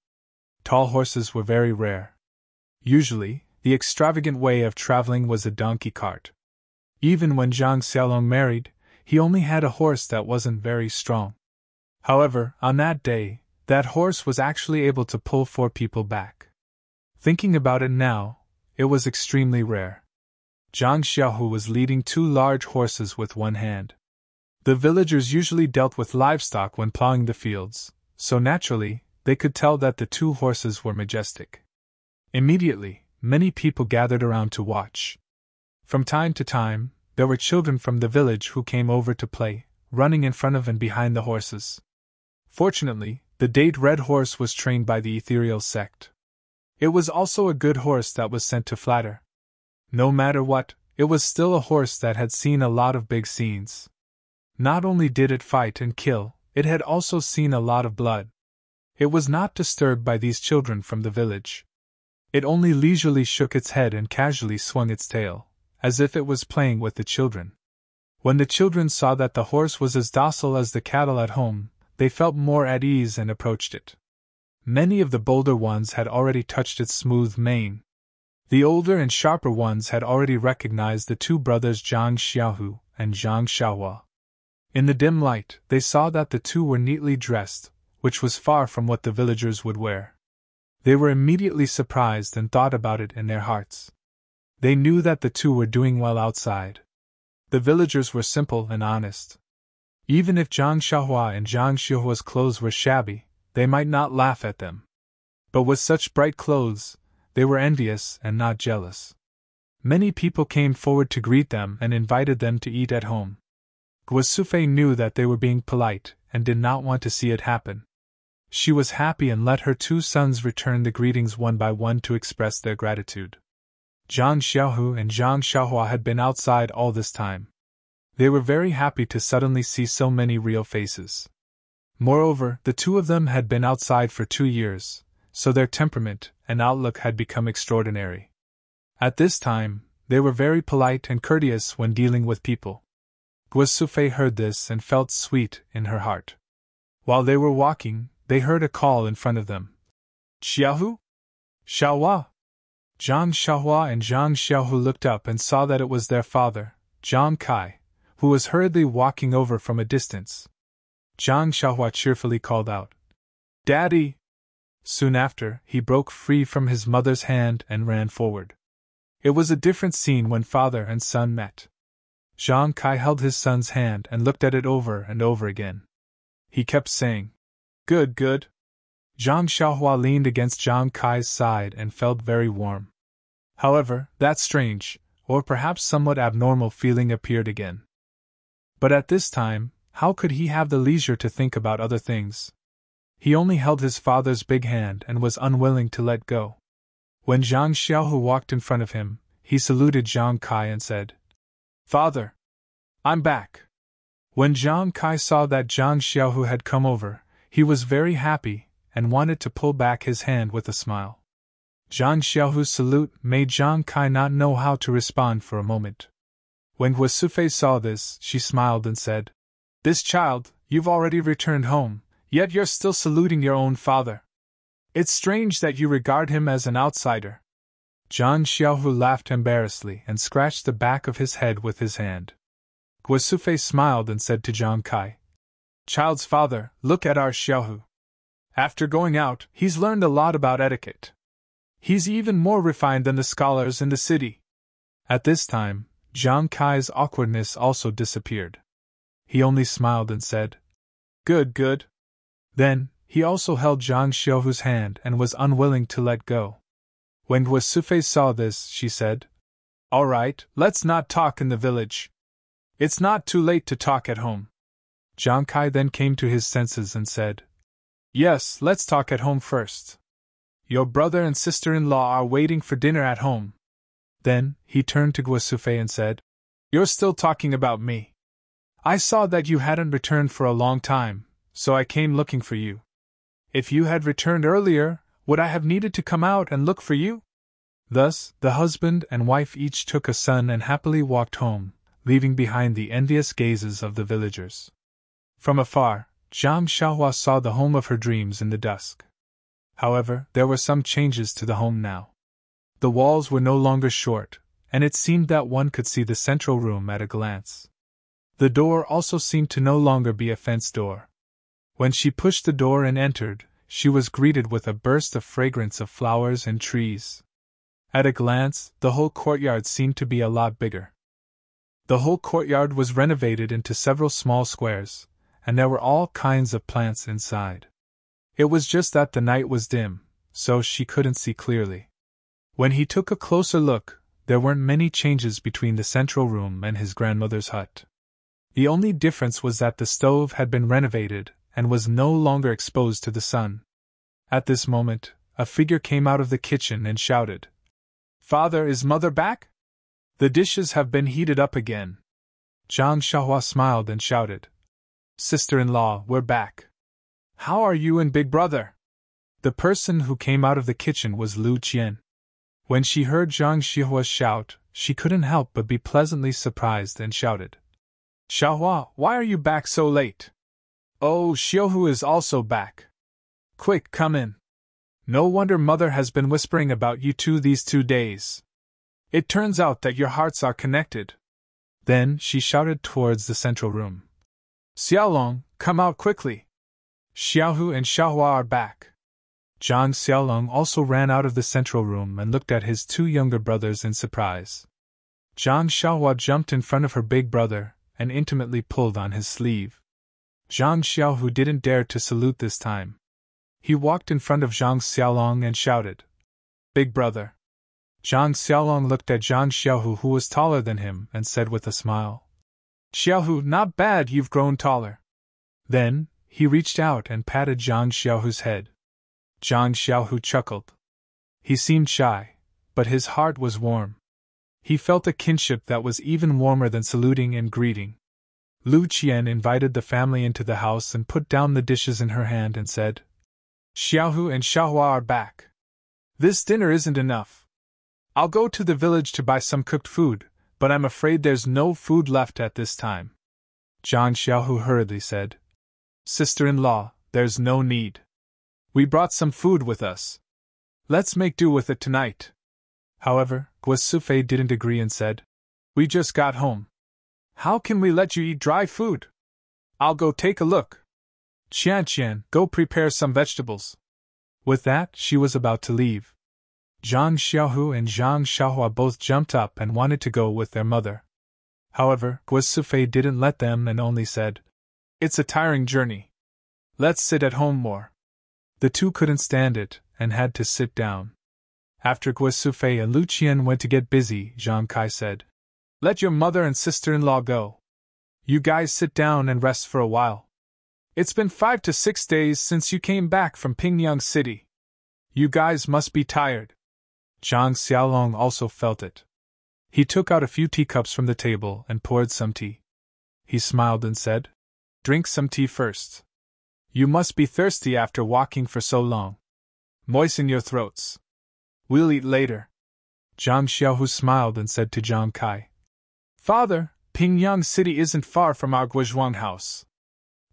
S1: Tall horses were very rare. Usually, the extravagant way of traveling was a donkey cart. Even when Zhang Xiaolong married, he only had a horse that wasn't very strong. However, on that day, that horse was actually able to pull 4 people back. Thinking about it now, it was extremely rare. Zhang Xiaohu was leading 2 large horses with one hand. The villagers usually dealt with livestock when plowing the fields, so naturally, they could tell that the 2 horses were majestic. Immediately, many people gathered around to watch. From time to time, there were children from the village who came over to play, running in front of and behind the horses. Fortunately, the date red horse was trained by the ethereal sect. It was also a good horse that was sent to flatter. No matter what, it was still a horse that had seen a lot of big scenes. Not only did it fight and kill, it had also seen a lot of blood. It was not disturbed by these children from the village. It only leisurely shook its head and casually swung its tail, as if it was playing with the children. When the children saw that the horse was as docile as the cattle at home, they felt more at ease and approached it. Many of the bolder ones had already touched its smooth mane. The older and sharper ones had already recognized the two brothers Zhang Xiaohu and Zhang Xiaohua. In the dim light, they saw that the two were neatly dressed, which was far from what the villagers would wear. They were immediately surprised and thought about it in their hearts. They knew that the two were doing well outside. The villagers were simple and honest. Even if Zhang Xiaohua and Zhang Xiaohua's clothes were shabby, they might not laugh at them. But with such bright clothes, they were envious and not jealous. Many people came forward to greet them and invited them to eat at home. Guosufei knew that they were being polite and did not want to see it happen. She was happy and let her two sons return the greetings one by one to express their gratitude. Zhang Xiaohu and Zhang Xiaohua had been outside all this time. They were very happy to suddenly see so many real faces. Moreover, the two of them had been outside for 2 years, so their temperament and outlook had become extraordinary. At this time, they were very polite and courteous when dealing with people. Guosufei heard this and felt sweet in her heart. While they were walking, they heard a call in front of them. Xiaohu? Xiaohua? Zhang Xiaohua and Zhang Xiaohu looked up and saw that it was their father, Zhang Kai, who was hurriedly walking over from a distance. Zhang Xiaohua cheerfully called out, "Daddy!" Soon after, he broke free from his mother's hand and ran forward. It was a different scene when father and son met. Zhang Kai held his son's hand and looked at it over and over again. He kept saying, "Good, good." Zhang Xiaohua leaned against Zhang Kai's side and felt very warm. However, that strange, or perhaps somewhat abnormal feeling appeared again. But at this time, how could he have the leisure to think about other things? He only held his father's big hand and was unwilling to let go. When Zhang Xiaohu walked in front of him, he saluted Zhang Kai and said, "Father, I'm back." When Zhang Kai saw that Zhang Xiaohu had come over, he was very happy and wanted to pull back his hand with a smile. Zhang Xiaohu's salute made Zhang Kai not know how to respond for a moment. When Guosufei saw this, she smiled and said, "This child, you've already returned home, yet you're still saluting your own father. It's strange that you regard him as an outsider." Zhang Xiaohu laughed embarrassedly and scratched the back of his head with his hand. Guosufei smiled and said to Zhang Kai, "Child's father, look at our Xiaohu. After going out, he's learned a lot about etiquette. He's even more refined than the scholars in the city." At this time, Zhang Kai's awkwardness also disappeared. He only smiled and said, "Good, good." Then, he also held Zhang Xiaohu's hand and was unwilling to let go. When Guosufei saw this, she said, "All right, let's not talk in the village. It's not too late to talk at home." Zhang Kai then came to his senses and said, "Yes, let's talk at home first. Your brother and sister-in-law are waiting for dinner at home." Then, he turned to Guosufei and said, "You're still talking about me. I saw that you hadn't returned for a long time, so I came looking for you. If you had returned earlier, would I have needed to come out and look for you?" Thus, the husband and wife each took a son and happily walked home, leaving behind the envious gazes of the villagers. From afar, Zhang Xiaohua saw the home of her dreams in the dusk. However, there were some changes to the home now. The walls were no longer short, and it seemed that one could see the central room at a glance. The door also seemed to no longer be a fenced door. When she pushed the door and entered, she was greeted with a burst of fragrance of flowers and trees. At a glance, the whole courtyard seemed to be a lot bigger. The whole courtyard was renovated into several small squares, and there were all kinds of plants inside. It was just that the night was dim, so she couldn't see clearly. When he took a closer look, there weren't many changes between the central room and his grandmother's hut. The only difference was that the stove had been renovated and was no longer exposed to the sun. At this moment, a figure came out of the kitchen and shouted, "Father, is Mother back? The dishes have been heated up again." Zhang Xiaohua smiled and shouted, "Sister-in-law, we're back. How are you and Big Brother?" The person who came out of the kitchen was Lu Qian. When she heard Zhang Xiaohua's shout, she couldn't help but be pleasantly surprised and shouted, "Xiaohua, why are you back so late? Oh, Xiaohu is also back. Quick, come in. No wonder Mother has been whispering about you two these 2 days. It turns out that your hearts are connected. Then she shouted towards the central room. Xiaolong, come out quickly. Xiaohu and Xiaohua are back. Zhang Xiaolong also ran out of the central room and looked at his 2 younger brothers in surprise. Zhang Xiaohua jumped in front of her big brother and intimately pulled on his sleeve. Zhang Xiaohu didn't dare to salute this time. He walked in front of Zhang Xiaolong and shouted, Big brother. Zhang Xiaolong looked at Zhang Xiaohu, who was taller than him, and said with a smile, Xiaohu, not bad, you've grown taller. Then, he reached out and patted Zhang Xiaohu's head. Zhang Xiaohu chuckled. He seemed shy, but his heart was warm. He felt a kinship that was even warmer than saluting and greeting. Lu Qian invited the family into the house and put down the dishes in her hand and said, Xiaohu and Xiaohua are back. This dinner isn't enough. I'll go to the village to buy some cooked food, but I'm afraid there's no food left at this time. Zhang Xiaohu hurriedly said, Sister-in-law, there's no need. We brought some food with us. Let's make do with it tonight. However, Guosufei didn't agree and said, We just got home. How can we let you eat dry food? I'll go take a look. Qian, go prepare some vegetables. With that, she was about to leave. Zhang Xiaohu and Zhang Xiaohua both jumped up and wanted to go with their mother. However, Guosufei didn't let them and only said, It's a tiring journey. Let's sit at home more. The 2 couldn't stand it and had to sit down. After Guosufei and Lu Qian went to get busy, Zhang Kai said, Let your mother and sister-in-law go. You guys sit down and rest for a while. It's been 5 to 6 days since you came back from Pingyang City. You guys must be tired. Zhang Xiaolong also felt it. He took out a few teacups from the table and poured some tea. He smiled and said, Drink some tea first. You must be thirsty after walking for so long. Moisten your throats. We'll eat later. Zhang Xiaohu smiled and said to Zhang Kai, Father, Pingyang City isn't far from our Guozhuang house.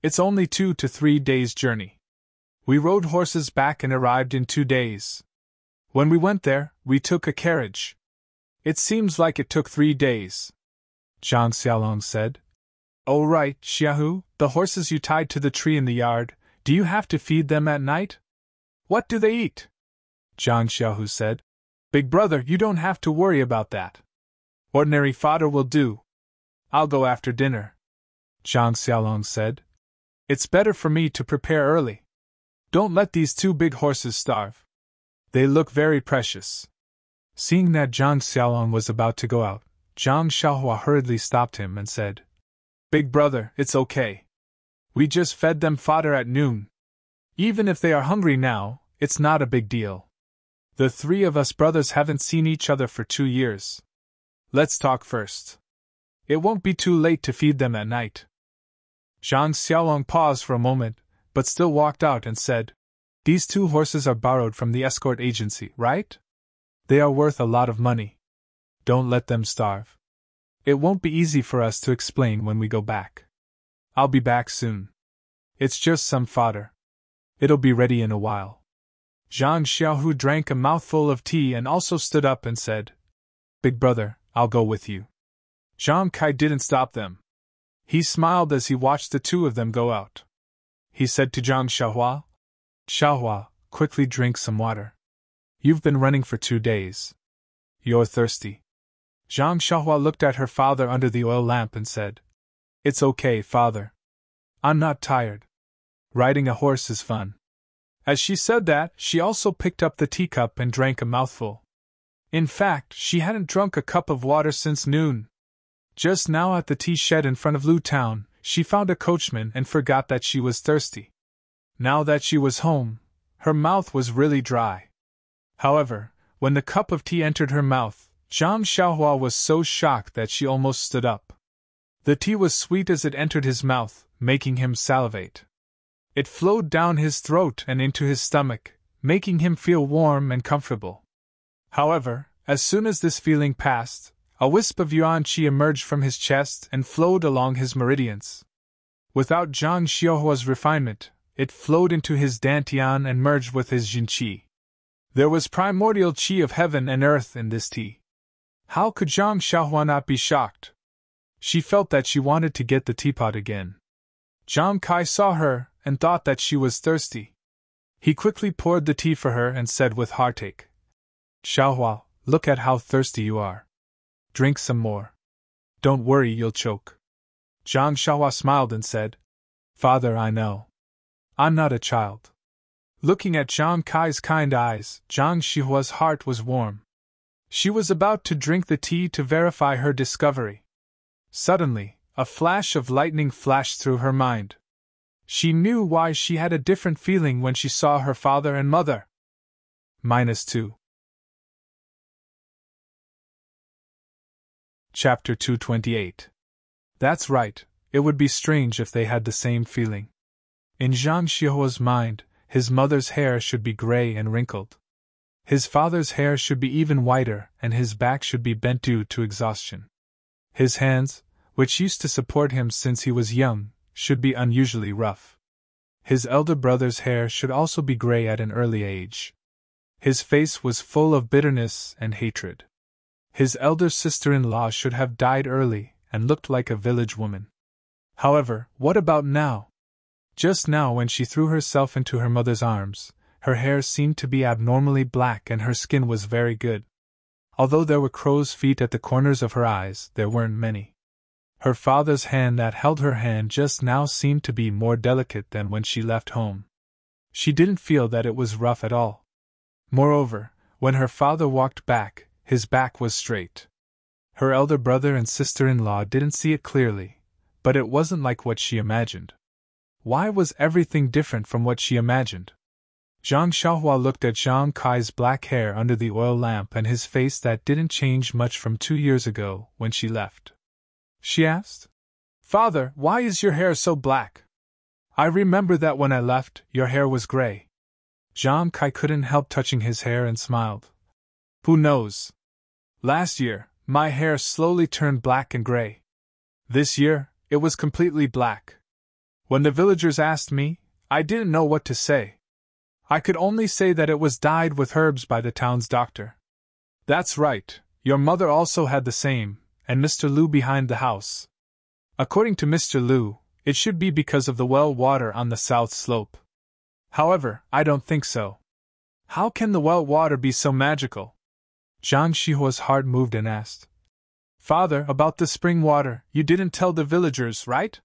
S1: It's only 2 to 3 days' journey. We rode horses back and arrived in 2 days. When we went there, we took a carriage. It seems like it took 3 days. Zhang Xiaolong said. Oh right, Xiaohu, the horses you tied to the tree in the yard, do you have to feed them at night? What do they eat? Zhang Xiaohu said. Big brother, you don't have to worry about that. Ordinary fodder will do. I'll go after dinner. Zhang Xiaolong said. It's better for me to prepare early. Don't let these 2 big horses starve. They look very precious. Seeing that Zhang Xiaolong was about to go out, Zhang Xiaohua hurriedly stopped him and said, Big brother, it's okay. We just fed them fodder at noon. Even if they are hungry now, it's not a big deal. The 3 of us brothers haven't seen each other for 2 years. Let's talk first. It won't be too late to feed them at night. Zhang Xiaolong paused for a moment, but still walked out and said, These 2 horses are borrowed from the escort agency, right? They are worth a lot of money. Don't let them starve. It won't be easy for us to explain when we go back. I'll be back soon. It's just some fodder. It'll be ready in a while. Zhang Xiaohu drank a mouthful of tea and also stood up and said, Big brother, I'll go with you. Zhang Kai didn't stop them. He smiled as he watched the 2 of them go out. He said to Zhang Xiaohua, Xiaohua, quickly drink some water. You've been running for 2 days. You're thirsty. Zhang Xiaohua looked at her father under the oil lamp and said, It's okay, father. I'm not tired. Riding a horse is fun. As she said that, she also picked up the teacup and drank a mouthful. In fact, she hadn't drunk a cup of water since noon. Just now at the tea shed in front of Lu Town, she found a coachman and forgot that she was thirsty. Now that she was home, her mouth was really dry. However, when the cup of tea entered her mouth, Zhang Xiaohua was so shocked that she almost stood up. The tea was sweet as it entered his mouth, making him salivate. It flowed down his throat and into his stomach, making him feel warm and comfortable. However, as soon as this feeling passed, a wisp of yuan qi emerged from his chest and flowed along his meridians. Without Zhang Xiaohua's refinement, it flowed into his dantian and merged with his yin qi. There was primordial qi of heaven and earth in this tea. How could Zhang Xiaohua not be shocked? She felt that she wanted to get the teapot again. Zhang Kai saw her and thought that she was thirsty. He quickly poured the tea for her and said with heartache, "Xiaohua, look at how thirsty you are. Drink some more. Don't worry, you'll choke." Zhang Xiaohua smiled and said, "Father, I know. I'm not a child." Looking at Zhang Kai's kind eyes, Zhang Xiaohua's heart was warm. She was about to drink the tea to verify her discovery. Suddenly, a flash of lightning flashed through her mind. She knew why she had a different feeling when she saw her father and mother. -2. Chapter 228. That's right, it would be strange if they had the same feeling. In Zhang Xiaohua's mind, his mother's hair should be gray and wrinkled. His father's hair should be even whiter, and his back should be bent due to exhaustion. His hands, which used to support him since he was young, should be unusually rough. His elder brother's hair should also be gray at an early age. His face was full of bitterness and hatred. His elder sister-in-law should have died early and looked like a village woman. However, what about now? Just now, when she threw herself into her mother's arms, her hair seemed to be abnormally black and her skin was very good. Although there were crow's feet at the corners of her eyes, there weren't many. Her father's hand that held her hand just now seemed to be more delicate than when she left home. She didn't feel that it was rough at all. Moreover, when her father walked back, his back was straight. Her elder brother and sister-in-law didn't see it clearly, but it wasn't like what she imagined. Why was everything different from what she imagined? Zhang Xiaohua looked at Zhang Kai's black hair under the oil lamp and his face that didn't change much from 2 years ago when she left. She asked, "Father, why is your hair so black? I remember that when I left, your hair was gray." Zhang Kai couldn't help touching his hair and smiled. "Who knows? Last year, my hair slowly turned black and gray. This year, it was completely black. When the villagers asked me, I didn't know what to say. I could only say that it was dyed with herbs by the town's doctor." "That's right, your mother also had the same, and Mr. Liu behind the house. According to Mr. Liu, it should be because of the well water on the south slope. However, I don't think so. How can the well water be so magical?" Zhang Xiaohua's heart moved and asked, "Father, about the spring water, you didn't tell the villagers, right?"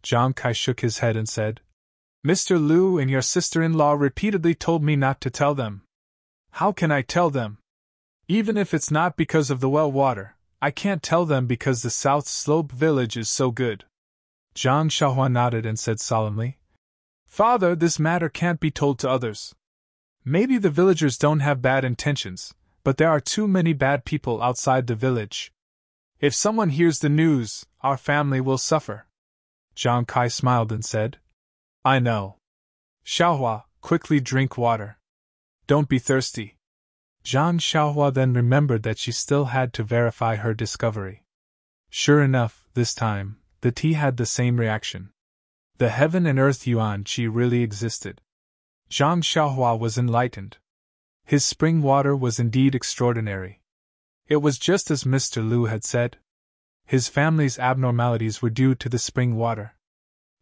S1: Zhang Kai shook his head and said, "Mr. Liu and your sister-in-law repeatedly told me not to tell them. How can I tell them? Even if it's not because of the well water, I can't tell them because the South Slope village is so good." Zhang Xiaohua nodded and said solemnly, "Father, this matter can't be told to others. Maybe the villagers don't have bad intentions, but there are too many bad people outside the village. If someone hears the news, our family will suffer." Zhang Kai smiled and said, "I know. Xiaohua, quickly drink water. Don't be thirsty." Zhang Xiaohua then remembered that she still had to verify her discovery. Sure enough, this time, the tea had the same reaction. The heaven and earth yuan qi really existed. Zhang Xiaohua was enlightened. His spring water was indeed extraordinary. It was just as Mr. Liu had said. His family's abnormalities were due to the spring water.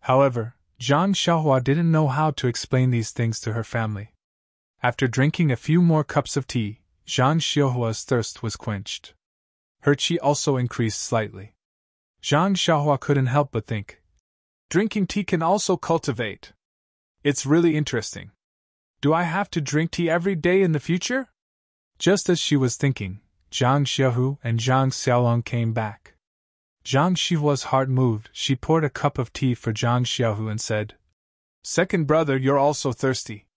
S1: However, Zhang Xiaohua didn't know how to explain these things to her family. After drinking a few more cups of tea, Zhang Xiaohua's thirst was quenched. Her qi also increased slightly. Zhang Xiaohua couldn't help but think, drinking tea can also cultivate. It's really interesting. Do I have to drink tea every day in the future? Just as she was thinking, Zhang Xiaohu and Zhang Xiaolong came back. Zhang Xiaohua's heart moved. She poured a cup of tea for Zhang Xiaohu and said, "Second brother, you're also thirsty.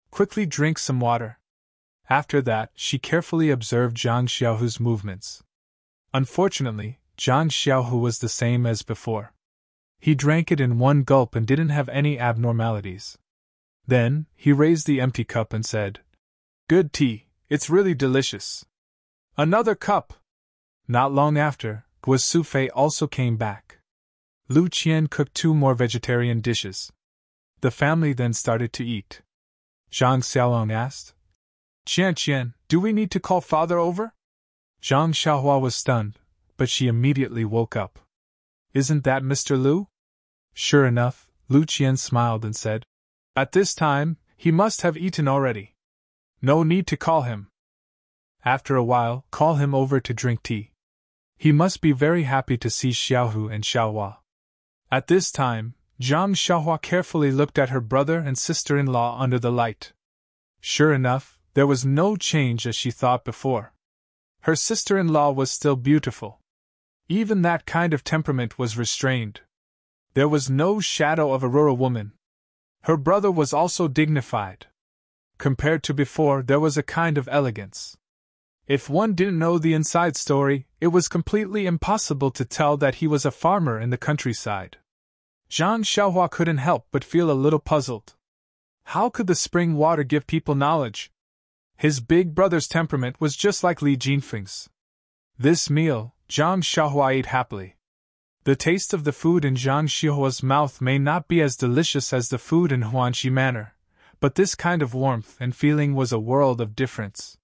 S1: Quickly drink some water." After that, she carefully observed Zhang Xiaohu's movements. Unfortunately, Zhang Xiaohu was the same as before. He drank it in one gulp and didn't have any abnormalities. Then, he raised the empty cup and said, "Good tea, it's really delicious. Another cup." Not long after, Guo Sufei also came back. Lu Qian cooked 2 more vegetarian dishes. The family then started to eat. Zhang Xiaolong asked, Qian, do we need to call father over? Zhang Xiaohua was stunned, but she immediately woke up. Isn't that Mr. Lu? Sure enough, Lu Qian smiled and said, At this time, he must have eaten already. No need to call him. After a while, call him over to drink tea. He must be very happy to see Xiaohu and Xiaohua. At this time, Zhang Xiaohua carefully looked at her brother and sister-in-law under the light. Sure enough, there was no change as she thought before. Her sister-in-law was still beautiful. Even that kind of temperament was restrained. There was no shadow of a rural woman. Her brother was also dignified. Compared to before, there was a kind of elegance. If one didn't know the inside story, it was completely impossible to tell that he was a farmer in the countryside. Zhang Xiaohua couldn't help but feel a little puzzled. How could the spring water give people knowledge? His big brother's temperament was just like Li Jinfeng's. This meal, Zhang Xiaohua ate happily. The taste of the food in Zhang Xiaohua's mouth may not be as delicious as the food in Huanxi Manor, but this kind of warmth and feeling was a world of difference.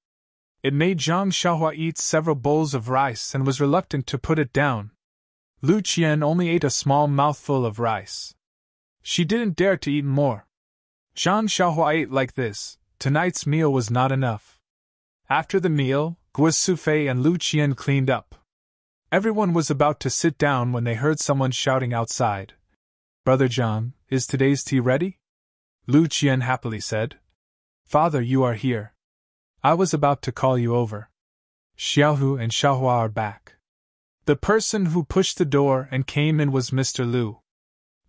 S1: It made Zhang Xiaohua eat several bowls of rice and was reluctant to put it down. Lu Qian only ate a small mouthful of rice. She didn't dare to eat more. Zhang Xiaohua ate like this. Tonight's meal was not enough. After the meal, Guo Sufei and Lu Qian cleaned up. Everyone was about to sit down when they heard someone shouting outside. Brother Zhang, is today's tea ready? Lu Qian happily said. Father, you are here. I was about to call you over. Xiaohu and Xiaohua are back. The person who pushed the door and came in was Mr. Lu.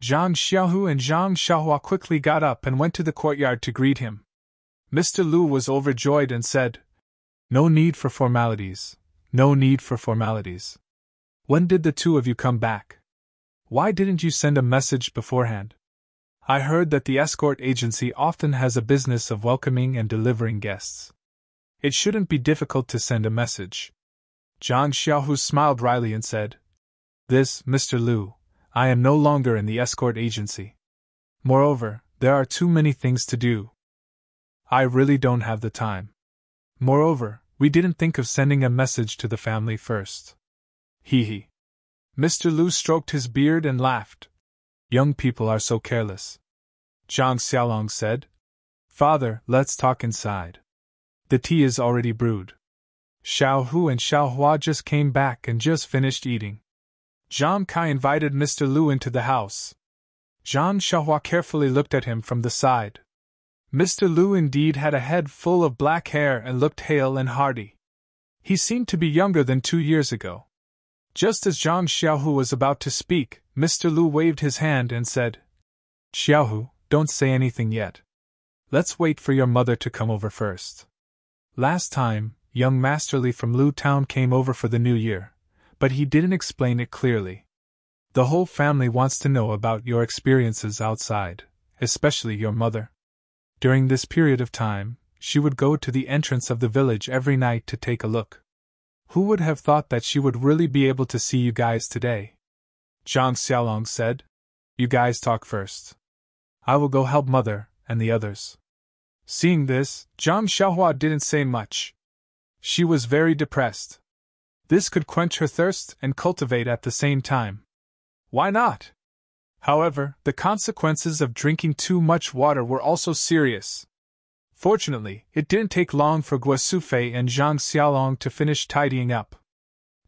S1: Zhang Xiaohu and Zhang Xiaohua quickly got up and went to the courtyard to greet him. Mr. Lu was overjoyed and said, No need for formalities. No need for formalities. When did the 2 of you come back? Why didn't you send a message beforehand? I heard that the escort agency often has a business of welcoming and delivering guests. It shouldn't be difficult to send a message. Zhang Xiaohu smiled wryly and said, This, Mr. Lu, I am no longer in the escort agency. Moreover, there are too many things to do. I really don't have the time. Moreover, we didn't think of sending a message to the family first. Hee. Mr. Lu stroked his beard and laughed. Young people are so careless. Zhang Xiaolong said, Father, let's talk inside. The tea is already brewed. Xiaohu and Xiaohua just came back and just finished eating. Zhang Kai invited Mr. Lu into the house. Zhang Xiaohua carefully looked at him from the side. Mr. Lu indeed had a head full of black hair and looked hale and hearty. He seemed to be younger than 2 years ago. Just as Zhang Xiaohu was about to speak, Mr. Lu waved his hand and said, Xiaohu, don't say anything yet. Let's wait for your mother to come over first. Last time, young Master Li from Lu Town came over for the new year, but he didn't explain it clearly. The whole family wants to know about your experiences outside, especially your mother. During this period of time, she would go to the entrance of the village every night to take a look. Who would have thought that she would really be able to see you guys today? Zhang Xiaolong said. You guys talk first. I will go help mother and the others. Seeing this, Zhang Xiaohua didn't say much. She was very depressed. This could quench her thirst and cultivate at the same time. Why not? However, the consequences of drinking too much water were also serious. Fortunately, it didn't take long for Guo Sufei and Zhang Xiaolong to finish tidying up.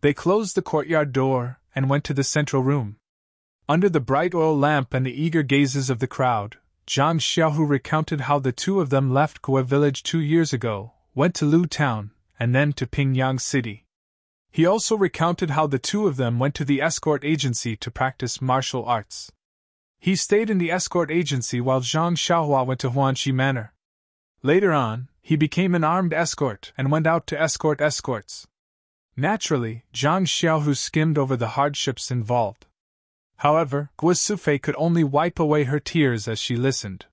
S1: They closed the courtyard door and went to the central room. Under the bright oil lamp and the eager gazes of the crowd, Zhang Xiaohu recounted how the 2 of them left Guo village 2 years ago, went to Lu Town, and then to Pingyang City. He also recounted how the 2 of them went to the escort agency to practice martial arts. He stayed in the escort agency while Zhang Xiaohua went to Huanxi Manor. Later on, he became an armed escort and went out to escort escorts. Naturally, Zhang Xiaohu skimmed over the hardships involved. However, Guo Sufei could only wipe away her tears as she listened.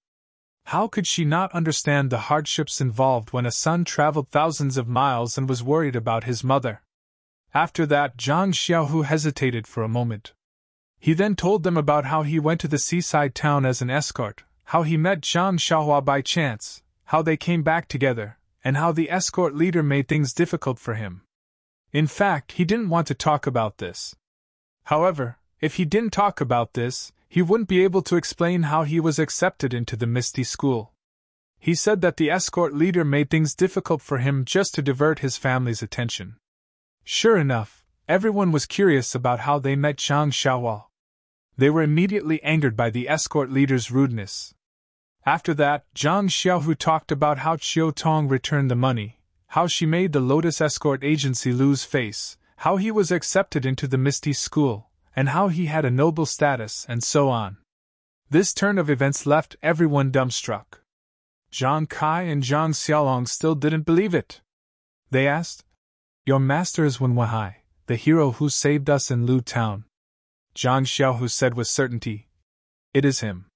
S1: How could she not understand the hardships involved when a son traveled thousands of miles and was worried about his mother? After that, Zhang Xiaohu hesitated for a moment. He then told them about how he went to the seaside town as an escort, how he met Zhang Xiaohua by chance, how they came back together, and how the escort leader made things difficult for him. In fact, he didn't want to talk about this. However, if he didn't talk about this, he wouldn't be able to explain how he was accepted into the Misty School. He said that the escort leader made things difficult for him just to divert his family's attention. Sure enough, everyone was curious about how they met Zhang Xiaohua. They were immediately angered by the escort leader's rudeness. After that, Zhang Xiaohu talked about how Qiu Tong returned the money, how she made the Lotus Escort Agency lose face, how he was accepted into the Misty School, and how he had a noble status, and so on. This turn of events left everyone dumbstruck. Zhang Kai and Zhang Xiaolong still didn't believe it. They asked, "Your master is Wen Wahai, the hero who saved us in Lu Town?" Zhang Xiaohu said with certainty, "It is him."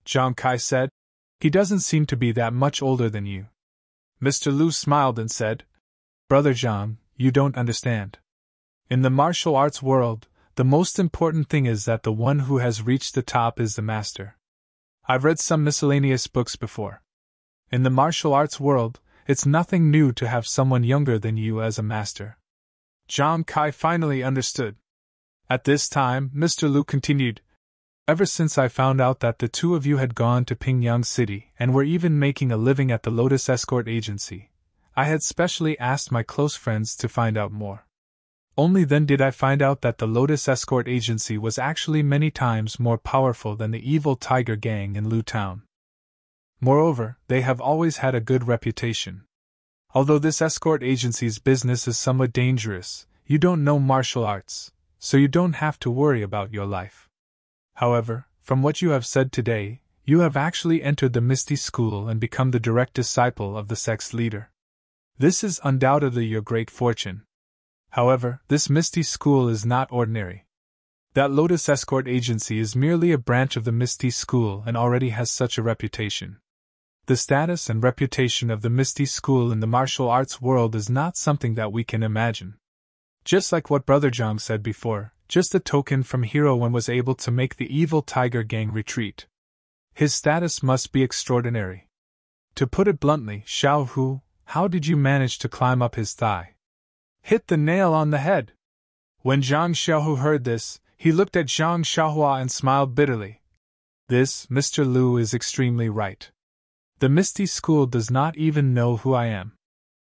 S1: Zhang Kai said, "He doesn't seem to be that much older than you." Mr. Lu smiled and said, "Brother Zhang, you don't understand. In the martial arts world, the most important thing is that the one who has reached the top is the master. I've read some miscellaneous books before. In the martial arts world, it's nothing new to have someone younger than you as a master." Zhang Kai finally understood. At this time, Mr. Lu continued, "Ever since I found out that the two of you had gone to Pingyang City and were even making a living at the Lotus Escort Agency, I had specially asked my close friends to find out more. Only then did I find out that the Lotus Escort Agency was actually many times more powerful than the evil Tiger Gang in Lu Town. Moreover, they have always had a good reputation. Although this escort agency's business is somewhat dangerous, you don't know martial arts, so you don't have to worry about your life. However, from what you have said today, you have actually entered the Misty School and become the direct disciple of the sect's leader. This is undoubtedly your great fortune. However, this Misty School is not ordinary. That Lotus Escort Agency is merely a branch of the Misty School and already has such a reputation. The status and reputation of the Misty School in the martial arts world is not something that we can imagine. Just like what Brother Zhang said before, just a token from Hero One was able to make the evil Tiger Gang retreat. His status must be extraordinary. To put it bluntly, Xiao Hu, how did you manage to climb up his thigh?" Hit the nail on the head. When Zhang Xiaohu heard this, he looked at Zhang Xiaohua and smiled bitterly. This, Mr. Lu, is extremely right. The Misty School does not even know who I am.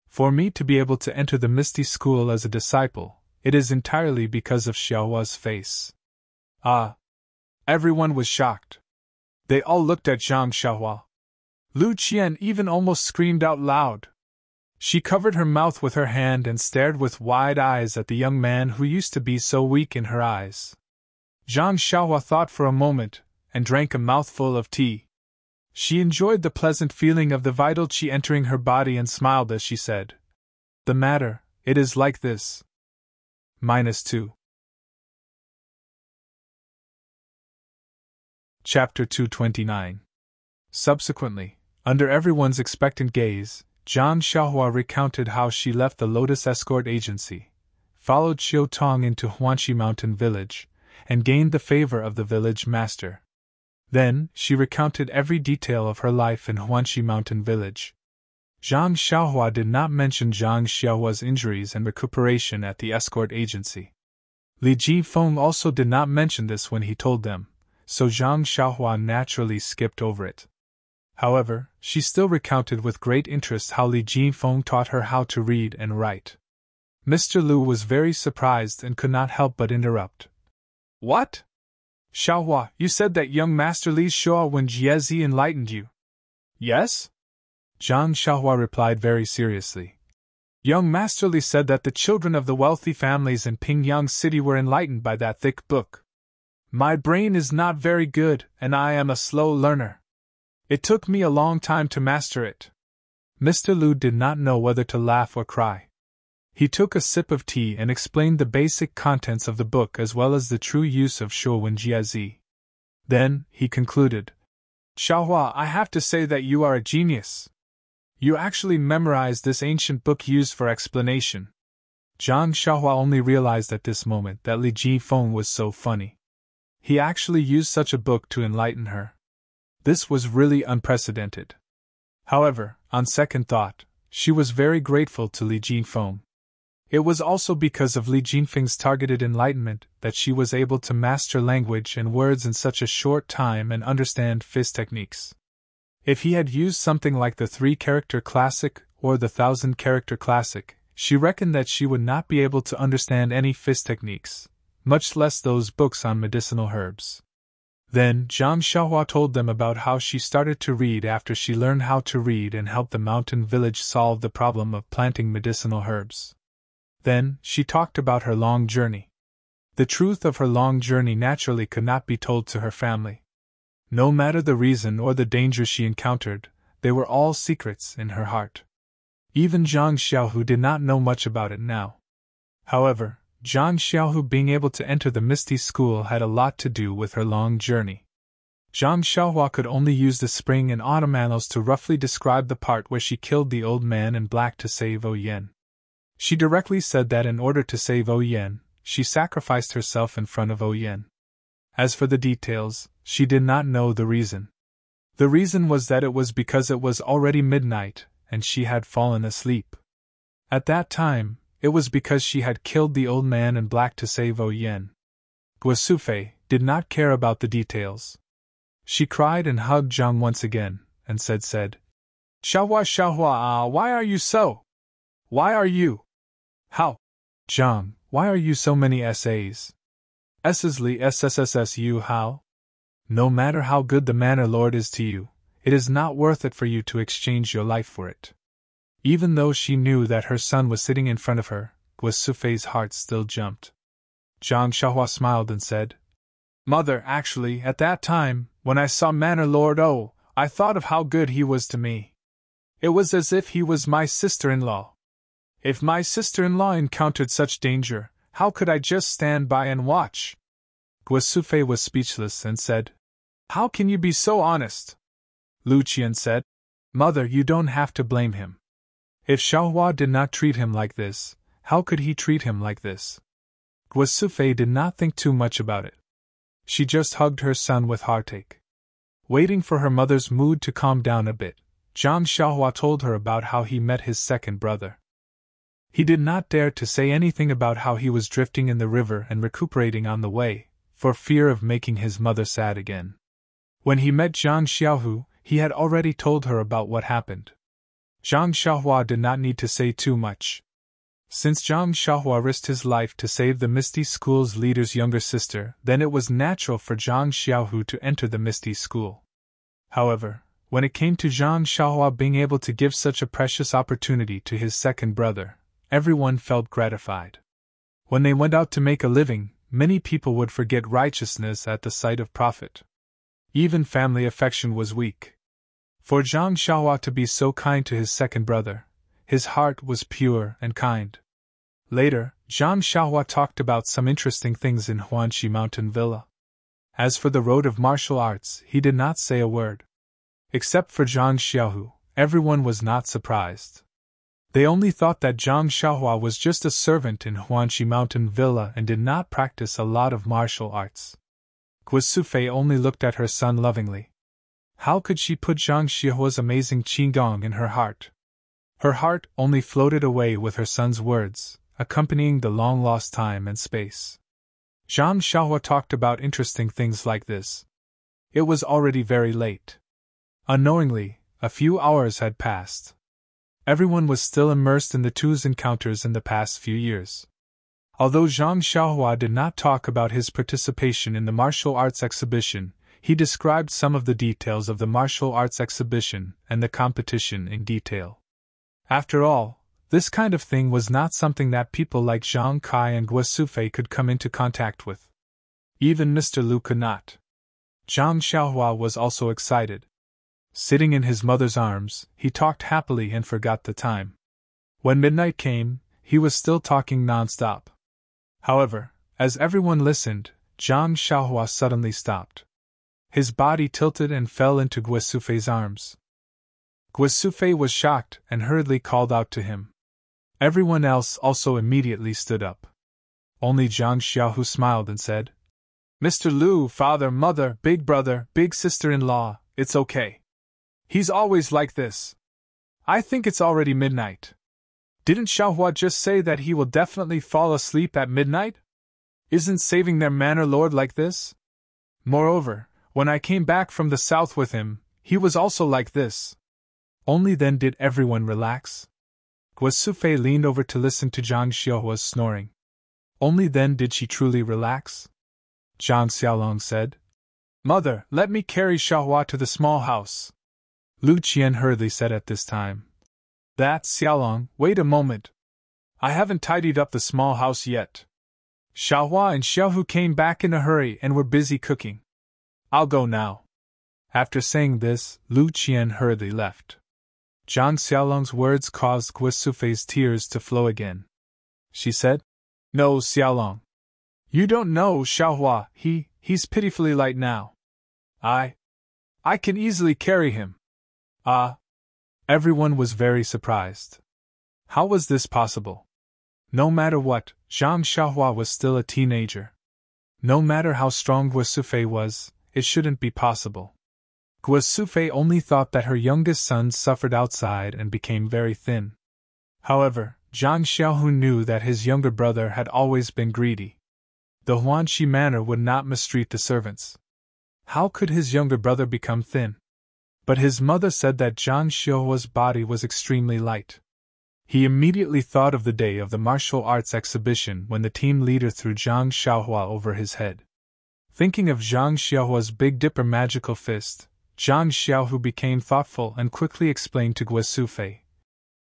S1: For me to be able to enter the Misty School as a disciple, it is entirely because of Xiaohua's face. Ah! Everyone was shocked. They all looked at Zhang Xiaohua. Lu Qian even almost screamed out loud. She covered her mouth with her hand and stared with wide eyes at the young man who used to be so weak in her eyes. Zhang Xiaohua thought for a moment, and drank a mouthful of tea. She enjoyed the pleasant feeling of the vital qi entering her body and smiled as she said, "The matter, it is like this. -2. Chapter 229. Subsequently, under everyone's expectant gaze, Zhang Xiaohua recounted how she left the Lotus Escort Agency, followed Qiu Tong into Huanxi Mountain Village, and gained the favor of the village master. Then, she recounted every detail of her life in Huanxi Mountain Village. Zhang Xiaohua did not mention Zhang Xiaohua's injuries and recuperation at the escort agency. Li Jifeng also did not mention this when he told them, so Zhang Xiaohua naturally skipped over it. However, she still recounted with great interest how Li Jifeng taught her how to read and write. Mr. Lu was very surprised and could not help but interrupt. "What? Xiaohua, you said that young Master Li Shua when Jiezi enlightened you?" "Yes?" Zhang Xiaohua replied very seriously. "Young Master Li said that the children of the wealthy families in Pingyang City were enlightened by that thick book. My brain is not very good, and I am a slow learner. It took me a long time to master it." Mr. Lu did not know whether to laugh or cry. He took a sip of tea and explained the basic contents of the book as well as the true use of Shuwen Jiezi. Then, he concluded, "Xiaohua, I have to say that you are a genius. You actually memorized this ancient book used for explanation." Zhang Xiaohua only realized at this moment that Li Jifeng was so funny. he actually used such a book to enlighten her. This was really unprecedented. However, on second thought, she was very grateful to Li Jinfeng. It was also because of Li Jinfeng's targeted enlightenment that she was able to master language and words in such a short time and understand fist techniques. If he had used something like the 3-character classic or the 1,000-character classic, she reckoned that she would not be able to understand any fist techniques, much less those books on medicinal herbs. Then Zhang Xiaohua told them about how she started to read after she learned how to read and helped the mountain village solve the problem of planting medicinal herbs. Then, she talked about her long journey. The truth of her long journey naturally could not be told to her family. No matter the reason or the danger she encountered, they were all secrets in her heart. Even Zhang Xiaohu did not know much about it now. However, Zhang Xiaohu being able to enter the Misty School had a lot to do with her long journey. Zhang Xiaohua could only use the spring and autumn annals to roughly describe the part where she killed the old man in black to save Oyen. She directly said that in order to save Oyen, she sacrificed herself in front of Oyen. As for the details, she did not know the reason. The reason was that it was because it was already midnight, and she had fallen asleep. At that time, it was because she had killed the old man in black to save Oyen. Guosufei did not care about the details. She cried and hugged Zhang once again, and said, Xiaohua, Xiaohua, why are you so? Why are you? How? Zhang, why are you so many essays? Li SSSSU how? No matter how good the Manor Lord is to you, it is not worth it for you to exchange your life for it. Even though she knew that her son was sitting in front of her, Guosufei's heart still jumped. Zhang Xiaohua smiled and said, Mother, actually, at that time, when I saw Manor Lord O, I thought of how good he was to me. It was as if he was my sister-in-law. If my sister-in-law encountered such danger, how could I just stand by and watch? Guosufei was speechless and said, How can you be so honest? Lu Qian said, Mother, you don't have to blame him. If Xiaohua did not treat him like this, how could he treat him like this? Guosufei did not think too much about it. She just hugged her son with heartache. Waiting for her mother's mood to calm down a bit, Zhang Xiaohua told her about how he met his second brother. He did not dare to say anything about how he was drifting in the river and recuperating on the way, for fear of making his mother sad again. When he met Zhang Xiaohu, he had already told her about what happened. Zhang Xiaohua did not need to say too much. Since Zhang Xiaohua risked his life to save the Misty School's leader's younger sister, then it was natural for Zhang Xiaohu to enter the Misty School. However, when it came to Zhang Xiaohua being able to give such a precious opportunity to his second brother, everyone felt gratified. When they went out to make a living, many people would forget righteousness at the sight of profit. Even family affection was weak. For Zhang Xiaohua to be so kind to his second brother, his heart was pure and kind. Later, Zhang Xiaohua talked about some interesting things in Huanxi Mountain Villa. As for the road of martial arts, he did not say a word. Except for Zhang Xiaohu, everyone was not surprised. They only thought that Zhang Xiaohua was just a servant in Huanxi Mountain Villa and did not practice a lot of martial arts. Guosufei only looked at her son lovingly. How could she put Zhang Xiaohua's amazing qigong in her heart? Her heart only floated away with her son's words, accompanying the long-lost time and space. Zhang Xiaohua talked about interesting things like this. It was already very late. Unknowingly, a few hours had passed. Everyone was still immersed in the two's encounters in the past few years. Although Zhang Xiaohua did not talk about his participation in the martial arts exhibition, he described some of the details of the martial arts exhibition and the competition in detail. After all, this kind of thing was not something that people like Zhang Kai and Guosufei could come into contact with. Even Mr. Lu could not. Zhang Xiaohua was also excited. Sitting in his mother's arms, he talked happily and forgot the time. When midnight came, he was still talking non-stop. However, as everyone listened, Zhang Xiaohua suddenly stopped. His body tilted and fell into Guosufei's arms. Guosufei was shocked and hurriedly called out to him. Everyone else also immediately stood up. Only Zhang Xiaohu smiled and said, Mr. Lu, father, mother, big brother, big sister-in-law, it's okay. He's always like this. I think it's already midnight. Didn't Xiaohua just say that he will definitely fall asleep at midnight? Isn't saving their manor lord like this? Moreover, when I came back from the south with him, he was also like this. Only then did everyone relax. Guo Sufei leaned over to listen to Zhang Xiaohua's snoring. Only then did she truly relax? Zhang Xiaolong said. Mother, let me carry Xiaohua to the small house. Lu Qian hurriedly said at this time. That, Xiaolong, wait a moment. I haven't tidied up the small house yet. Xiaohua and Xiaohu came back in a hurry and were busy cooking. I'll go now. After saying this, Lu Qian hurriedly left. Zhang Xiaolong's words caused Guo Sufei's tears to flow again. She said, No, Xiaolong. You don't know Xiaohua, he's pitifully light now. I can easily carry him. Ah. Everyone was very surprised. How was this possible? No matter what, Zhang Xiaohua was still a teenager. No matter how strong Guo Sufei was, it shouldn't be possible. Guo Sufei only thought that her youngest son suffered outside and became very thin. However, Zhang Xiaohu knew that his younger brother had always been greedy. The Huanxi manor would not mistreat the servants. How could his younger brother become thin? But his mother said that Zhang Xiaohua's body was extremely light. He immediately thought of the day of the martial arts exhibition when the team leader threw Zhang Xiaohua over his head. Thinking of Zhang Xiaohua's Big Dipper magical fist, Zhang Xiaohu became thoughtful and quickly explained to Guo Sufei.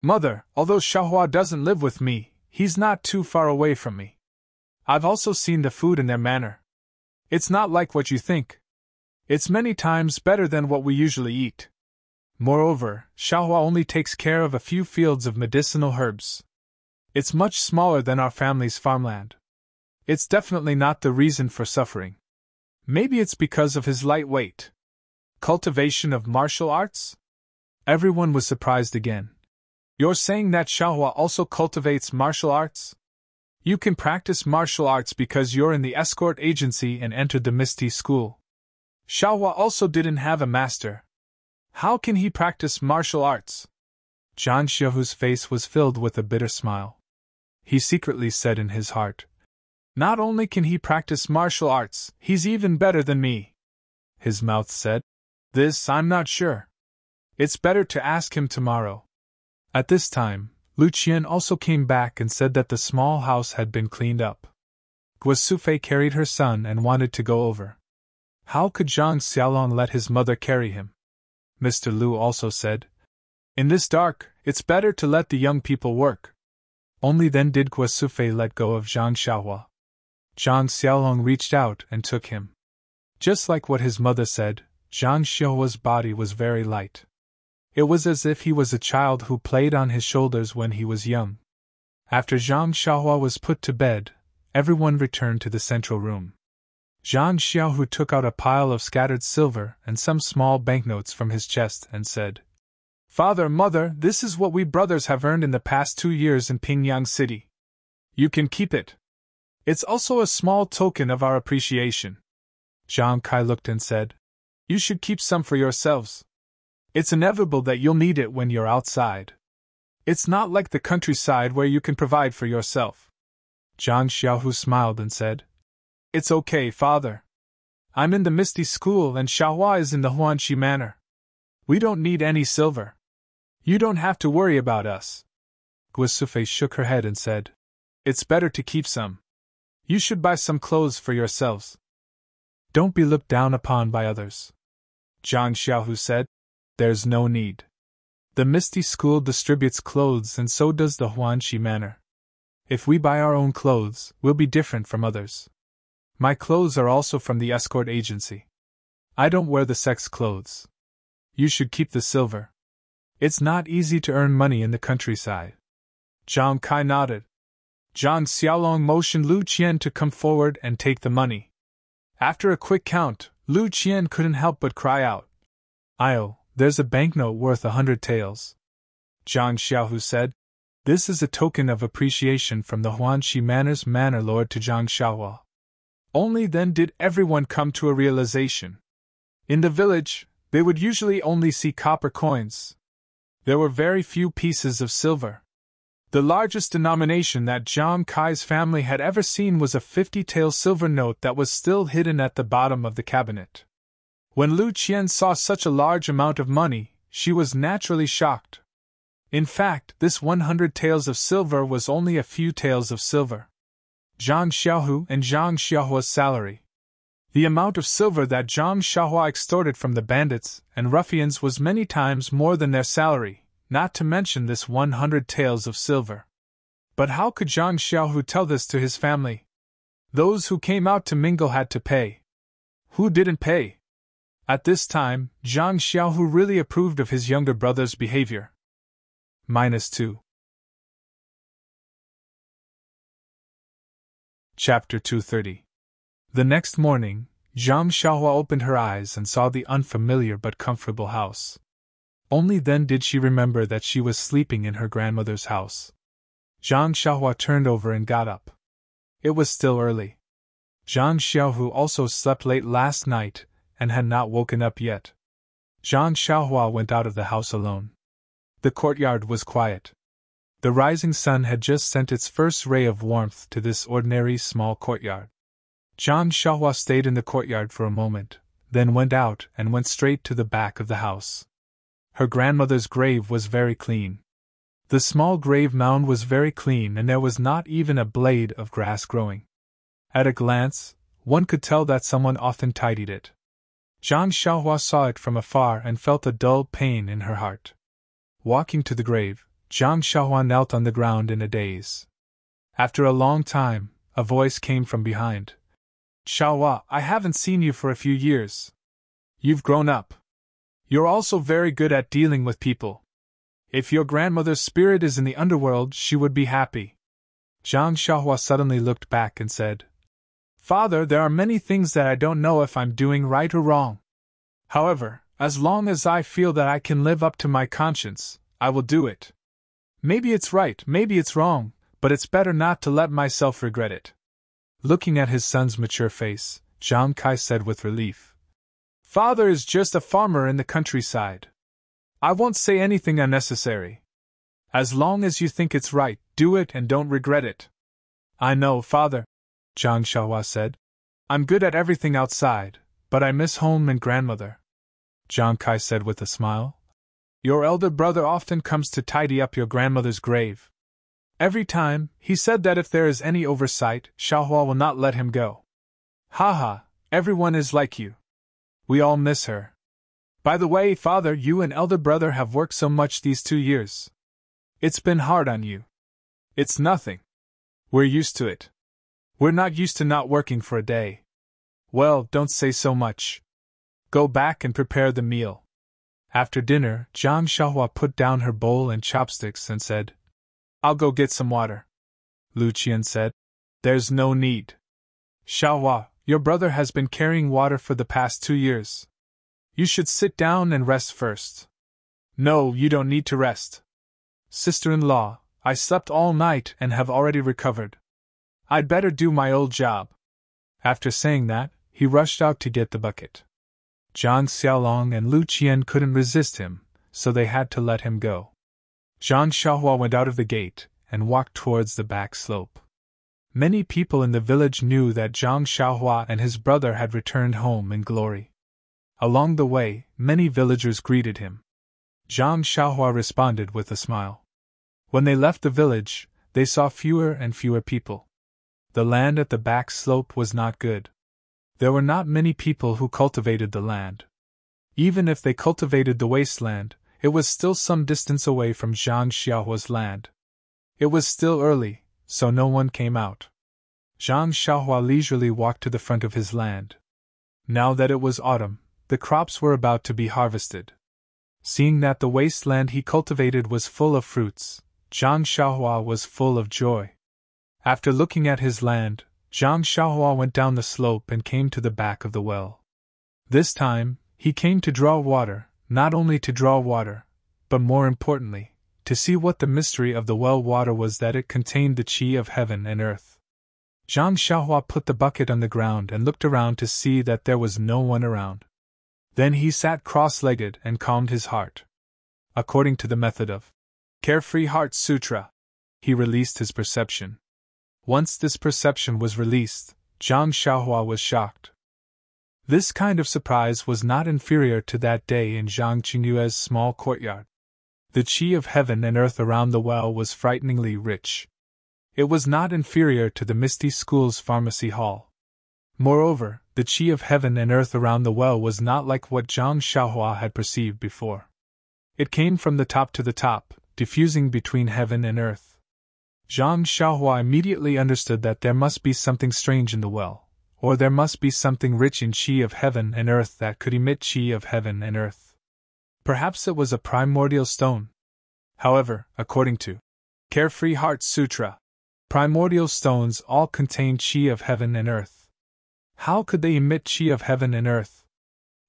S1: Mother, although Xiaohua doesn't live with me, he's not too far away from me. I've also seen the food in their manor. It's not like what you think. It's many times better than what we usually eat. Moreover, Xiaohua only takes care of a few fields of medicinal herbs. It's much smaller than our family's farmland. It's definitely not the reason for suffering. Maybe it's because of his light weight. Cultivation of martial arts? Everyone was surprised again. You're saying that Xiaohua also cultivates martial arts? You can practice martial arts because you're in the escort agency and entered the Misty School. Xiaohua also didn't have a master. How can he practice martial arts? Zhang Xiaohu's face was filled with a bitter smile. He secretly said in his heart, Not only can he practice martial arts, he's even better than me. His mouth said, This I'm not sure. It's better to ask him tomorrow. At this time, Lu Qian also came back and said that the small house had been cleaned up. Guo Sufei carried her son and wanted to go over. How could Zhang Xiaolong let his mother carry him? Mr. Lu also said, In this dark, it's better to let the young people work. Only then did Guo Sufei let go of Zhang Xiaohua. Zhang Xiaolong reached out and took him. Just like what his mother said, Zhang Xiaohua's body was very light. It was as if he was a child who played on his shoulders when he was young. After Zhang Xiaohua was put to bed, everyone returned to the central room. Zhang Xiaohu took out a pile of scattered silver and some small banknotes from his chest and said, Father, Mother, this is what we brothers have earned in the past 2 years in Pingyang City. You can keep it. It's also a small token of our appreciation. Zhang Kai looked and said, You should keep some for yourselves. It's inevitable that you'll need it when you're outside. It's not like the countryside where you can provide for yourself. Zhang Xiaohu smiled and said, It's okay, Father. I'm in the Misty School and Xiaohua is in the Huanxi Manor. We don't need any silver. You don't have to worry about us. Guo Sufei shook her head and said, It's better to keep some. You should buy some clothes for yourselves. Don't be looked down upon by others. Zhang Xiaohu said, There's no need. The Misty School distributes clothes and so does the Huanxi Manor. If we buy our own clothes, we'll be different from others. My clothes are also from the escort agency. I don't wear the sex clothes. You should keep the silver. It's not easy to earn money in the countryside. Zhang Kai nodded. Zhang Xiaolong motioned Lu Qian to come forward and take the money. After a quick count, Lu Qian couldn't help but cry out, Io, there's a banknote worth 100 taels. Zhang Xiaohu said, This is a token of appreciation from the Huanxi Manor's manor lord to Zhang Xiaohua. Only then did everyone come to a realization. In the village, they would usually only see copper coins. There were very few pieces of silver. The largest denomination that Zhang Kai's family had ever seen was a 50-tael silver note that was still hidden at the bottom of the cabinet. When Lu Qian saw such a large amount of money, she was naturally shocked. In fact, this 100 taels of silver was only a few taels of silver. Zhang Xiaohu and Zhang Xiaohua's salary. The amount of silver that Zhang Xiaohua extorted from the bandits and ruffians was many times more than their salary, not to mention this 100 taels of silver. But how could Zhang Xiaohu tell this to his family? Those who came out to mingle had to pay. Who didn't pay? At this time, Zhang Xiaohu really approved of his younger brother's behavior. -2. Chapter 230. The next morning, Zhang Xiaohua opened her eyes and saw the unfamiliar but comfortable house. Only then did she remember that she was sleeping in her grandmother's house. Zhang Xiaohua turned over and got up. It was still early. Zhang Xiaohu also slept late last night and had not woken up yet. Zhang Xiaohua went out of the house alone. The courtyard was quiet. The rising sun had just sent its first ray of warmth to this ordinary small courtyard. Zhang Xiaohua stayed in the courtyard for a moment, then went out and went straight to the back of the house. Her grandmother's grave was very clean. The small grave mound was very clean and there was not even a blade of grass growing. At a glance, one could tell that someone often tidied it. Zhang Xiaohua saw it from afar and felt a dull pain in her heart. Walking to the grave, Zhang Xiaohua knelt on the ground in a daze. After a long time, a voice came from behind. "Xiaohua, I haven't seen you for a few years. You've grown up. You're also very good at dealing with people. If your grandmother's spirit is in the underworld, she would be happy." Zhang Xiaohua suddenly looked back and said, "Father, there are many things that I don't know if I'm doing right or wrong. However, as long as I feel that I can live up to my conscience, I will do it. Maybe it's right, maybe it's wrong, but it's better not to let myself regret it." Looking at his son's mature face, Zhang Kai said with relief, "Father is just a farmer in the countryside. I won't say anything unnecessary. As long as you think it's right, do it and don't regret it." "I know, Father," Zhang Xiaohua said. "I'm good at everything outside, but I miss home and grandmother." Zhang Kai said with a smile, "Your elder brother often comes to tidy up your grandmother's grave. Every time, he said that if there is any oversight, Xiaohua will not let him go. Haha, everyone is like you. We all miss her. By the way, Father, you and elder brother have worked so much these 2 years. It's been hard on you." "It's nothing. We're used to it. We're not used to not working for a day." "Well, don't say so much. Go back and prepare the meal." After dinner, Zhang Xiaohua put down her bowl and chopsticks and said, "I'll go get some water." Lu Qian said, "There's no need. Xiaohua, your brother has been carrying water for the past 2 years. You should sit down and rest first." "No, you don't need to rest. Sister-in-law, I slept all night and have already recovered. I'd better do my old job." After saying that, he rushed out to get the bucket. Zhang Xiaolong and Lu Qian couldn't resist him, so they had to let him go. Zhang Xiaohua went out of the gate and walked towards the back slope. Many people in the village knew that Zhang Xiaohua and his brother had returned home in glory. Along the way, many villagers greeted him. Zhang Xiaohua responded with a smile. When they left the village, they saw fewer and fewer people. The land at the back slope was not good. There were not many people who cultivated the land. Even if they cultivated the wasteland, it was still some distance away from Zhang Xiaohua's land. It was still early, so no one came out. Zhang Xiaohua leisurely walked to the front of his land. Now that it was autumn, the crops were about to be harvested. Seeing that the wasteland he cultivated was full of fruits, Zhang Xiaohua was full of joy. After looking at his land, Zhang Xiaohua went down the slope and came to the back of the well. This time, he came to draw water, not only to draw water, but more importantly, to see what the mystery of the well water was, that it contained the qi of heaven and earth. Zhang Xiaohua put the bucket on the ground and looked around to see that there was no one around. Then he sat cross-legged and calmed his heart. According to the method of Carefree Heart Sutra, he released his perception. Once this perception was released, Zhang Xiaohua was shocked. This kind of surprise was not inferior to that day in Zhang Qingyue's small courtyard. The qi of heaven and earth around the well was frighteningly rich. It was not inferior to the Misty School's pharmacy hall. Moreover, the qi of heaven and earth around the well was not like what Zhang Xiaohua had perceived before. It came from the top to the top, diffusing between heaven and earth. Zhang Xiaohua immediately understood that there must be something strange in the well, or there must be something rich in qi of heaven and earth that could emit qi of heaven and earth. Perhaps it was a primordial stone. However, according to Carefree Heart Sutra, primordial stones all contain qi of heaven and earth. How could they emit qi of heaven and earth?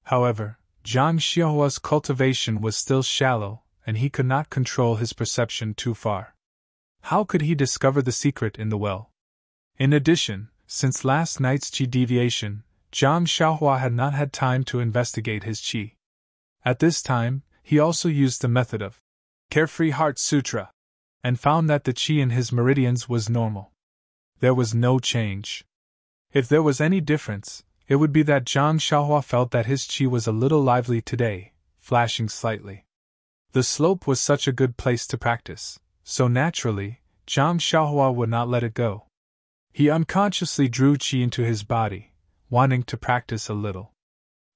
S1: However, Zhang Xiaohua's cultivation was still shallow, and he could not control his perception too far. How could he discover the secret in the well? In addition, since last night's qi deviation, Zhang Xiaohua had not had time to investigate his qi. At this time, he also used the method of Carefree Heart Sutra, and found that the qi in his meridians was normal. There was no change. If there was any difference, it would be that Zhang Xiaohua felt that his qi was a little lively today, flashing slightly. The slope was such a good place to practice, so naturally, Zhang Xiaohua would not let it go. He unconsciously drew qi into his body, wanting to practice a little.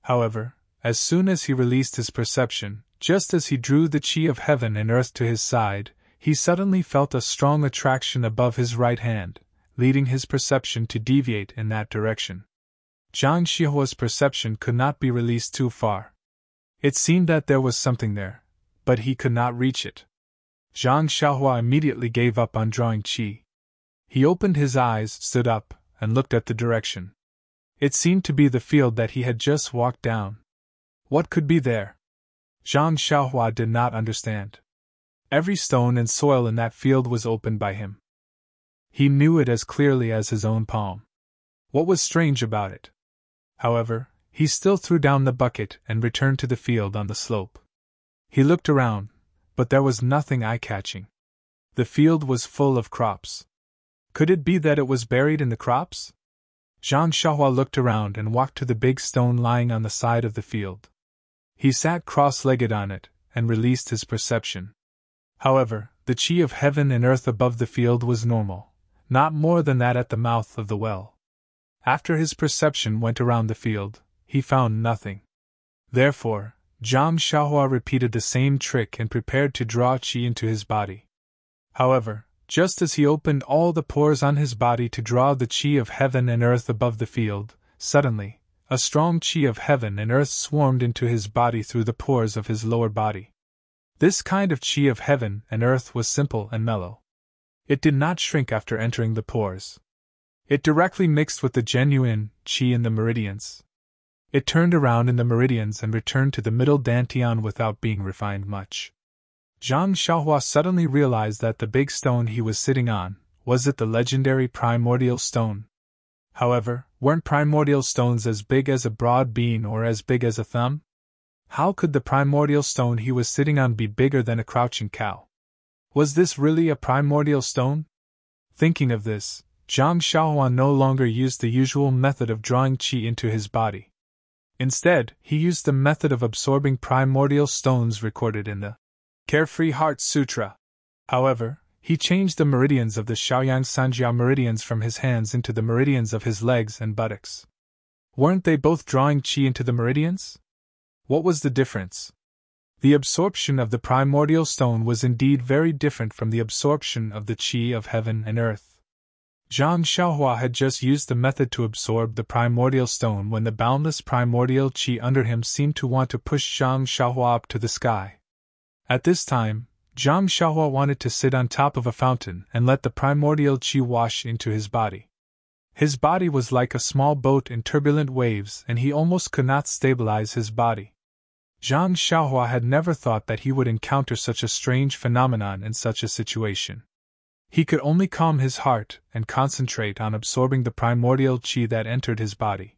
S1: However, as soon as he released his perception, just as he drew the qi of heaven and earth to his side, he suddenly felt a strong attraction above his right hand, leading his perception to deviate in that direction. Zhang Xiaohua's perception could not be released too far. It seemed that there was something there, but he could not reach it. Zhang Xiaohua immediately gave up on drawing qi. He opened his eyes, stood up, and looked at the direction. It seemed to be the field that he had just walked down. What could be there? Zhang Xiaohua did not understand. Every stone and soil in that field was opened by him. He knew it as clearly as his own palm. What was strange about it? However, he still threw down the bucket and returned to the field on the slope. He looked around, but there was nothing eye-catching. The field was full of crops. Could it be that it was buried in the crops? Zhang Xiaohua looked around and walked to the big stone lying on the side of the field. He sat cross-legged on it, and released his perception. However, the qi of heaven and earth above the field was normal, not more than that at the mouth of the well. After his perception went around the field, he found nothing. Therefore, Zhang Xiaohua repeated the same trick and prepared to draw qi into his body. However, just as he opened all the pores on his body to draw the qi of heaven and earth above the field, suddenly, a strong qi of heaven and earth swarmed into his body through the pores of his lower body. This kind of qi of heaven and earth was simple and mellow. It did not shrink after entering the pores. It directly mixed with the genuine qi in the meridians. It turned around in the meridians and returned to the middle dantian without being refined much. Zhang Xiaohua suddenly realized that the big stone he was sitting on, was it the legendary primordial stone? However, weren't primordial stones as big as a broad bean or as big as a thumb? How could the primordial stone he was sitting on be bigger than a crouching cow? Was this really a primordial stone? Thinking of this, Zhang Xiaohua no longer used the usual method of drawing qi into his body. Instead, he used the method of absorbing primordial stones recorded in the Carefree Heart Sutra. However, he changed the meridians of the Shaoyang Sanjiao meridians from his hands into the meridians of his legs and buttocks. Weren't they both drawing qi into the meridians? What was the difference? The absorption of the primordial stone was indeed very different from the absorption of the qi of heaven and earth. Zhang Xiaohua had just used the method to absorb the primordial stone when the boundless primordial qi under him seemed to want to push Zhang Xiaohua up to the sky. At this time, Zhang Xiaohua wanted to sit on top of a fountain and let the primordial qi wash into his body. His body was like a small boat in turbulent waves and he almost could not stabilize his body. Zhang Xiaohua had never thought that he would encounter such a strange phenomenon in such a situation. He could only calm his heart and concentrate on absorbing the primordial qi that entered his body.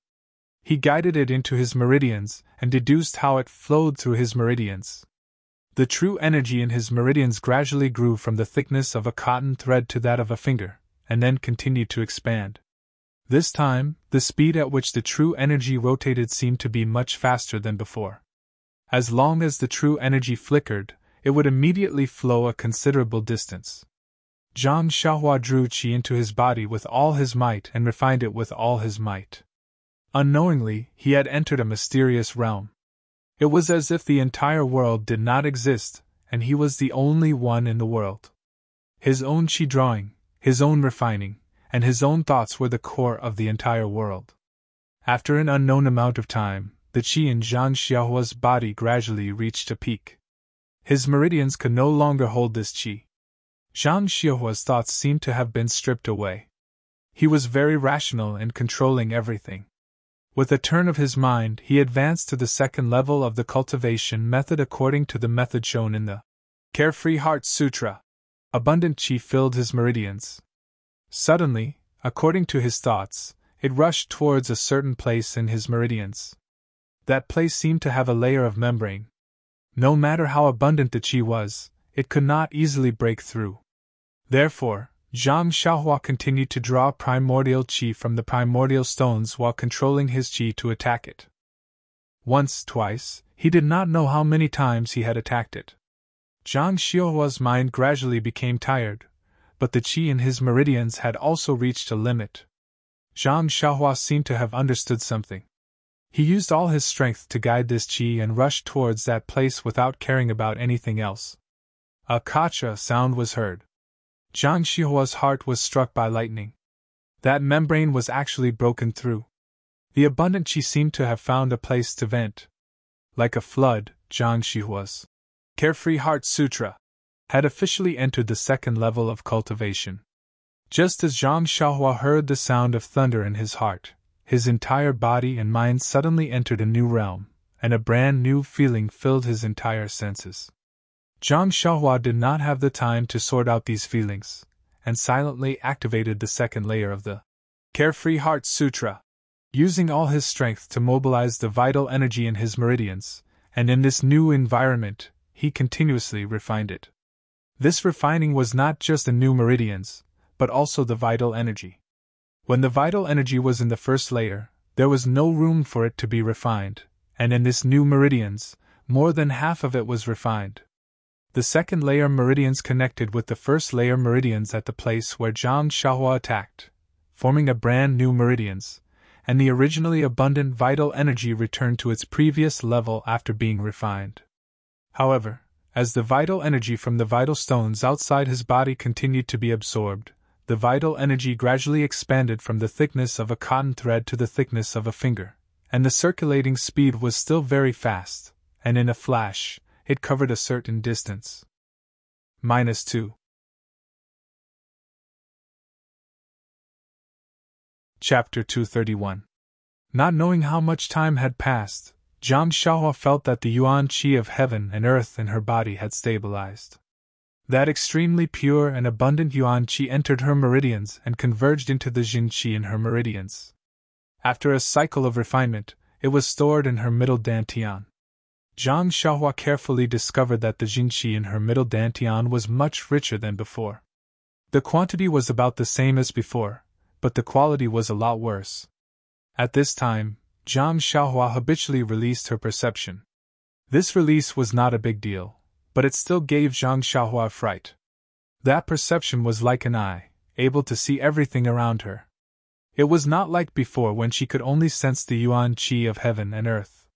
S1: He guided it into his meridians and deduced how it flowed through his meridians. The true energy in his meridians gradually grew from the thickness of a cotton thread to that of a finger, and then continued to expand. This time, the speed at which the true energy rotated seemed to be much faster than before. As long as the true energy flickered, it would immediately flow a considerable distance. Zhang Xiaohua drew qi into his body with all his might and refined it with all his might. Unknowingly, he had entered a mysterious realm. It was as if the entire world did not exist, and he was the only one in the world. His own qi drawing, his own refining, and his own thoughts were the core of the entire world. After an unknown amount of time, the qi in Zhang Xiaohua's body gradually reached a peak. His meridians could no longer hold this qi. Zhang Xiaohua's thoughts seemed to have been stripped away. He was very rational and controlling everything. With a turn of his mind, he advanced to the second level of the cultivation method according to the method shown in the Carefree Heart Sutra. Abundant qi filled his meridians. Suddenly, according to his thoughts, it rushed towards a certain place in his meridians. That place seemed to have a layer of membrane. No matter how abundant the qi was, it could not easily break through. Therefore, Zhang Xiaohua continued to draw primordial qi from the primordial stones while controlling his qi to attack it. Once, twice, he did not know how many times he had attacked it. Zhang Xiaohua's mind gradually became tired, but the qi in his meridians had also reached a limit. Zhang Xiaohua seemed to have understood something. He used all his strength to guide this qi and rushed towards that place without caring about anything else. A kacha sound was heard. Zhang Xiaohua's heart was struck by lightning. That membrane was actually broken through. The abundant qi seemed to have found a place to vent. Like a flood, Zhang Xiaohua's Carefree Heart Sutra had officially entered the second level of cultivation. Just as Zhang Xiaohua heard the sound of thunder in his heart, his entire body and mind suddenly entered a new realm, and a brand new feeling filled his entire senses. Zhang Xiaohua did not have the time to sort out these feelings, and silently activated the second layer of the Carefree Heart Sutra, using all his strength to mobilize the vital energy in his meridians, and in this new environment, he continuously refined it. This refining was not just the new meridians, but also the vital energy. When the vital energy was in the first layer, there was no room for it to be refined, and in this new meridians, more than half of it was refined. The second layer meridians connected with the first layer meridians at the place where Zhang Xiaohua attacked, forming a brand new meridians, and the originally abundant vital energy returned to its previous level after being refined. However, as the vital energy from the vital stones outside his body continued to be absorbed, the vital energy gradually expanded from the thickness of a cotton thread to the thickness of a finger, and the circulating speed was still very fast, and in a flash, it covered a certain distance. -2. Chapter 231. Not knowing how much time had passed, Zhang Xiaohua felt that the yuan qi of heaven and earth in her body had stabilized. That extremely pure and abundant yuan qi entered her meridians and converged into the jin qi in her meridians. After a cycle of refinement, it was stored in her middle dantian. Zhang Xiaohua carefully discovered that the jin qi in her middle dantian was much richer than before. The quantity was about the same as before, but the quality was a lot worse. At this time, Zhang Xiaohua habitually released her perception. This release was not a big deal, but it still gave Zhang Xiaohua a fright. That perception was like an eye, able to see everything around her. It was not like before when she could only sense the yuan qi of heaven and earth.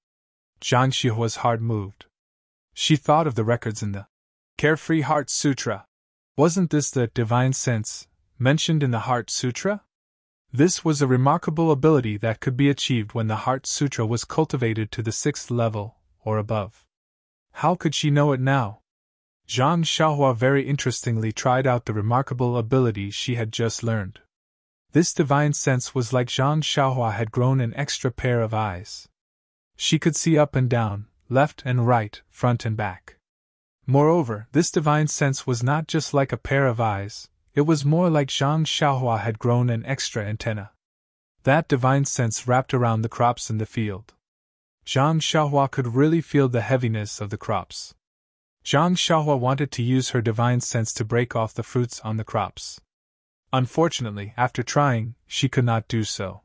S1: Zhang Xiaohua's heart moved. She thought of the records in the Carefree Heart Sutra. Wasn't this the divine sense mentioned in the Heart Sutra? This was a remarkable ability that could be achieved when the Heart Sutra was cultivated to the 6th level, or above. How could she know it now? Zhang Xiaohua very interestingly tried out the remarkable ability she had just learned. This divine sense was like Zhang Xiaohua had grown an extra pair of eyes. She could see up and down, left and right, front and back. Moreover, this divine sense was not just like a pair of eyes, it was more like Zhang Xiaohua had grown an extra antenna. That divine sense wrapped around the crops in the field. Zhang Xiaohua could really feel the heaviness of the crops. Zhang Xiaohua wanted to use her divine sense to break off the fruits on the crops. Unfortunately, after trying, she could not do so.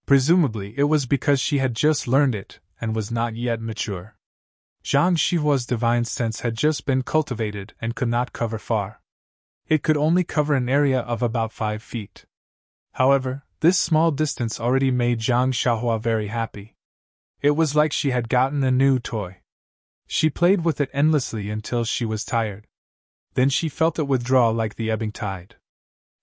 S1: Presumably, it was because she had just learned it and was not yet mature. Zhang Xiaohua's divine sense had just been cultivated and could not cover far. It could only cover an area of about 5 feet. However, this small distance already made Zhang Xiaohua very happy. It was like she had gotten a new toy. She played with it endlessly until she was tired. Then she felt it withdraw like the ebbing tide.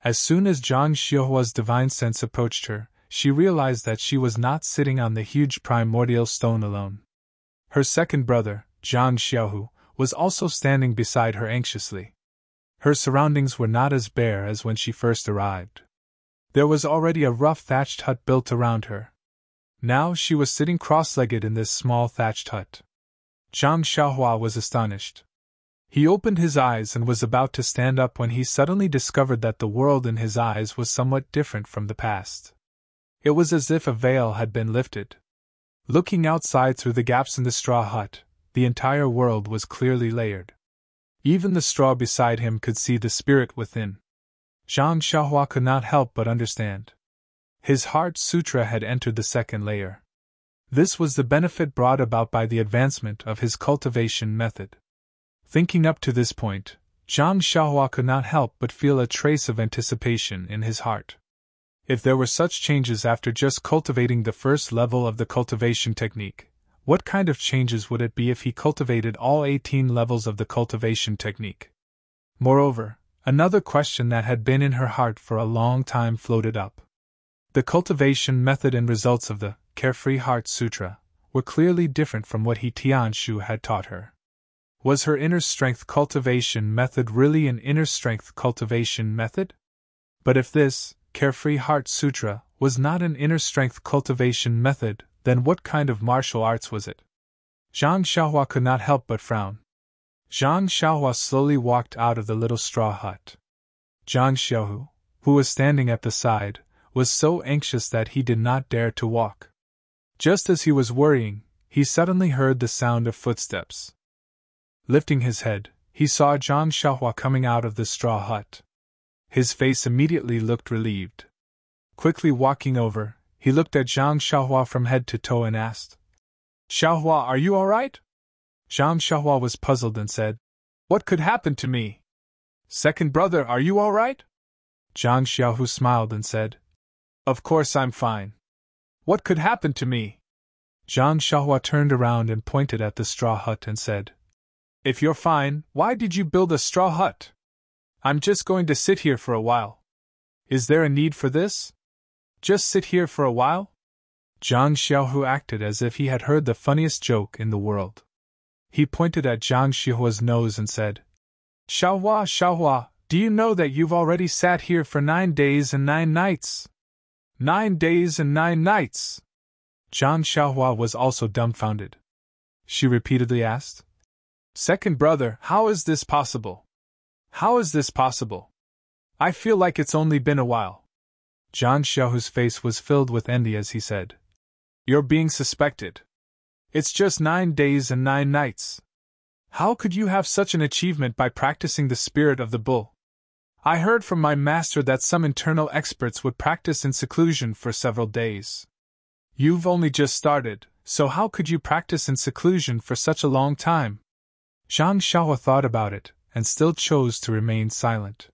S1: As soon as Zhang Xiaohua's divine sense approached her, she realized that she was not sitting on the huge primordial stone alone. Her second brother, Zhang Xiaohu, was also standing beside her anxiously. Her surroundings were not as bare as when she first arrived. There was already a rough thatched hut built around her. Now she was sitting cross-legged in this small thatched hut. Zhang Xiaohua was astonished. He opened his eyes and was about to stand up when he suddenly discovered that the world in his eyes was somewhat different from the past. It was as if a veil had been lifted. Looking outside through the gaps in the straw hut, the entire world was clearly layered. Even the straw beside him could see the spirit within. Zhang Xiaohua could not help but understand. His heart sutra had entered the second layer. This was the benefit brought about by the advancement of his cultivation method. Thinking up to this point, Zhang Xiaohua could not help but feel a trace of anticipation in his heart. If there were such changes after just cultivating the first level of the cultivation technique, what kind of changes would it be if he cultivated all 18 levels of the cultivation technique? Moreover, another question that had been in her heart for a long time floated up. The cultivation method and results of the Carefree Heart Sutra were clearly different from what He Tianshu had taught her. Was her inner strength cultivation method really an inner strength cultivation method? But if this Carefree Heart Sutra was not an inner strength cultivation method, then what kind of martial arts was it? Zhang Xiaohua could not help but frown. Zhang Xiaohua slowly walked out of the little straw hut. Zhang Xiaohu, who was standing at the side, was so anxious that he did not dare to walk. Just as he was worrying, he suddenly heard the sound of footsteps. Lifting his head, he saw Zhang Xiaohua coming out of the straw hut. His face immediately looked relieved. Quickly walking over, he looked at Zhang Xiaohua from head to toe and asked, "Xiaohua, are you all right?" Zhang Xiaohua was puzzled and said, "What could happen to me?" "Second brother, are you all right?" Zhang Xiaohu smiled and said, "Of course I'm fine. What could happen to me?" Zhang Xiaohua turned around and pointed at the straw hut and said, "If you're fine, why did you build a straw hut? I'm just going to sit here for a while. Is there a need for this? Just sit here for a while?" Zhang Xiaohu acted as if he had heard the funniest joke in the world. He pointed at Zhang Xiaohua's nose and said, "Xiaohua, Xiaohua, do you know that you've already sat here for 9 days and 9 nights? 9 days and 9 nights!" Zhang Xiaohua was also dumbfounded. She repeatedly asked, "Second brother, how is this possible? How is this possible? I feel like it's only been a while." Zhang Xiaohu's face was filled with envy as he said, "You're being suspected. It's just 9 days and 9 nights. How could you have such an achievement by practicing the spirit of the bull? I heard from my master that some internal experts would practice in seclusion for several days. You've only just started, so how could you practice in seclusion for such a long time?" Zhang Xiaohua thought about it, and still chose to remain silent.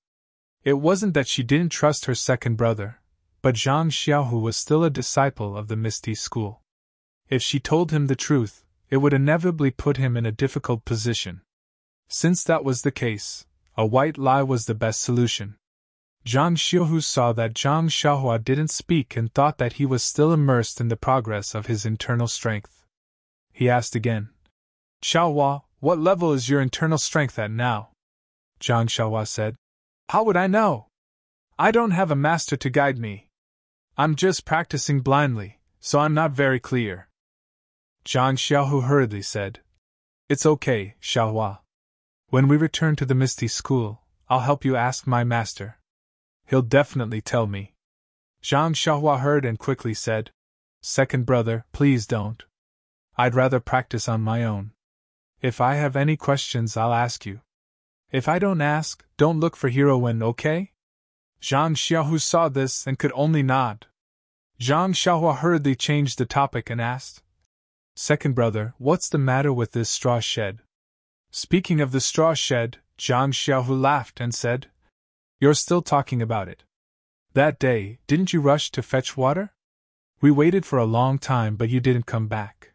S1: It wasn't that she didn't trust her second brother, but Zhang Xiaohu was still a disciple of the Misty School. If she told him the truth, it would inevitably put him in a difficult position. Since that was the case, a white lie was the best solution. Zhang Xiaohu saw that Zhang Xiaohua didn't speak and thought that he was still immersed in the progress of his internal strength. He asked again, "Xiaohua, what level is your internal strength at now?" Zhang Xiaohua said, "How would I know? I don't have a master to guide me. I'm just practicing blindly, so I'm not very clear." Zhang Xiaohu hurriedly said, "It's okay, Xiaohua. When we return to the Misty School, I'll help you ask my master." He'll definitely tell me. Zhang Xiaohua heard and quickly said, Second brother, please don't. I'd rather practice on my own. If I have any questions, I'll ask you. If I don't ask, don't look for heroine, okay? Zhang Xiaohu saw this and could only nod. Zhang Xiaohua hurriedly changed the topic and asked, Second brother, what's the matter with this straw shed? Speaking of the straw shed, Zhang Xiaohu laughed and said, You're still talking about it. That day, didn't you rush to fetch water? We waited for a long time, but you didn't come back.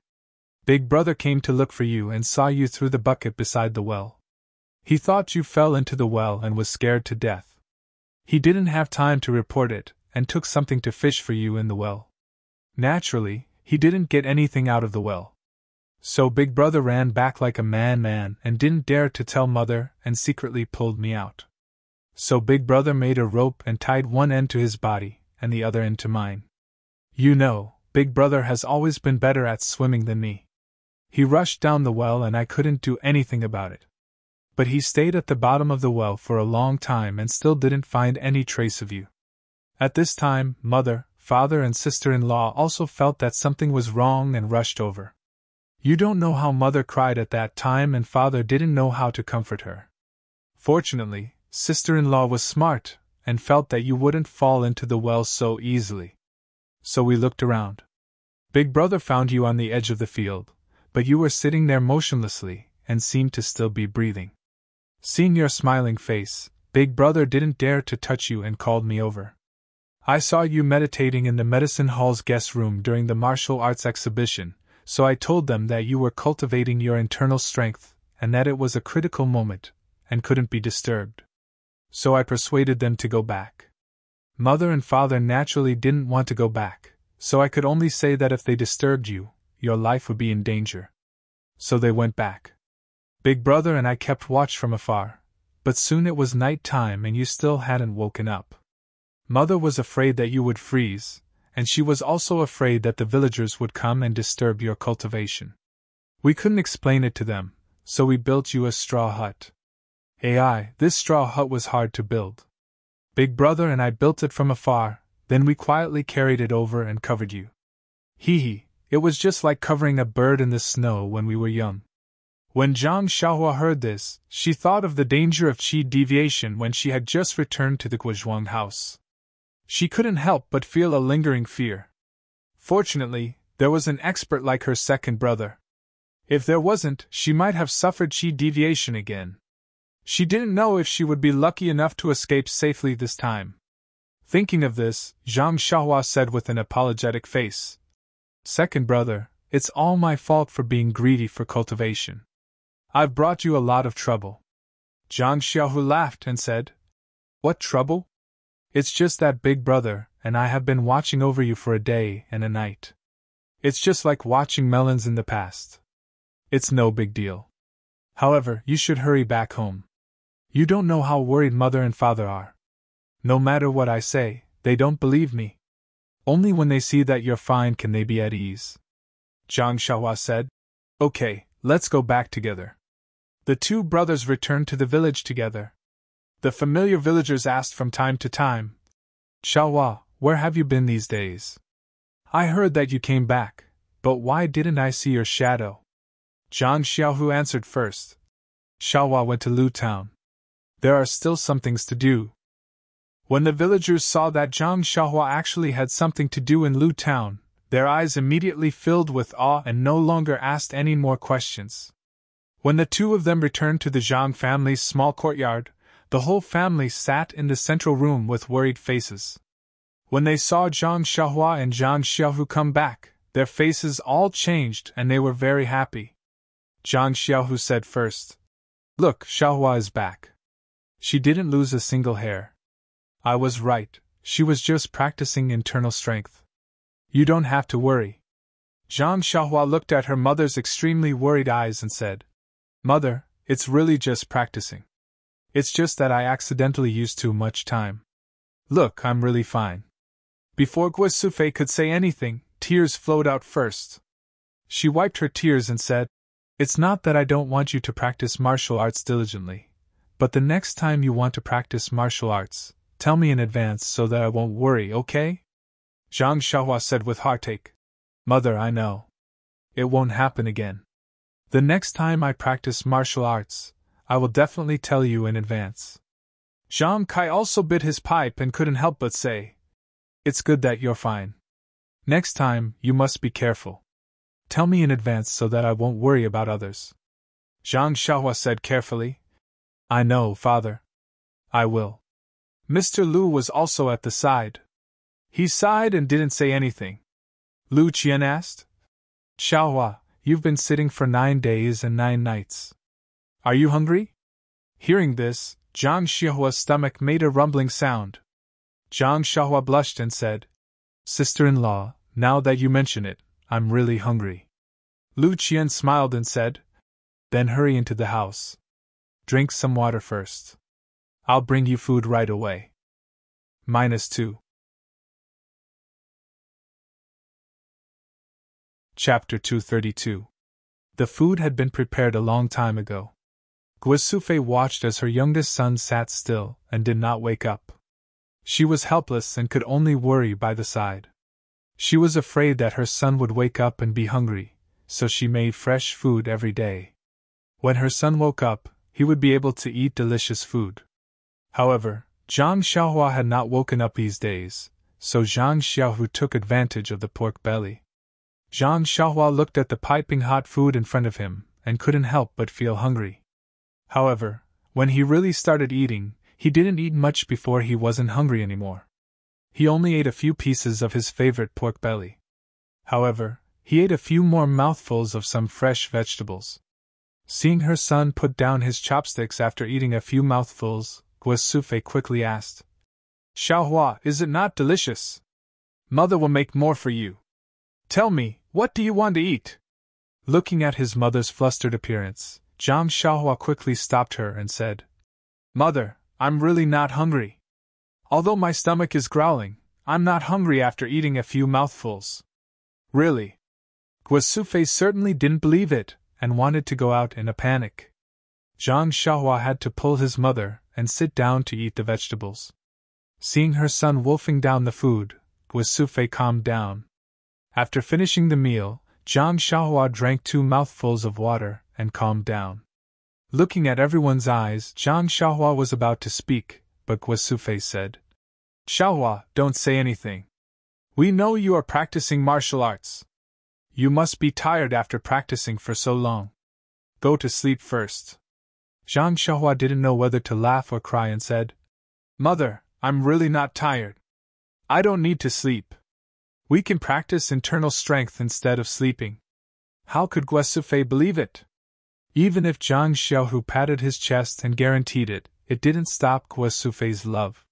S1: Big brother came to look for you and saw you through the bucket beside the well. He thought you fell into the well and was scared to death. He didn't have time to report it, and took something to fish for you in the well. Naturally, he didn't get anything out of the well. So Big Brother ran back like a man and didn't dare to tell Mother and secretly pulled me out. So Big Brother made a rope and tied one end to his body and the other end to mine. You know, Big Brother has always been better at swimming than me. He rushed down the well and I couldn't do anything about it. But he stayed at the bottom of the well for a long time and still didn't find any trace of you. At this time, Mother, Father and sister-in-law also felt that something was wrong and rushed over. You don't know how Mother cried at that time and Father didn't know how to comfort her. Fortunately, sister-in-law was smart and felt that you wouldn't fall into the well so easily. So we looked around. Big Brother found you on the edge of the field, but you were sitting there motionlessly and seemed to still be breathing. Seeing your smiling face, Big Brother didn't dare to touch you and called me over. I saw you meditating in the medicine hall's guest room during the martial arts exhibition, so I told them that you were cultivating your internal strength and that it was a critical moment and couldn't be disturbed. So I persuaded them to go back. Mother and Father naturally didn't want to go back, so I could only say that if they disturbed you, your life would be in danger. So they went back. Big Brother and I kept watch from afar, but soon it was night time and you still hadn't woken up. Mother was afraid that you would freeze, and she was also afraid that the villagers would come and disturb your cultivation. We couldn't explain it to them, so we built you a straw hut. This straw hut was hard to build. Big Brother and I built it from afar, then we quietly carried it over and covered you. It was just like covering a bird in the snow when we were young. When Zhang Xiaohua heard this, she thought of the danger of qi deviation when she had just returned to the Guizhuang house. She couldn't help but feel a lingering fear. Fortunately, there was an expert like her second brother. If there wasn't, she might have suffered qi deviation again. She didn't know if she would be lucky enough to escape safely this time. Thinking of this, Zhang Xiaohua said with an apologetic face, Second brother, it's all my fault for being greedy for cultivation. I've brought you a lot of trouble. Zhang Xiaohu laughed and said, What trouble? It's just that Big Brother and I have been watching over you for a day and a night. It's just like watching melons in the past. It's no big deal. However, you should hurry back home. You don't know how worried Mother and Father are. No matter what I say, they don't believe me. Only when they see that you're fine can they be at ease. Zhang Xiaohua said, Okay, let's go back together. The two brothers returned to the village together. The familiar villagers asked from time to time, Xiaohua, where have you been these days? I heard that you came back, but why didn't I see your shadow? Zhang Xiaohu answered first. Xiaohua went to Lu Town. There are still some things to do. When the villagers saw that Zhang Xiaohua actually had something to do in Lu Town, their eyes immediately filled with awe and no longer asked any more questions. When the two of them returned to the Zhang family's small courtyard, the whole family sat in the central room with worried faces. When they saw Zhang Xiaohua and Zhang Xiaohu come back, their faces all changed and they were very happy. Zhang Xiaohu said first, Look, Xiaohua is back. She didn't lose a single hair. I was right, she was just practicing internal strength. You don't have to worry. Zhang Xiaohua looked at her mother's extremely worried eyes and said, Mother, it's really just practicing. It's just that I accidentally used too much time. Look, I'm really fine. Before Gui Sufei could say anything, tears flowed out first. She wiped her tears and said, It's not that I don't want you to practice martial arts diligently, but the next time you want to practice martial arts, Tell me in advance so that I won't worry, okay? Zhang Xiaohua said with heartache. Mother, I know. It won't happen again. The next time I practice martial arts, I will definitely tell you in advance. Zhang Kai also bit his pipe and couldn't help but say, It's good that you're fine. Next time, you must be careful. Tell me in advance so that I won't worry about others. Zhang Xiaohua said carefully. I know, father. I will. Mr. Lu was also at the side. He sighed and didn't say anything. Lu Qian asked. Xiaohua, you've been sitting for 9 days and 9 nights. Are you hungry? Hearing this, Zhang Xiaohua's stomach made a rumbling sound. Zhang Xiaohua blushed and said, Sister-in-law, now that you mention it, I'm really hungry. Lu Qian smiled and said, Then hurry into the house. Drink some water first. I'll bring you food right away. -2. Chapter 232. The food had been prepared a long time ago. Guosufei watched as her youngest son sat still and did not wake up. She was helpless and could only worry by the side. She was afraid that her son would wake up and be hungry, so she made fresh food every day. When her son woke up, he would be able to eat delicious food. However, Zhang Xiaohua had not woken up these days, so Zhang Xiaohu took advantage of the pork belly. Zhang Xiaohua looked at the piping hot food in front of him and couldn't help but feel hungry. However, when he really started eating, he didn't eat much before he wasn't hungry anymore. He only ate a few pieces of his favorite pork belly. However, he ate a few more mouthfuls of some fresh vegetables. Seeing her son put down his chopsticks after eating a few mouthfuls, Guosufei quickly asked, Xiaohua, is it not delicious? Mother will make more for you. Tell me, what do you want to eat? Looking at his mother's flustered appearance, Zhang Xiaohua quickly stopped her and said, Mother, I'm really not hungry. Although my stomach is growling, I'm not hungry after eating a few mouthfuls. Really? Guosufei certainly didn't believe it, and wanted to go out in a panic. Zhang Xiaohua had to pull his mother and sit down to eat the vegetables. Seeing her son wolfing down the food, Guosufei calmed down. After finishing the meal, Zhang Xiaohua drank 2 mouthfuls of water and calmed down. Looking at everyone's eyes, Zhang Xiaohua was about to speak, but Guosufei said, Xiaohua, don't say anything. We know you are practicing martial arts. You must be tired after practicing for so long. Go to sleep first. Zhang Xiaohua didn't know whether to laugh or cry and said, Mother, I'm really not tired. I don't need to sleep. We can practice internal strength instead of sleeping. How could Guosufei believe it? Even if Zhang Xiaohu patted his chest and guaranteed it, it didn't stop Guosufei's love.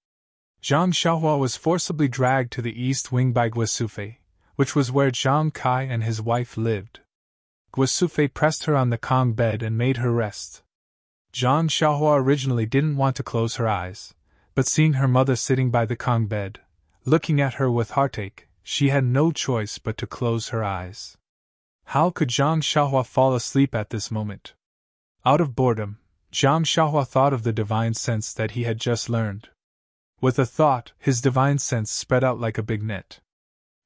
S1: Zhang Xiaohua was forcibly dragged to the east wing by Guosufei, which was where Zhang Kai and his wife lived. Guosufei pressed her on the Kong bed and made her rest. Zhang Xiaohua originally didn't want to close her eyes, but seeing her mother sitting by the Kong bed, looking at her with heartache, she had no choice but to close her eyes. How could Zhang Xiaohua fall asleep at this moment? Out of boredom, Zhang Xiaohua thought of the divine sense that he had just learned. With a thought, his divine sense spread out like a big net.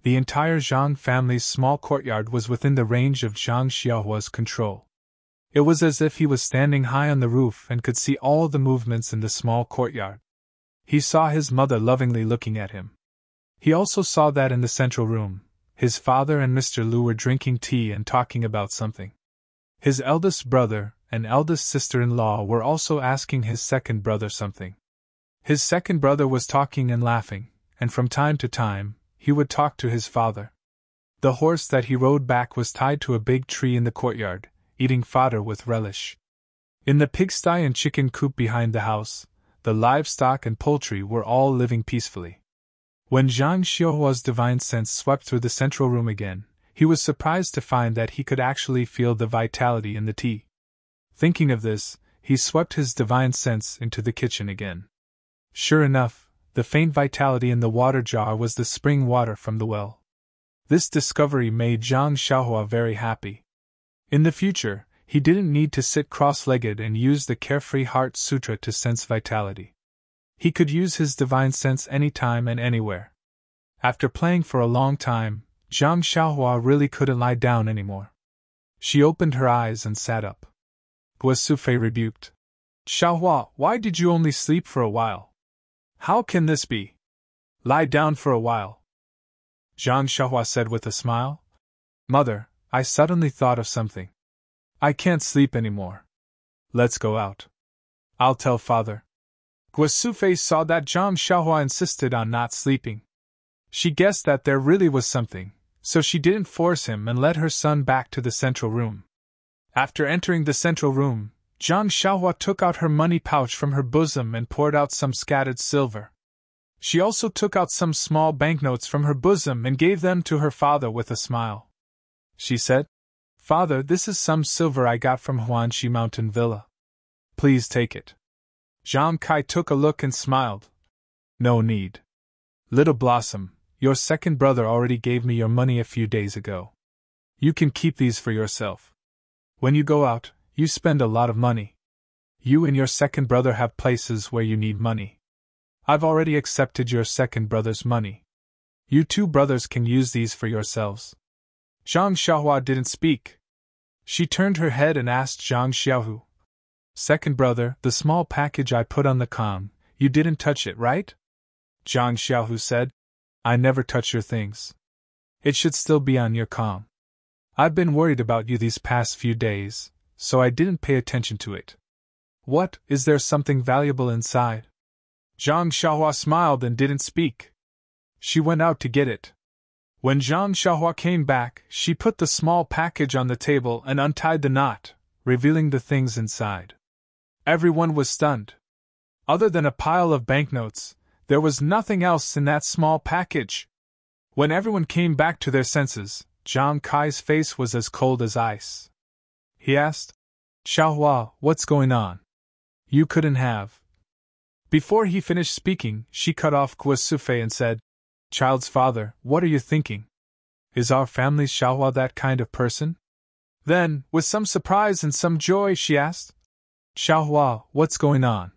S1: The entire Zhang family's small courtyard was within the range of Zhang Xiaohua's control. It was as if he was standing high on the roof and could see all the movements in the small courtyard. He saw his mother lovingly looking at him. He also saw that in the central room, his father and Mr. Lu were drinking tea and talking about something. His eldest brother and eldest sister-in-law were also asking his second brother something. His second brother was talking and laughing, and from time to time, he would talk to his father. The horse that he rode back was tied to a big tree in the courtyard, eating fodder with relish. In the pigsty and chicken coop behind the house, the livestock and poultry were all living peacefully. When Zhang Xiaohua's divine sense swept through the central room again, he was surprised to find that he could actually feel the vitality in the tea. Thinking of this, he swept his divine sense into the kitchen again. Sure enough, the faint vitality in the water jar was the spring water from the well. This discovery made Zhang Xiaohua very happy. In the future, he didn't need to sit cross-legged and use the Carefree Heart Sutra to sense vitality. He could use his divine sense anytime and anywhere. After playing for a long time, Zhang Xiaohua really couldn't lie down anymore. She opened her eyes and sat up. Guo Sufei rebuked. Xiaohua, why did you only sleep for a while? How can this be? Lie down for a while. Zhang Xiaohua said with a smile. Mother, I suddenly thought of something. I can't sleep anymore. Let's go out. I'll tell father. Guo Sufei saw that Zhang Xiaohua insisted on not sleeping. She guessed that there really was something, so she didn't force him and led her son back to the central room. After entering the central room, Zhang Xiaohua took out her money pouch from her bosom and poured out some scattered silver. She also took out some small banknotes from her bosom and gave them to her father with a smile. She said, Father, this is some silver I got from Huanxi Mountain Villa. Please take it. Zhang Kai took a look and smiled. No need. Little Blossom, your second brother already gave me your money a few days ago. You can keep these for yourself. When you go out, you spend a lot of money. You and your second brother have places where you need money. I've already accepted your second brother's money. You two brothers can use these for yourselves. Zhang Xiaohua didn't speak. She turned her head and asked Zhang Xiaohu. Second brother, the small package I put on the com, you didn't touch it, right? Zhang Xiaohu said, I never touch your things. It should still be on your com. I've been worried about you these past few days, so I didn't pay attention to it. What, is there something valuable inside? Zhang Xiaohua smiled and didn't speak. She went out to get it. When Zhang Xiaohua came back, she put the small package on the table and untied the knot, revealing the things inside. Everyone was stunned. Other than a pile of banknotes, there was nothing else in that small package. When everyone came back to their senses, Zhang Kai's face was as cold as ice. He asked, Xiaohua, what's going on? You couldn't have. Before he finished speaking, she cut off Guo Sufei and said, Child's father, what are you thinking? Is our family's Xiaohua that kind of person? Then, with some surprise and some joy, she asked, Xiaohua, what's going on?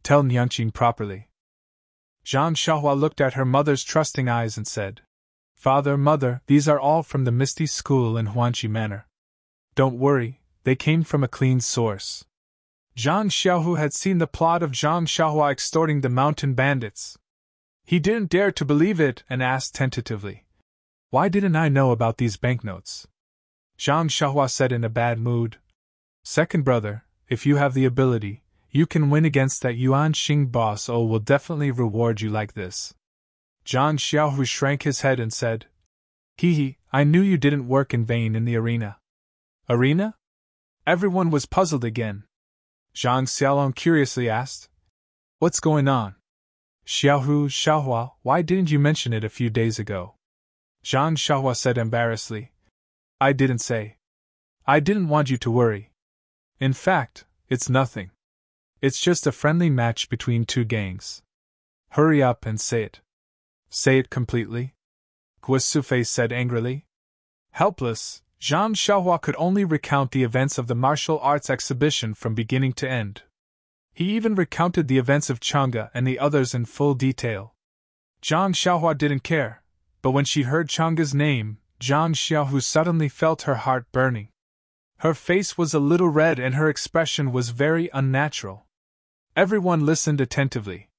S1: Tell Niangqing properly. Zhang Xiaohua looked at her mother's trusting eyes and said, Father, Mother, these are all from the Misty School in Huanxi Manor. Don't worry, they came from a clean source. Zhang Xiaohu had seen the plot of Zhang Xiaohua extorting the mountain bandits. He didn't dare to believe it and asked tentatively, Why didn't I know about these banknotes? Zhang Xiaohua said in a bad mood, Second brother, if you have the ability, you can win against that Yuan Xing boss or will definitely reward you like this. Zhang Xiaohu shrank his head and said, Hee, I knew you didn't work in vain in the arena. Arena? Everyone was puzzled again. Zhang Xiaolong curiously asked, What's going on? Xiaohua, why didn't you mention it a few days ago? Zhang Xiaohua said embarrassedly, I didn't say. I didn't want you to worry. In fact, it's nothing. It's just a friendly match between two gangs. Hurry up and say it. Say it completely? Guo Sufei said angrily. Helpless, Zhang Xiaohua could only recount the events of the martial arts exhibition from beginning to end. He even recounted the events of Chang'e and the others in full detail. Zhang Xiaohua didn't care, but when she heard Chang'e's name, Zhang Xiaohu suddenly felt her heart burning. Her face was a little red and her expression was very unnatural. Everyone listened attentively.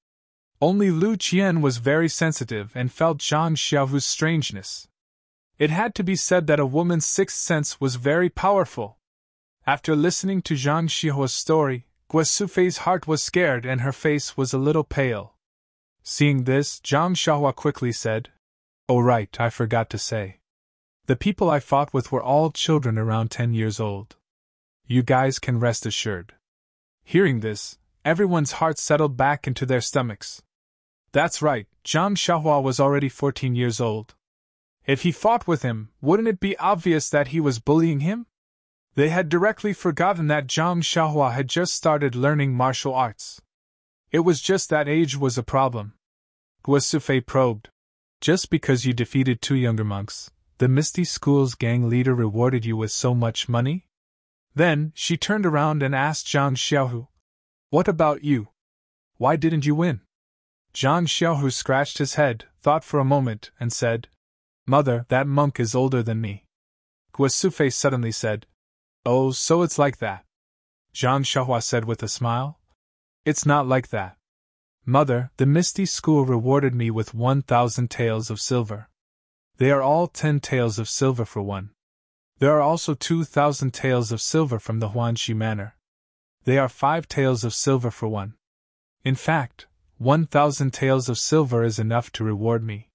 S1: Only Lu Qian was very sensitive and felt Zhang Xiaohu's strangeness. It had to be said that a woman's sixth sense was very powerful. After listening to Zhang Xiaohua's story, Guo Sufei's heart was scared and her face was a little pale. Seeing this, Zhang Xiaohua quickly said, Oh right, I forgot to say. The people I fought with were all children around 10 years old. You guys can rest assured. Hearing this, everyone's hearts settled back into their stomachs. That's right, Zhang Xiaohua was already 14 years old. If he fought with him, wouldn't it be obvious that he was bullying him? They had directly forgotten that Zhang Xiaohua had just started learning martial arts. It was just that age was a problem. Guo Sufei probed. Just because you defeated 2 younger monks, the Misty School's gang leader rewarded you with so much money? Then, she turned around and asked Zhang Xiaohu, What about you? Why didn't you win? Zhang Xiaohu scratched his head, thought for a moment, and said, "Mother, that monk is older than me." Guo Sufei suddenly said, "Oh, so it's like that." Zhang Xiaohua said with a smile, "It's not like that. Mother, the Misty School rewarded me with 1,000 taels of silver. They are all 10 taels of silver for one. There are also 2,000 taels of silver from the Huanxi Manor. They are 5 taels of silver for one. In fact, 1,000 taels of silver is enough to reward me."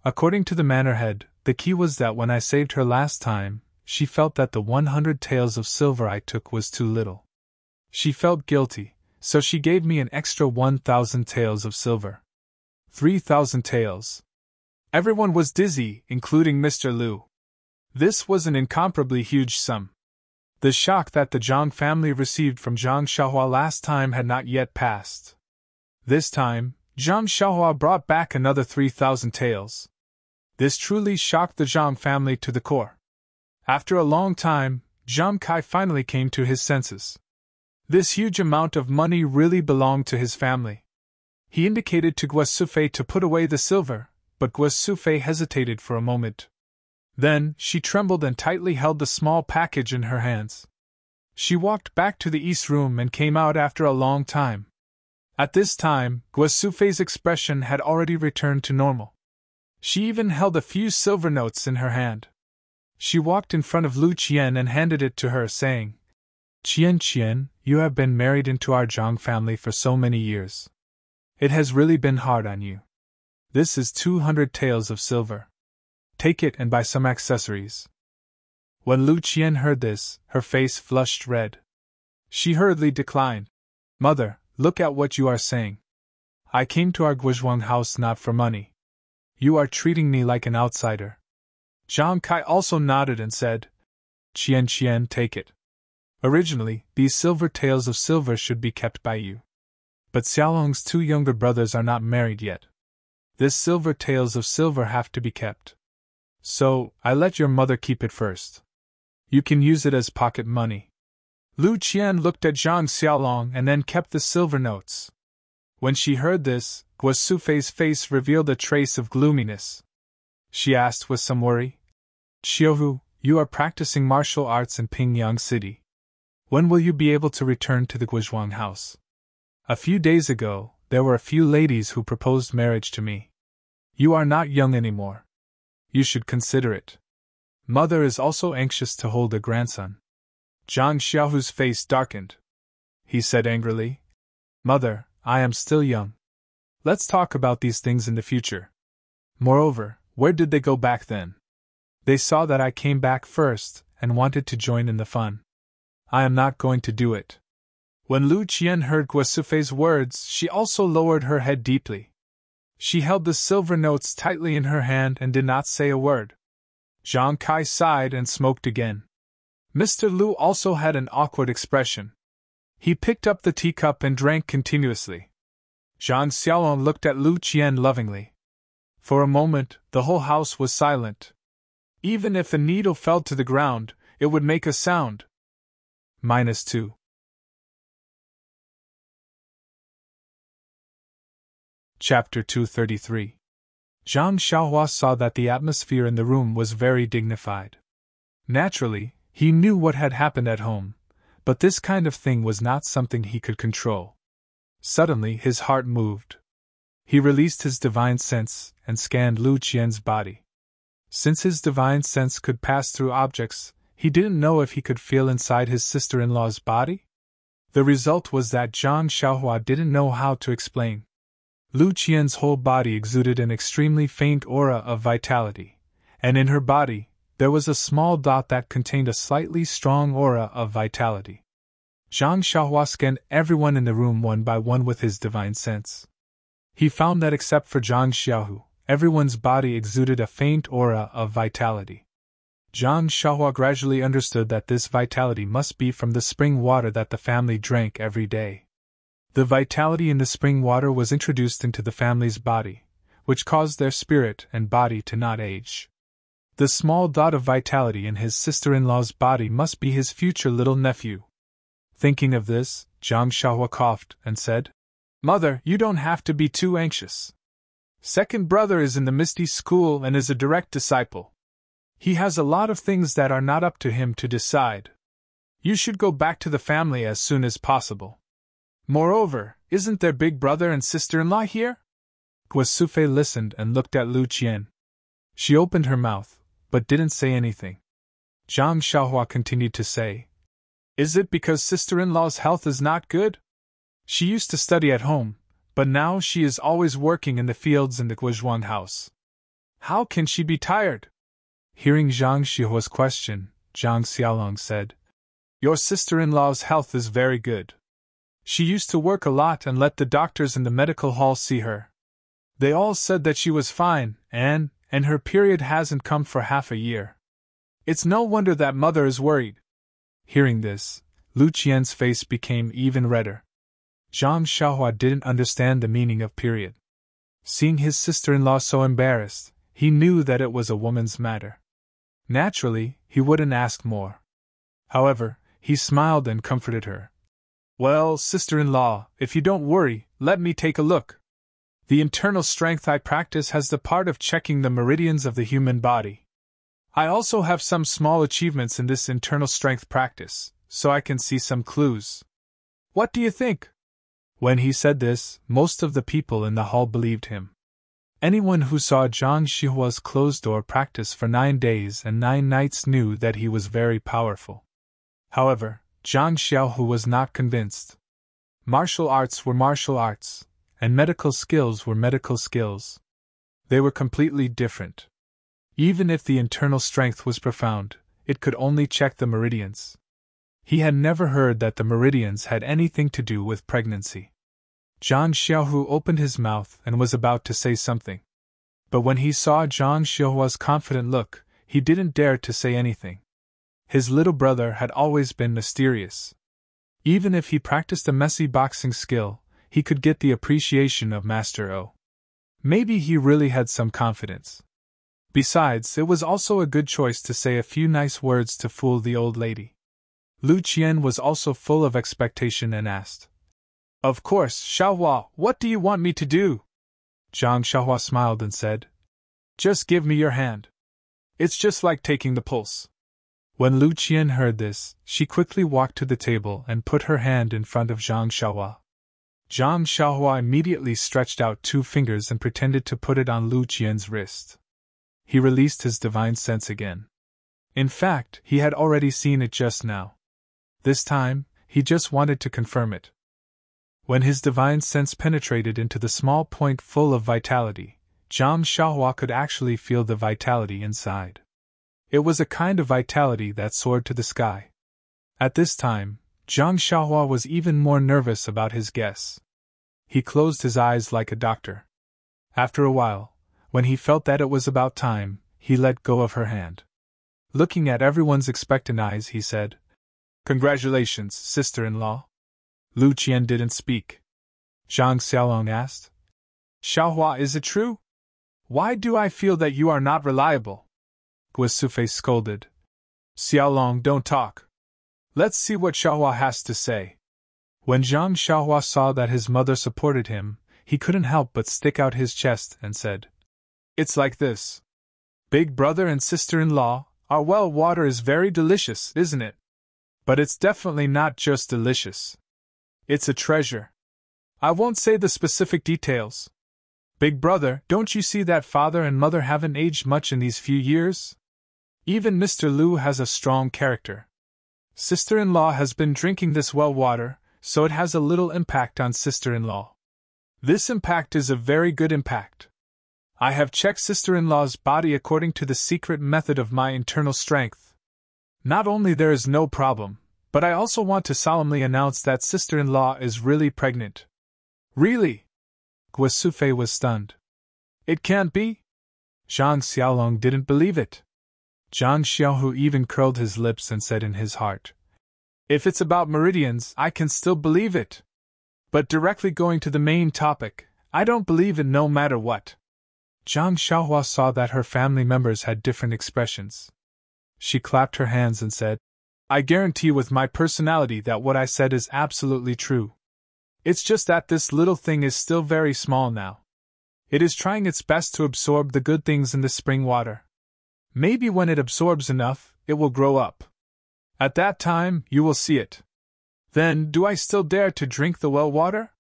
S1: According to the manor head, the key was that when I saved her last time, she felt that the 100 taels of silver I took was too little. She felt guilty, so she gave me an extra 1,000 taels of silver. 3,000 taels. Everyone was dizzy, including Mr. Liu. This was an incomparably huge sum. The shock that the Zhang family received from Zhang Xiaohua last time had not yet passed. This time, Zhang Xiaohua brought back another 3,000 taels. This truly shocked the Zhang family to the core. After a long time, Zhang Kai finally came to his senses. This huge amount of money really belonged to his family. He indicated to Guo Sufei to put away the silver, but Guo Sufei hesitated for a moment. Then, she trembled and tightly held the small package in her hands. She walked back to the east room and came out after a long time. At this time, Guo Sufei's expression had already returned to normal. She even held a few silver notes in her hand. She walked in front of Lu Qian and handed it to her, saying, Qian, you have been married into our Zhang family for so many years. It has really been hard on you. This is 200 taels of silver. Take it and buy some accessories." When Lu Qian heard this, her face flushed red. She hurriedly declined. "Mother, look at what you are saying. I came to our Guizhuang house not for money. You are treating me like an outsider." Zhang Kai also nodded and said, Qian, take it. Originally, these silver taels of silver should be kept by you. But Xiaolong's 2 younger brothers are not married yet. This silver taels of silver have to be kept. So, I let your mother keep it first. You can use it as pocket money. Lu Qian looked at Zhang Xiaolong and then kept the silver notes. When she heard this, Guo Sufei's face revealed a trace of gloominess. She asked with some worry, "Xiaohu, you are practicing martial arts in Pingyang City. When will you be able to return to the Guizhuang house? A few days ago, there were a few ladies who proposed marriage to me. You are not young anymore. You should consider it. Mother is also anxious to hold a grandson." Zhang Xiaohu's face darkened. He said angrily, "Mother, I am still young. Let's talk about these things in the future. Moreover, where did they go back then? They saw that I came back first and wanted to join in the fun. I am not going to do it." When Lu Qian heard Guo Sufei's words, she also lowered her head deeply. She held the silver notes tightly in her hand and did not say a word. Zhang Kai sighed and smoked again. Mr. Liu also had an awkward expression. He picked up the teacup and drank continuously. Zhang Xiaolong looked at Lu Qian lovingly. For a moment, the whole house was silent. Even if a needle fell to the ground, it would make a sound. -2. Chapter 233. Zhang Xiaohua saw that the atmosphere in the room was very dignified. Naturally, he knew what had happened at home, but this kind of thing was not something he could control. Suddenly his heart moved. He released his divine sense and scanned Lu Qian's body. Since his divine sense could pass through objects, he didn't know if he could feel inside his sister-in-law's body? The result was that Zhang Xiaohua didn't know how to explain. Lu Qian's whole body exuded an extremely faint aura of vitality, and in her body, there was a small dot that contained a slightly strong aura of vitality. Zhang Xiaohua scanned everyone in the room one by one with his divine sense. He found that except for Zhang Xiaohu, everyone's body exuded a faint aura of vitality. Zhang Xiaohua gradually understood that this vitality must be from the spring water that the family drank every day. The vitality in the spring water was introduced into the family's body, which caused their spirit and body to not age. The small dot of vitality in his sister-in-law's body must be his future little nephew. Thinking of this, Zhang Xiaohua coughed and said, Mother, you don't have to be too anxious. Second brother is in the Misty School and is a direct disciple. He has a lot of things that are not up to him to decide. You should go back to the family as soon as possible. Moreover, isn't their big brother and sister-in-law here? Guasufe listened and looked at Lu Qian. She opened her mouth, but didn't say anything. Zhang Xiaohua continued to say, Is it because sister-in-law's health is not good? She used to study at home, but now she is always working in the fields in the Guizhuang house. How can she be tired? Hearing Zhang Xiaohua's question, Zhang Xiaolong said, Your sister-in-law's health is very good. She used to work a lot and let the doctors in the medical hall see her. They all said that she was fine, and her period hasn't come for half a year. It's no wonder that mother is worried. Hearing this, Lu Qian's face became even redder. Zhang Xiaohua didn't understand the meaning of period. Seeing his sister-in-law so embarrassed, he knew that it was a woman's matter. Naturally, he wouldn't ask more. However, he smiled and comforted her. Well, sister-in-law, if you don't worry, let me take a look. The internal strength I practice has the part of checking the meridians of the human body. I also have some small achievements in this internal strength practice, so I can see some clues. What do you think? When he said this, most of the people in the hall believed him. Anyone who saw Zhang Xiaohua's closed-door practice for 9 days and 9 nights knew that he was very powerful. However, Zhang Xiaohu was not convinced. Martial arts were martial arts, and medical skills were medical skills. They were completely different. Even if the internal strength was profound, it could only check the meridians. He had never heard that the meridians had anything to do with pregnancy. Zhang Xiaohu opened his mouth and was about to say something. But when he saw Zhang Xiaohua's confident look, he didn't dare to say anything. His little brother had always been mysterious. Even if he practiced a messy boxing skill, he could get the appreciation of Master O. Maybe he really had some confidence. Besides, it was also a good choice to say a few nice words to fool the old lady. Lu Qian was also full of expectation and asked, Of course, Xiaohua, what do you want me to do? Zhang Xiaohua smiled and said, Just give me your hand. It's just like taking the pulse. When Lu Qian heard this, she quickly walked to the table and put her hand in front of Zhang Xiaohua. Zhang Xiaohua immediately stretched out 2 fingers and pretended to put it on Lu Qian's wrist. He released his divine sense again. In fact, he had already seen it just now. This time, he just wanted to confirm it. When his divine sense penetrated into the small point full of vitality, Zhang Xiaohua could actually feel the vitality inside. It was a kind of vitality that soared to the sky. At this time, Zhang Xiaohua was even more nervous about his guess. He closed his eyes like a doctor. After a while, when he felt that it was about time, he let go of her hand. Looking at everyone's expectant eyes, he said, Congratulations, sister-in-law. Lu Qian didn't speak. Zhang Xiaolong asked, Xiaohua, is it true? Why do I feel that you are not reliable? Guasufe scolded. Xiaolong, don't talk. Let's see what Xiaohua has to say. When Zhang Xiaohua saw that his mother supported him, he couldn't help but stick out his chest and said, It's like this. Big brother and sister-in-law, our well water is very delicious, isn't it? But it's definitely not just delicious. It's a treasure. I won't say the specific details. Big brother, don't you see that father and mother haven't aged much in these few years? Even Mr. Lu has a strong character. Sister-in-law has been drinking this well water, so it has a little impact on sister-in-law. This impact is a very good impact. I have checked sister-in-law's body according to the secret method of my internal strength. Not only there is no problem, but I also want to solemnly announce that sister-in-law is really pregnant. Really? Guasufe was stunned. It can't be? Zhang Xiaolong didn't believe it. Zhang Xiaohu even curled his lips and said in his heart, If it's about meridians, I can still believe it. But directly going to the main topic, I don't believe it no matter what. Zhang Xiaohua saw that her family members had different expressions. She clapped her hands and said, I guarantee with my personality that what I said is absolutely true. It's just that this little thing is still very small now. It is trying its best to absorb the good things in the spring water. Maybe when it absorbs enough, it will grow up. At that time, you will see it. Then, do I still dare to drink the well water?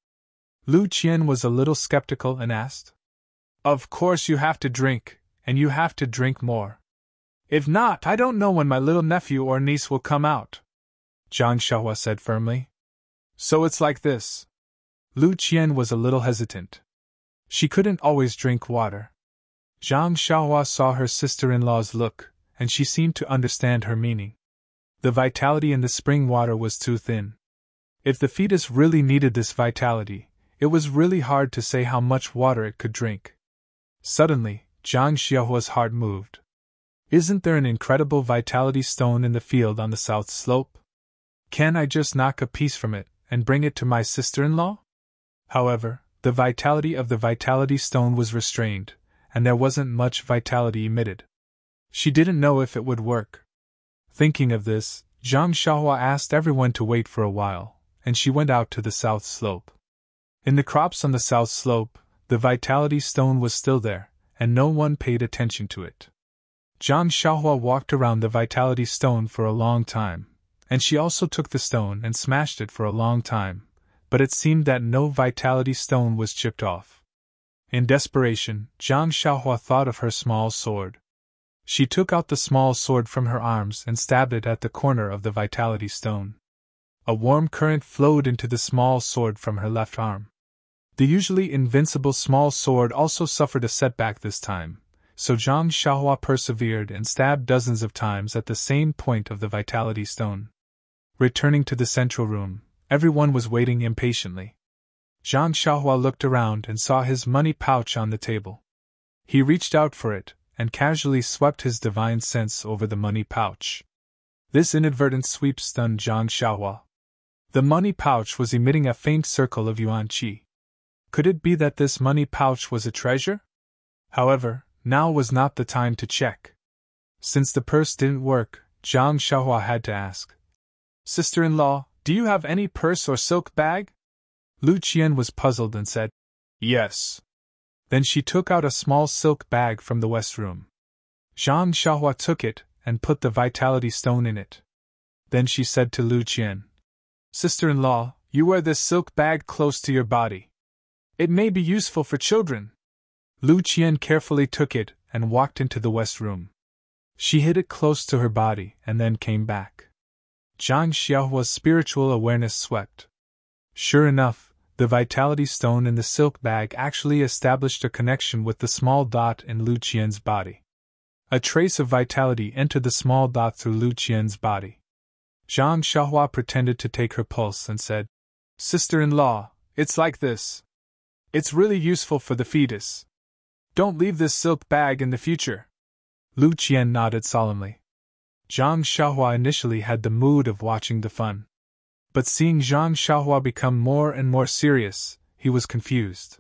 S1: Lu Qian was a little skeptical and asked. Of course you have to drink, and you have to drink more. If not, I don't know when my little nephew or niece will come out, Zhang Xiaohua said firmly. So it's like this. Lu Qian was a little hesitant. She couldn't always drink water. Zhang Xiaohua saw her sister-in-law's look, and she seemed to understand her meaning. The vitality in the spring water was too thin. If the fetus really needed this vitality, it was really hard to say how much water it could drink. Suddenly, Zhang Xiaohua's heart moved. Isn't there an incredible vitality stone in the field on the south slope? Can I just knock a piece from it and bring it to my sister-in-law? However, the vitality of the vitality stone was restrained, and there wasn't much vitality emitted. She didn't know if it would work. Thinking of this, Zhang Xiaohua asked everyone to wait for a while, and she went out to the south slope. In the crops on the south slope, the vitality stone was still there, and no one paid attention to it. Zhang Xiaohua walked around the vitality stone for a long time, and she also took the stone and smashed it for a long time, but it seemed that no vitality stone was chipped off. In desperation, Zhang Xiaohua thought of her small sword. She took out the small sword from her arms and stabbed it at the corner of the vitality stone. A warm current flowed into the small sword from her left arm. The usually invincible small sword also suffered a setback this time, so Zhang Xiaohua persevered and stabbed dozens of times at the same point of the vitality stone. Returning to the central room, everyone was waiting impatiently. Zhang Xiaohua looked around and saw his money pouch on the table. He reached out for it, and casually swept his divine sense over the money pouch. This inadvertent sweep stunned Zhang Xiaohua. The money pouch was emitting a faint circle of yuan qi. Could it be that this money pouch was a treasure? However, now was not the time to check. Since the purse didn't work, Zhang Xiaohua had to ask. Sister-in-law, do you have any purse or silk bag? Lu Qian was puzzled and said, Yes. Then she took out a small silk bag from the west room. Zhang Xiaohua took it and put the vitality stone in it. Then she said to Lu Qian, Sister-in-law, you wear this silk bag close to your body. It may be useful for children. Lu Qian carefully took it and walked into the west room. She hid it close to her body and then came back. Zhang Xiaohua's spiritual awareness swept. Sure enough, the vitality stone in the silk bag actually established a connection with the small dot in Lu Qian's body. A trace of vitality entered the small dot through Lu Qian's body. Zhang Xiaohua pretended to take her pulse and said, Sister-in-law, it's like this. It's really useful for the fetus. Don't leave this silk bag in the future. Lu Qian nodded solemnly. Zhang Xiaohua initially had the mood of watching the fun. But seeing Zhang Xiaohua become more and more serious, he was confused.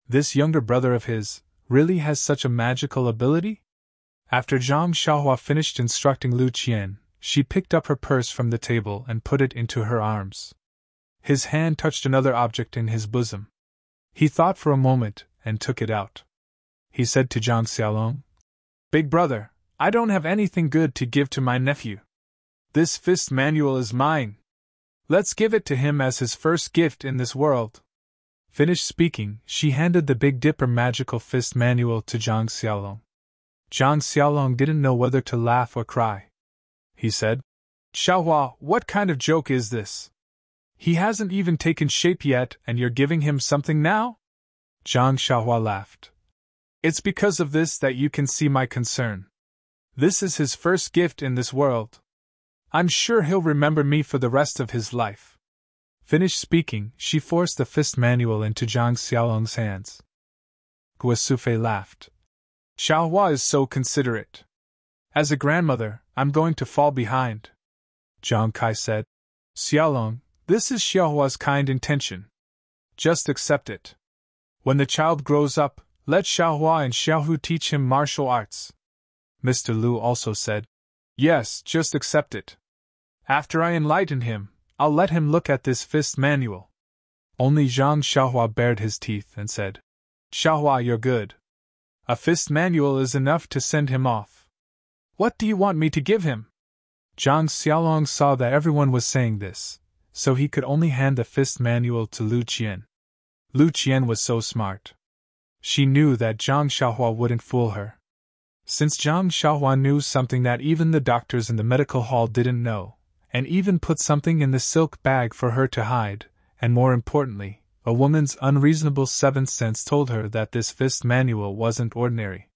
S1: This younger brother of his really has such a magical ability? After Zhang Xiaohua finished instructing Lu Qian, she picked up her purse from the table and put it into her arms. His hand touched another object in his bosom. He thought for a moment and took it out. He said to Zhang Xiaolong, Big brother, I don't have anything good to give to my nephew. This fist manual is mine. Let's give it to him as his first gift in this world. Finished speaking, she handed the Big Dipper magical fist manual to Zhang Xiaolong. Zhang Xiaolong didn't know whether to laugh or cry. He said, Xiaohua, what kind of joke is this? He hasn't even taken shape yet and you're giving him something now? Zhang Xiaohua laughed. It's because of this that you can see my concern. This is his first gift in this world. I'm sure he'll remember me for the rest of his life. Finished speaking, she forced the fist manual into Zhang Xiaolong's hands. Guo Sufei laughed. Xiaohua is so considerate. As a grandmother, I'm going to fall behind. Zhang Kai said, Xiaolong, this is Xiaohua's kind intention. Just accept it. When the child grows up, let Xiaohua and Xiaohu teach him martial arts. Mr. Lu also said, Yes, just accept it. After I enlighten him, I'll let him look at this fist manual. Only Zhang Xiaohua bared his teeth and said, "Xiaohua, you're good. A fist manual is enough to send him off. What do you want me to give him?" Zhang Xiaolong saw that everyone was saying this, so he could only hand the fist manual to Lu Qian. Lu Qian was so smart. She knew that Zhang Xiaohua wouldn't fool her. Since Zhang Xiaohua knew something that even the doctors in the medical hall didn't know, and even put something in the silk bag for her to hide, and more importantly, a woman's unreasonable seventh sense told her that this fist manual wasn't ordinary.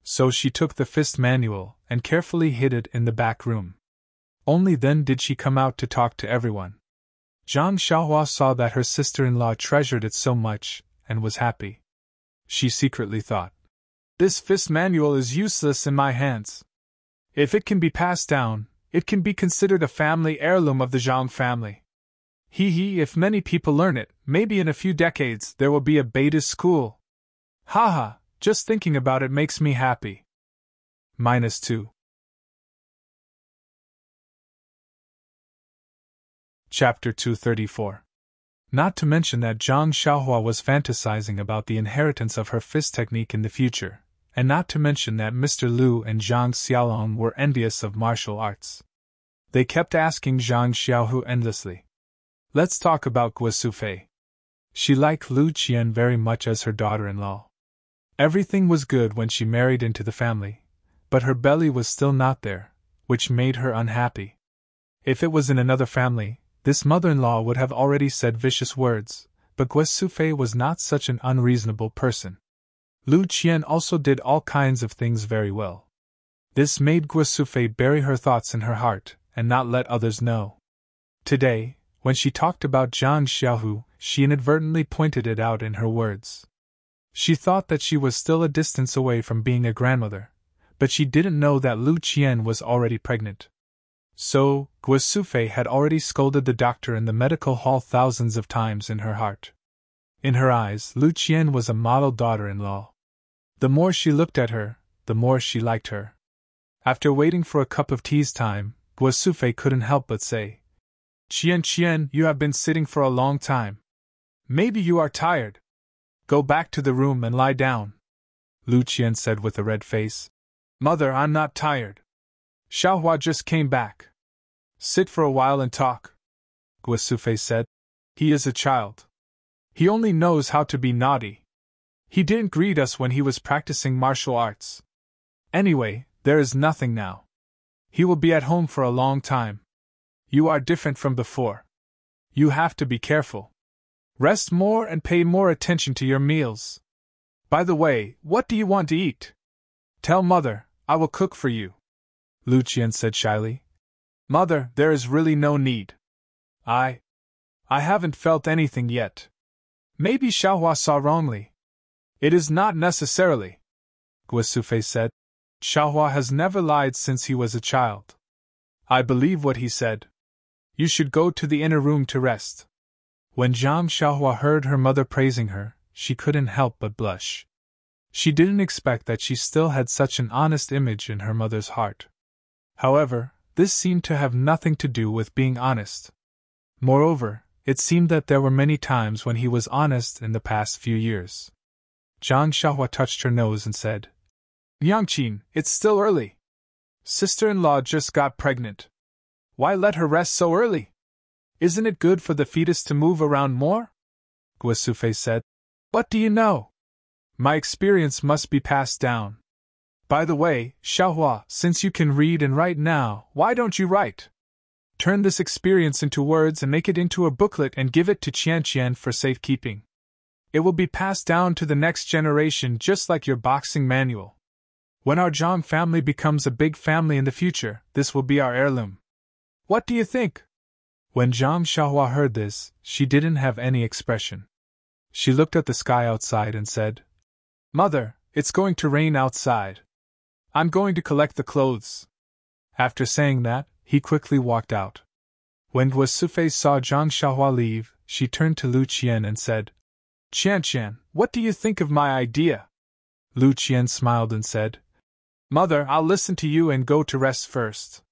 S1: So she took the fist manual and carefully hid it in the back room. Only then did she come out to talk to everyone. Zhang Xiaohua saw that her sister-in-law treasured it so much, and was happy. She secretly thought, "This fist manual is useless in my hands. If it can be passed down, it can be considered a family heirloom of the Zhang family. If many people learn it, maybe in a few decades there will be a beta school. Haha, just thinking about it makes me happy." -2. Chapter 234. Not to mention that Zhang Xiaohua was fantasizing about the inheritance of her fist technique in the future, and not to mention that Mr. Liu and Zhang Xiaolong were envious of martial arts. They kept asking Zhang Xiaohu endlessly, "Let's talk about Guo Sufei." She liked Lu Qian very much as her daughter-in-law. Everything was good when she married into the family, but her belly was still not there, which made her unhappy. If it was in another family, this mother-in-law would have already said vicious words, but Guo Sufei was not such an unreasonable person. Lu Qian also did all kinds of things very well. This made Guo Sufei bury her thoughts in her heart, and not let others know. Today, when she talked about Zhang Xiaohu, she inadvertently pointed it out in her words. She thought that she was still a distance away from being a grandmother, but she didn't know that Lu Qian was already pregnant. So, Guo Sufei had already scolded the doctor in the medical hall thousands of times in her heart. In her eyes, Lu Qian was a model daughter-in-law. The more she looked at her, the more she liked her. After waiting for a cup of tea's time, Guo Sufei couldn't help but say, Qian, you have been sitting for a long time. Maybe you are tired. Go back to the room and lie down. Lu Qian said with a red face. Mother, I'm not tired. Xiaohua just came back. Sit for a while and talk. Guo Sufei said. He is a child. He only knows how to be naughty. He didn't greet us when he was practicing martial arts. Anyway, there is nothing now. He will be at home for a long time. You are different from before. You have to be careful. Rest more and pay more attention to your meals. By the way, what do you want to eat? Tell Mother, I will cook for you. Lu Qian said shyly. Mother, there is really no need. I haven't felt anything yet. Maybe Xiaohua saw wrongly. It is not necessarily. Guo Sufei said. Xiaohua has never lied since he was a child. I believe what he said. You should go to the inner room to rest. When Zhang Xiaohua heard her mother praising her, she couldn't help but blush. She didn't expect that she still had such an honest image in her mother's heart. However, this seemed to have nothing to do with being honest. Moreover, it seemed that there were many times when he was honest in the past few years. Zhang Xiaohua touched her nose and said, Yangqin, it's still early. Sister-in-law just got pregnant. Why let her rest so early? Isn't it good for the fetus to move around more? Guo Sufei said. What do you know? My experience must be passed down. By the way, Xiaohua, since you can read and write now, why don't you write? Turn this experience into words and make it into a booklet and give it to Qian for safekeeping. It will be passed down to the next generation just like your boxing manual. When our Zhang family becomes a big family in the future, this will be our heirloom. What do you think? When Zhang Xiaohua heard this, she didn't have any expression. She looked at the sky outside and said, Mother, it's going to rain outside. I'm going to collect the clothes. After saying that, he quickly walked out. When Guo Sufei saw Zhang Xiaohua leave, she turned to Lu Qian and said, Qian, what do you think of my idea? Lu Qian smiled and said, Mother, I'll listen to you and go to rest first.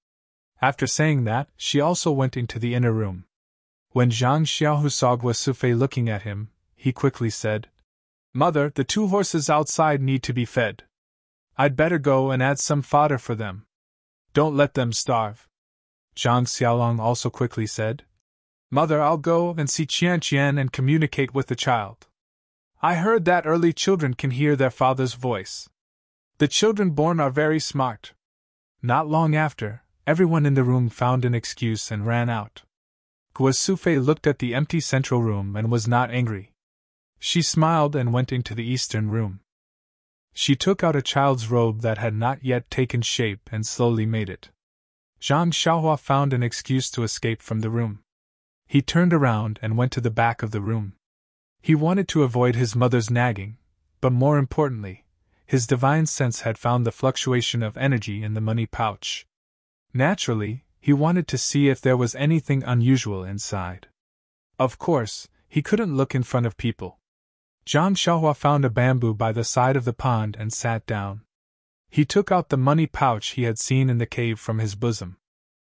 S1: After saying that, she also went into the inner room. When Zhang Xiaohu saw Guosufei looking at him, he quickly said, "Mother, the 2 horses outside need to be fed. I'd better go and add some fodder for them. Don't let them starve." Zhang Xiaolong also quickly said, "Mother, I'll go and see Qian Qian and communicate with the child. I heard that early children can hear their father's voice. The children born are very smart." Not long after, everyone in the room found an excuse and ran out. Guosufei looked at the empty central room and was not angry. She smiled and went into the eastern room. She took out a child's robe that had not yet taken shape and slowly made it. Zhang Xiaohua found an excuse to escape from the room. He turned around and went to the back of the room. He wanted to avoid his mother's nagging, but more importantly, his divine sense had found the fluctuation of energy in the money pouch. Naturally, he wanted to see if there was anything unusual inside. Of course, he couldn't look in front of people. Zhang Xiaohua found a bamboo by the side of the pond and sat down. He took out the money pouch he had seen in the cave from his bosom.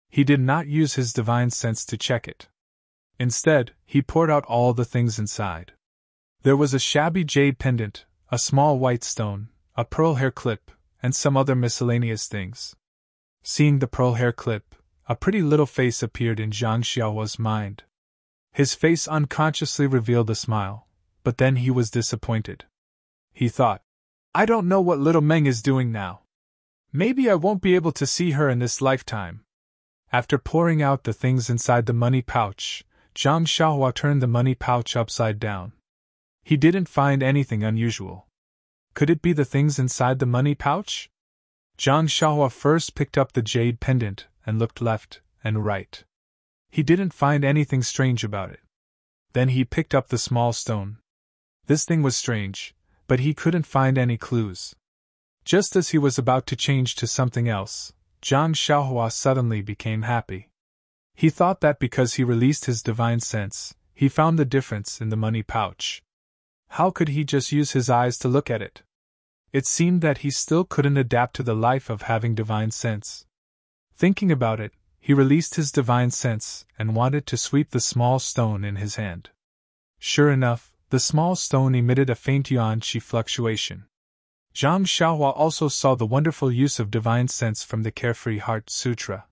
S1: He did not use his divine sense to check it. Instead, he poured out all the things inside. There was a shabby jade pendant, a small white stone, a pearl hair clip, and some other miscellaneous things. Seeing the pearl hair clip, a pretty little face appeared in Zhang Xiaohua's mind. His face unconsciously revealed a smile, but then he was disappointed. He thought, "I don't know what little Meng is doing now. Maybe I won't be able to see her in this lifetime." After pouring out the things inside the money pouch, Zhang Xiaohua turned the money pouch upside down. He didn't find anything unusual. Could it be the things inside the money pouch? Zhang Xiaohua first picked up the jade pendant and looked left and right. He didn't find anything strange about it. Then he picked up the small stone. This thing was strange, but he couldn't find any clues. Just as he was about to change to something else, Zhang Xiaohua suddenly became happy. He thought that because he released his divine sense, he found the difference in the money pouch. How could he just use his eyes to look at it? It seemed that he still couldn't adapt to the life of having divine sense. Thinking about it, he released his divine sense and wanted to sweep the small stone in his hand. Sure enough, the small stone emitted a faint yuan-qi fluctuation. Zhang Xiaohua also saw the wonderful use of divine sense from the Carefree Heart Sutra.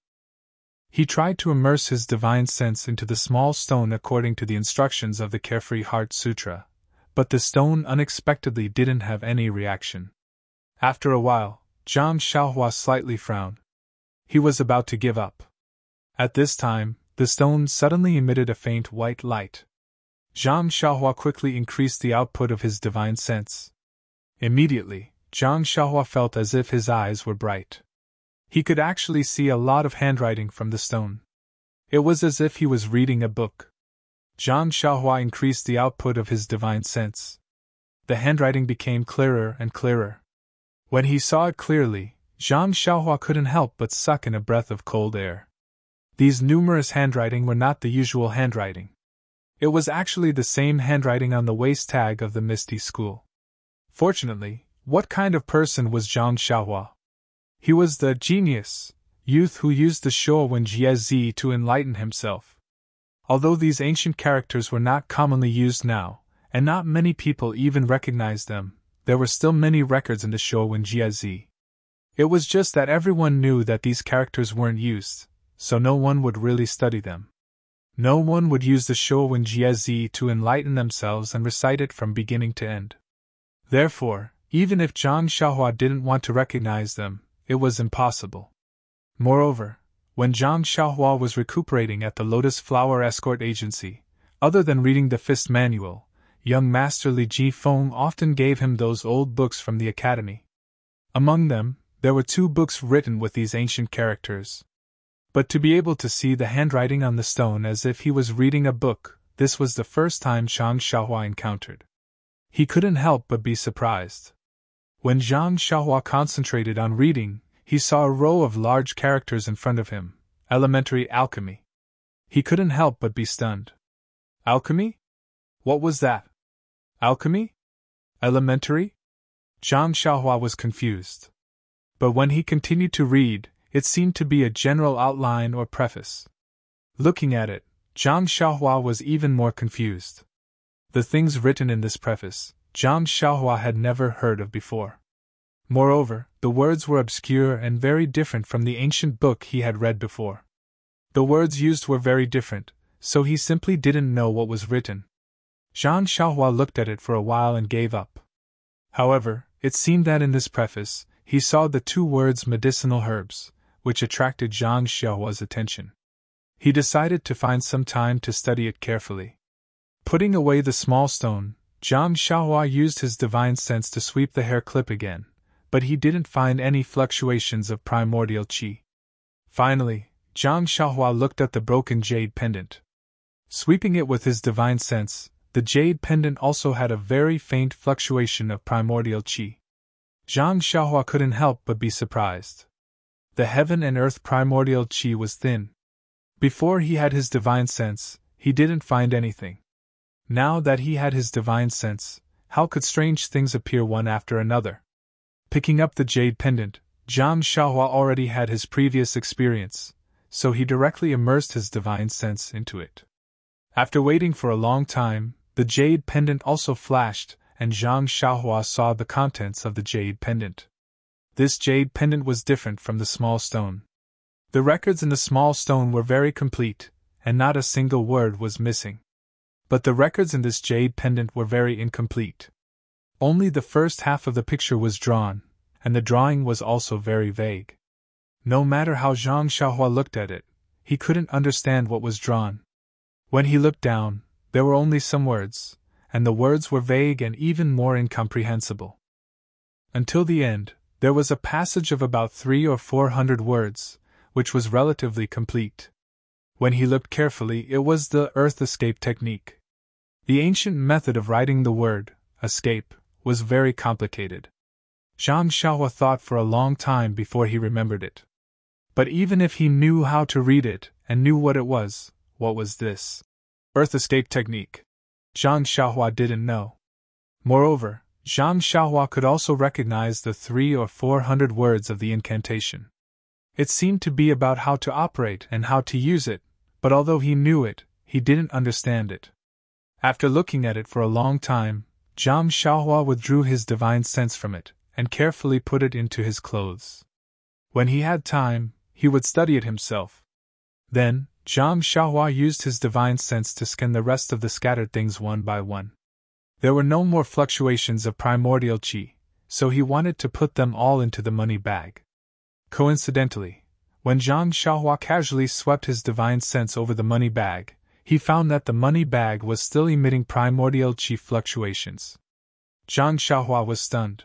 S1: He tried to immerse his divine sense into the small stone according to the instructions of the Carefree Heart Sutra, but the stone unexpectedly didn't have any reaction. After a while, Zhang Xiaohua slightly frowned. He was about to give up. At this time, the stone suddenly emitted a faint white light. Zhang Xiaohua quickly increased the output of his divine sense. Immediately, Zhang Xiaohua felt as if his eyes were bright. He could actually see a lot of handwriting from the stone. It was as if he was reading a book. Zhang Xiaohua increased the output of his divine sense. The handwriting became clearer and clearer. When he saw it clearly, Zhang Xiaohua couldn't help but suck in a breath of cold air. These numerous handwriting were not the usual handwriting. It was actually the same handwriting on the waist tag of the Misty School. Fortunately, what kind of person was Zhang Xiaohua? He was the genius, youth who used the Shuowen Jiezi to enlighten himself. Although these ancient characters were not commonly used now, and not many people even recognized them, there were still many records in the Shuowen Jiezi. It was just that everyone knew that these characters weren't used, so no one would really study them. No one would use the Shuowen Jiezi to enlighten themselves and recite it from beginning to end. Therefore, even if Zhang Xiaohua didn't want to recognize them, it was impossible. Moreover, when Zhang Xiaohua was recuperating at the Lotus Flower Escort Agency, other than reading the Fist Manual, young Master Li Jifeng often gave him those old books from the academy. Among them, there were 2 books written with these ancient characters. But to be able to see the handwriting on the stone as if he was reading a book, this was the first time Zhang Xiaohua encountered. He couldn't help but be surprised. When Zhang Xiaohua concentrated on reading, he saw a row of large characters in front of him, elementary alchemy. He couldn't help but be stunned. Alchemy? What was that? Alchemy? Elementary? Zhang Xiaohua was confused. But when he continued to read, it seemed to be a general outline or preface. Looking at it, Zhang Xiaohua was even more confused. The things written in this preface, Zhang Xiaohua had never heard of before. Moreover, the words were obscure and very different from the ancient book he had read before. The words used were very different, so he simply didn't know what was written. Zhang Xiaohua looked at it for a while and gave up. However, it seemed that in this preface, he saw the two words medicinal herbs, which attracted Zhang Xiaohua's attention. He decided to find some time to study it carefully. Putting away the small stone, Zhang Xiaohua used his divine sense to sweep the hair clip again, but he didn't find any fluctuations of primordial qi. Finally, Zhang Xiaohua looked at the broken jade pendant. Sweeping it with his divine sense, the jade pendant also had a very faint fluctuation of primordial qi. Zhang Xiaohua couldn't help but be surprised. The heaven and earth primordial qi was thin. Before he had his divine sense, he didn't find anything. Now that he had his divine sense, how could strange things appear one after another? Picking up the jade pendant, Zhang Xiaohua already had his previous experience, so he directly immersed his divine sense into it. After waiting for a long time, the jade pendant also flashed, and Zhang Xiaohua saw the contents of the jade pendant. This jade pendant was different from the small stone. The records in the small stone were very complete, and not a single word was missing. But the records in this jade pendant were very incomplete. Only the first half of the picture was drawn, and the drawing was also very vague. No matter how Zhang Xiaohua looked at it, he couldn't understand what was drawn. When he looked down, there were only some words, and the words were vague and even more incomprehensible. Until the end, there was a passage of about 300 or 400 words, which was relatively complete. When he looked carefully, it was the earth escape technique. The ancient method of writing the word, escape, was very complicated. Zhang Xiaohua thought for a long time before he remembered it. But even if he knew how to read it, and knew what was this? Earth escape technique. Zhang Xiaohua didn't know. Moreover, Zhang Xiaohua could also recognize the 300 or 400 words of the incantation. It seemed to be about how to operate and how to use it, but although he knew it, he didn't understand it. After looking at it for a long time, Zhang Xiaohua withdrew his divine sense from it, and carefully put it into his clothes. When he had time, he would study it himself. Then, Zhang Xiaohua used his divine sense to scan the rest of the scattered things one by one. There were no more fluctuations of primordial qi, so he wanted to put them all into the money bag. Coincidentally, when Zhang Xiaohua casually swept his divine sense over the money bag, he found that the money bag was still emitting primordial qi fluctuations. Zhang Xiaohua was stunned.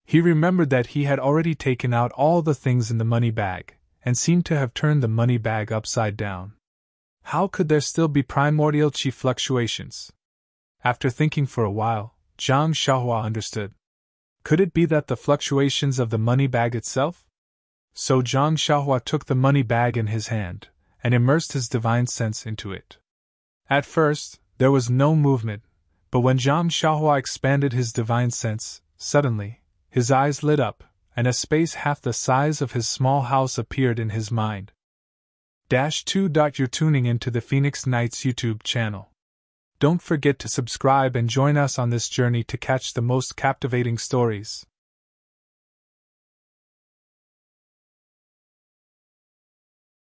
S1: He remembered that he had already taken out all the things in the money bag, and seemed to have turned the money bag upside down. How could there still be primordial qi fluctuations? After thinking for a while, Zhang Xiaohua understood. Could it be that the fluctuations of the money bag itself? So Zhang Xiaohua took the money bag in his hand, and immersed his divine sense into it. At first, there was no movement, but when Zhang Xiaohua expanded his divine sense, suddenly, his eyes lit up, and a space half the size of his small house appeared in his mind. -2. You're tuning into the Phoenix Nights YouTube channel. Don't forget to subscribe and join us on this journey to catch the most captivating stories.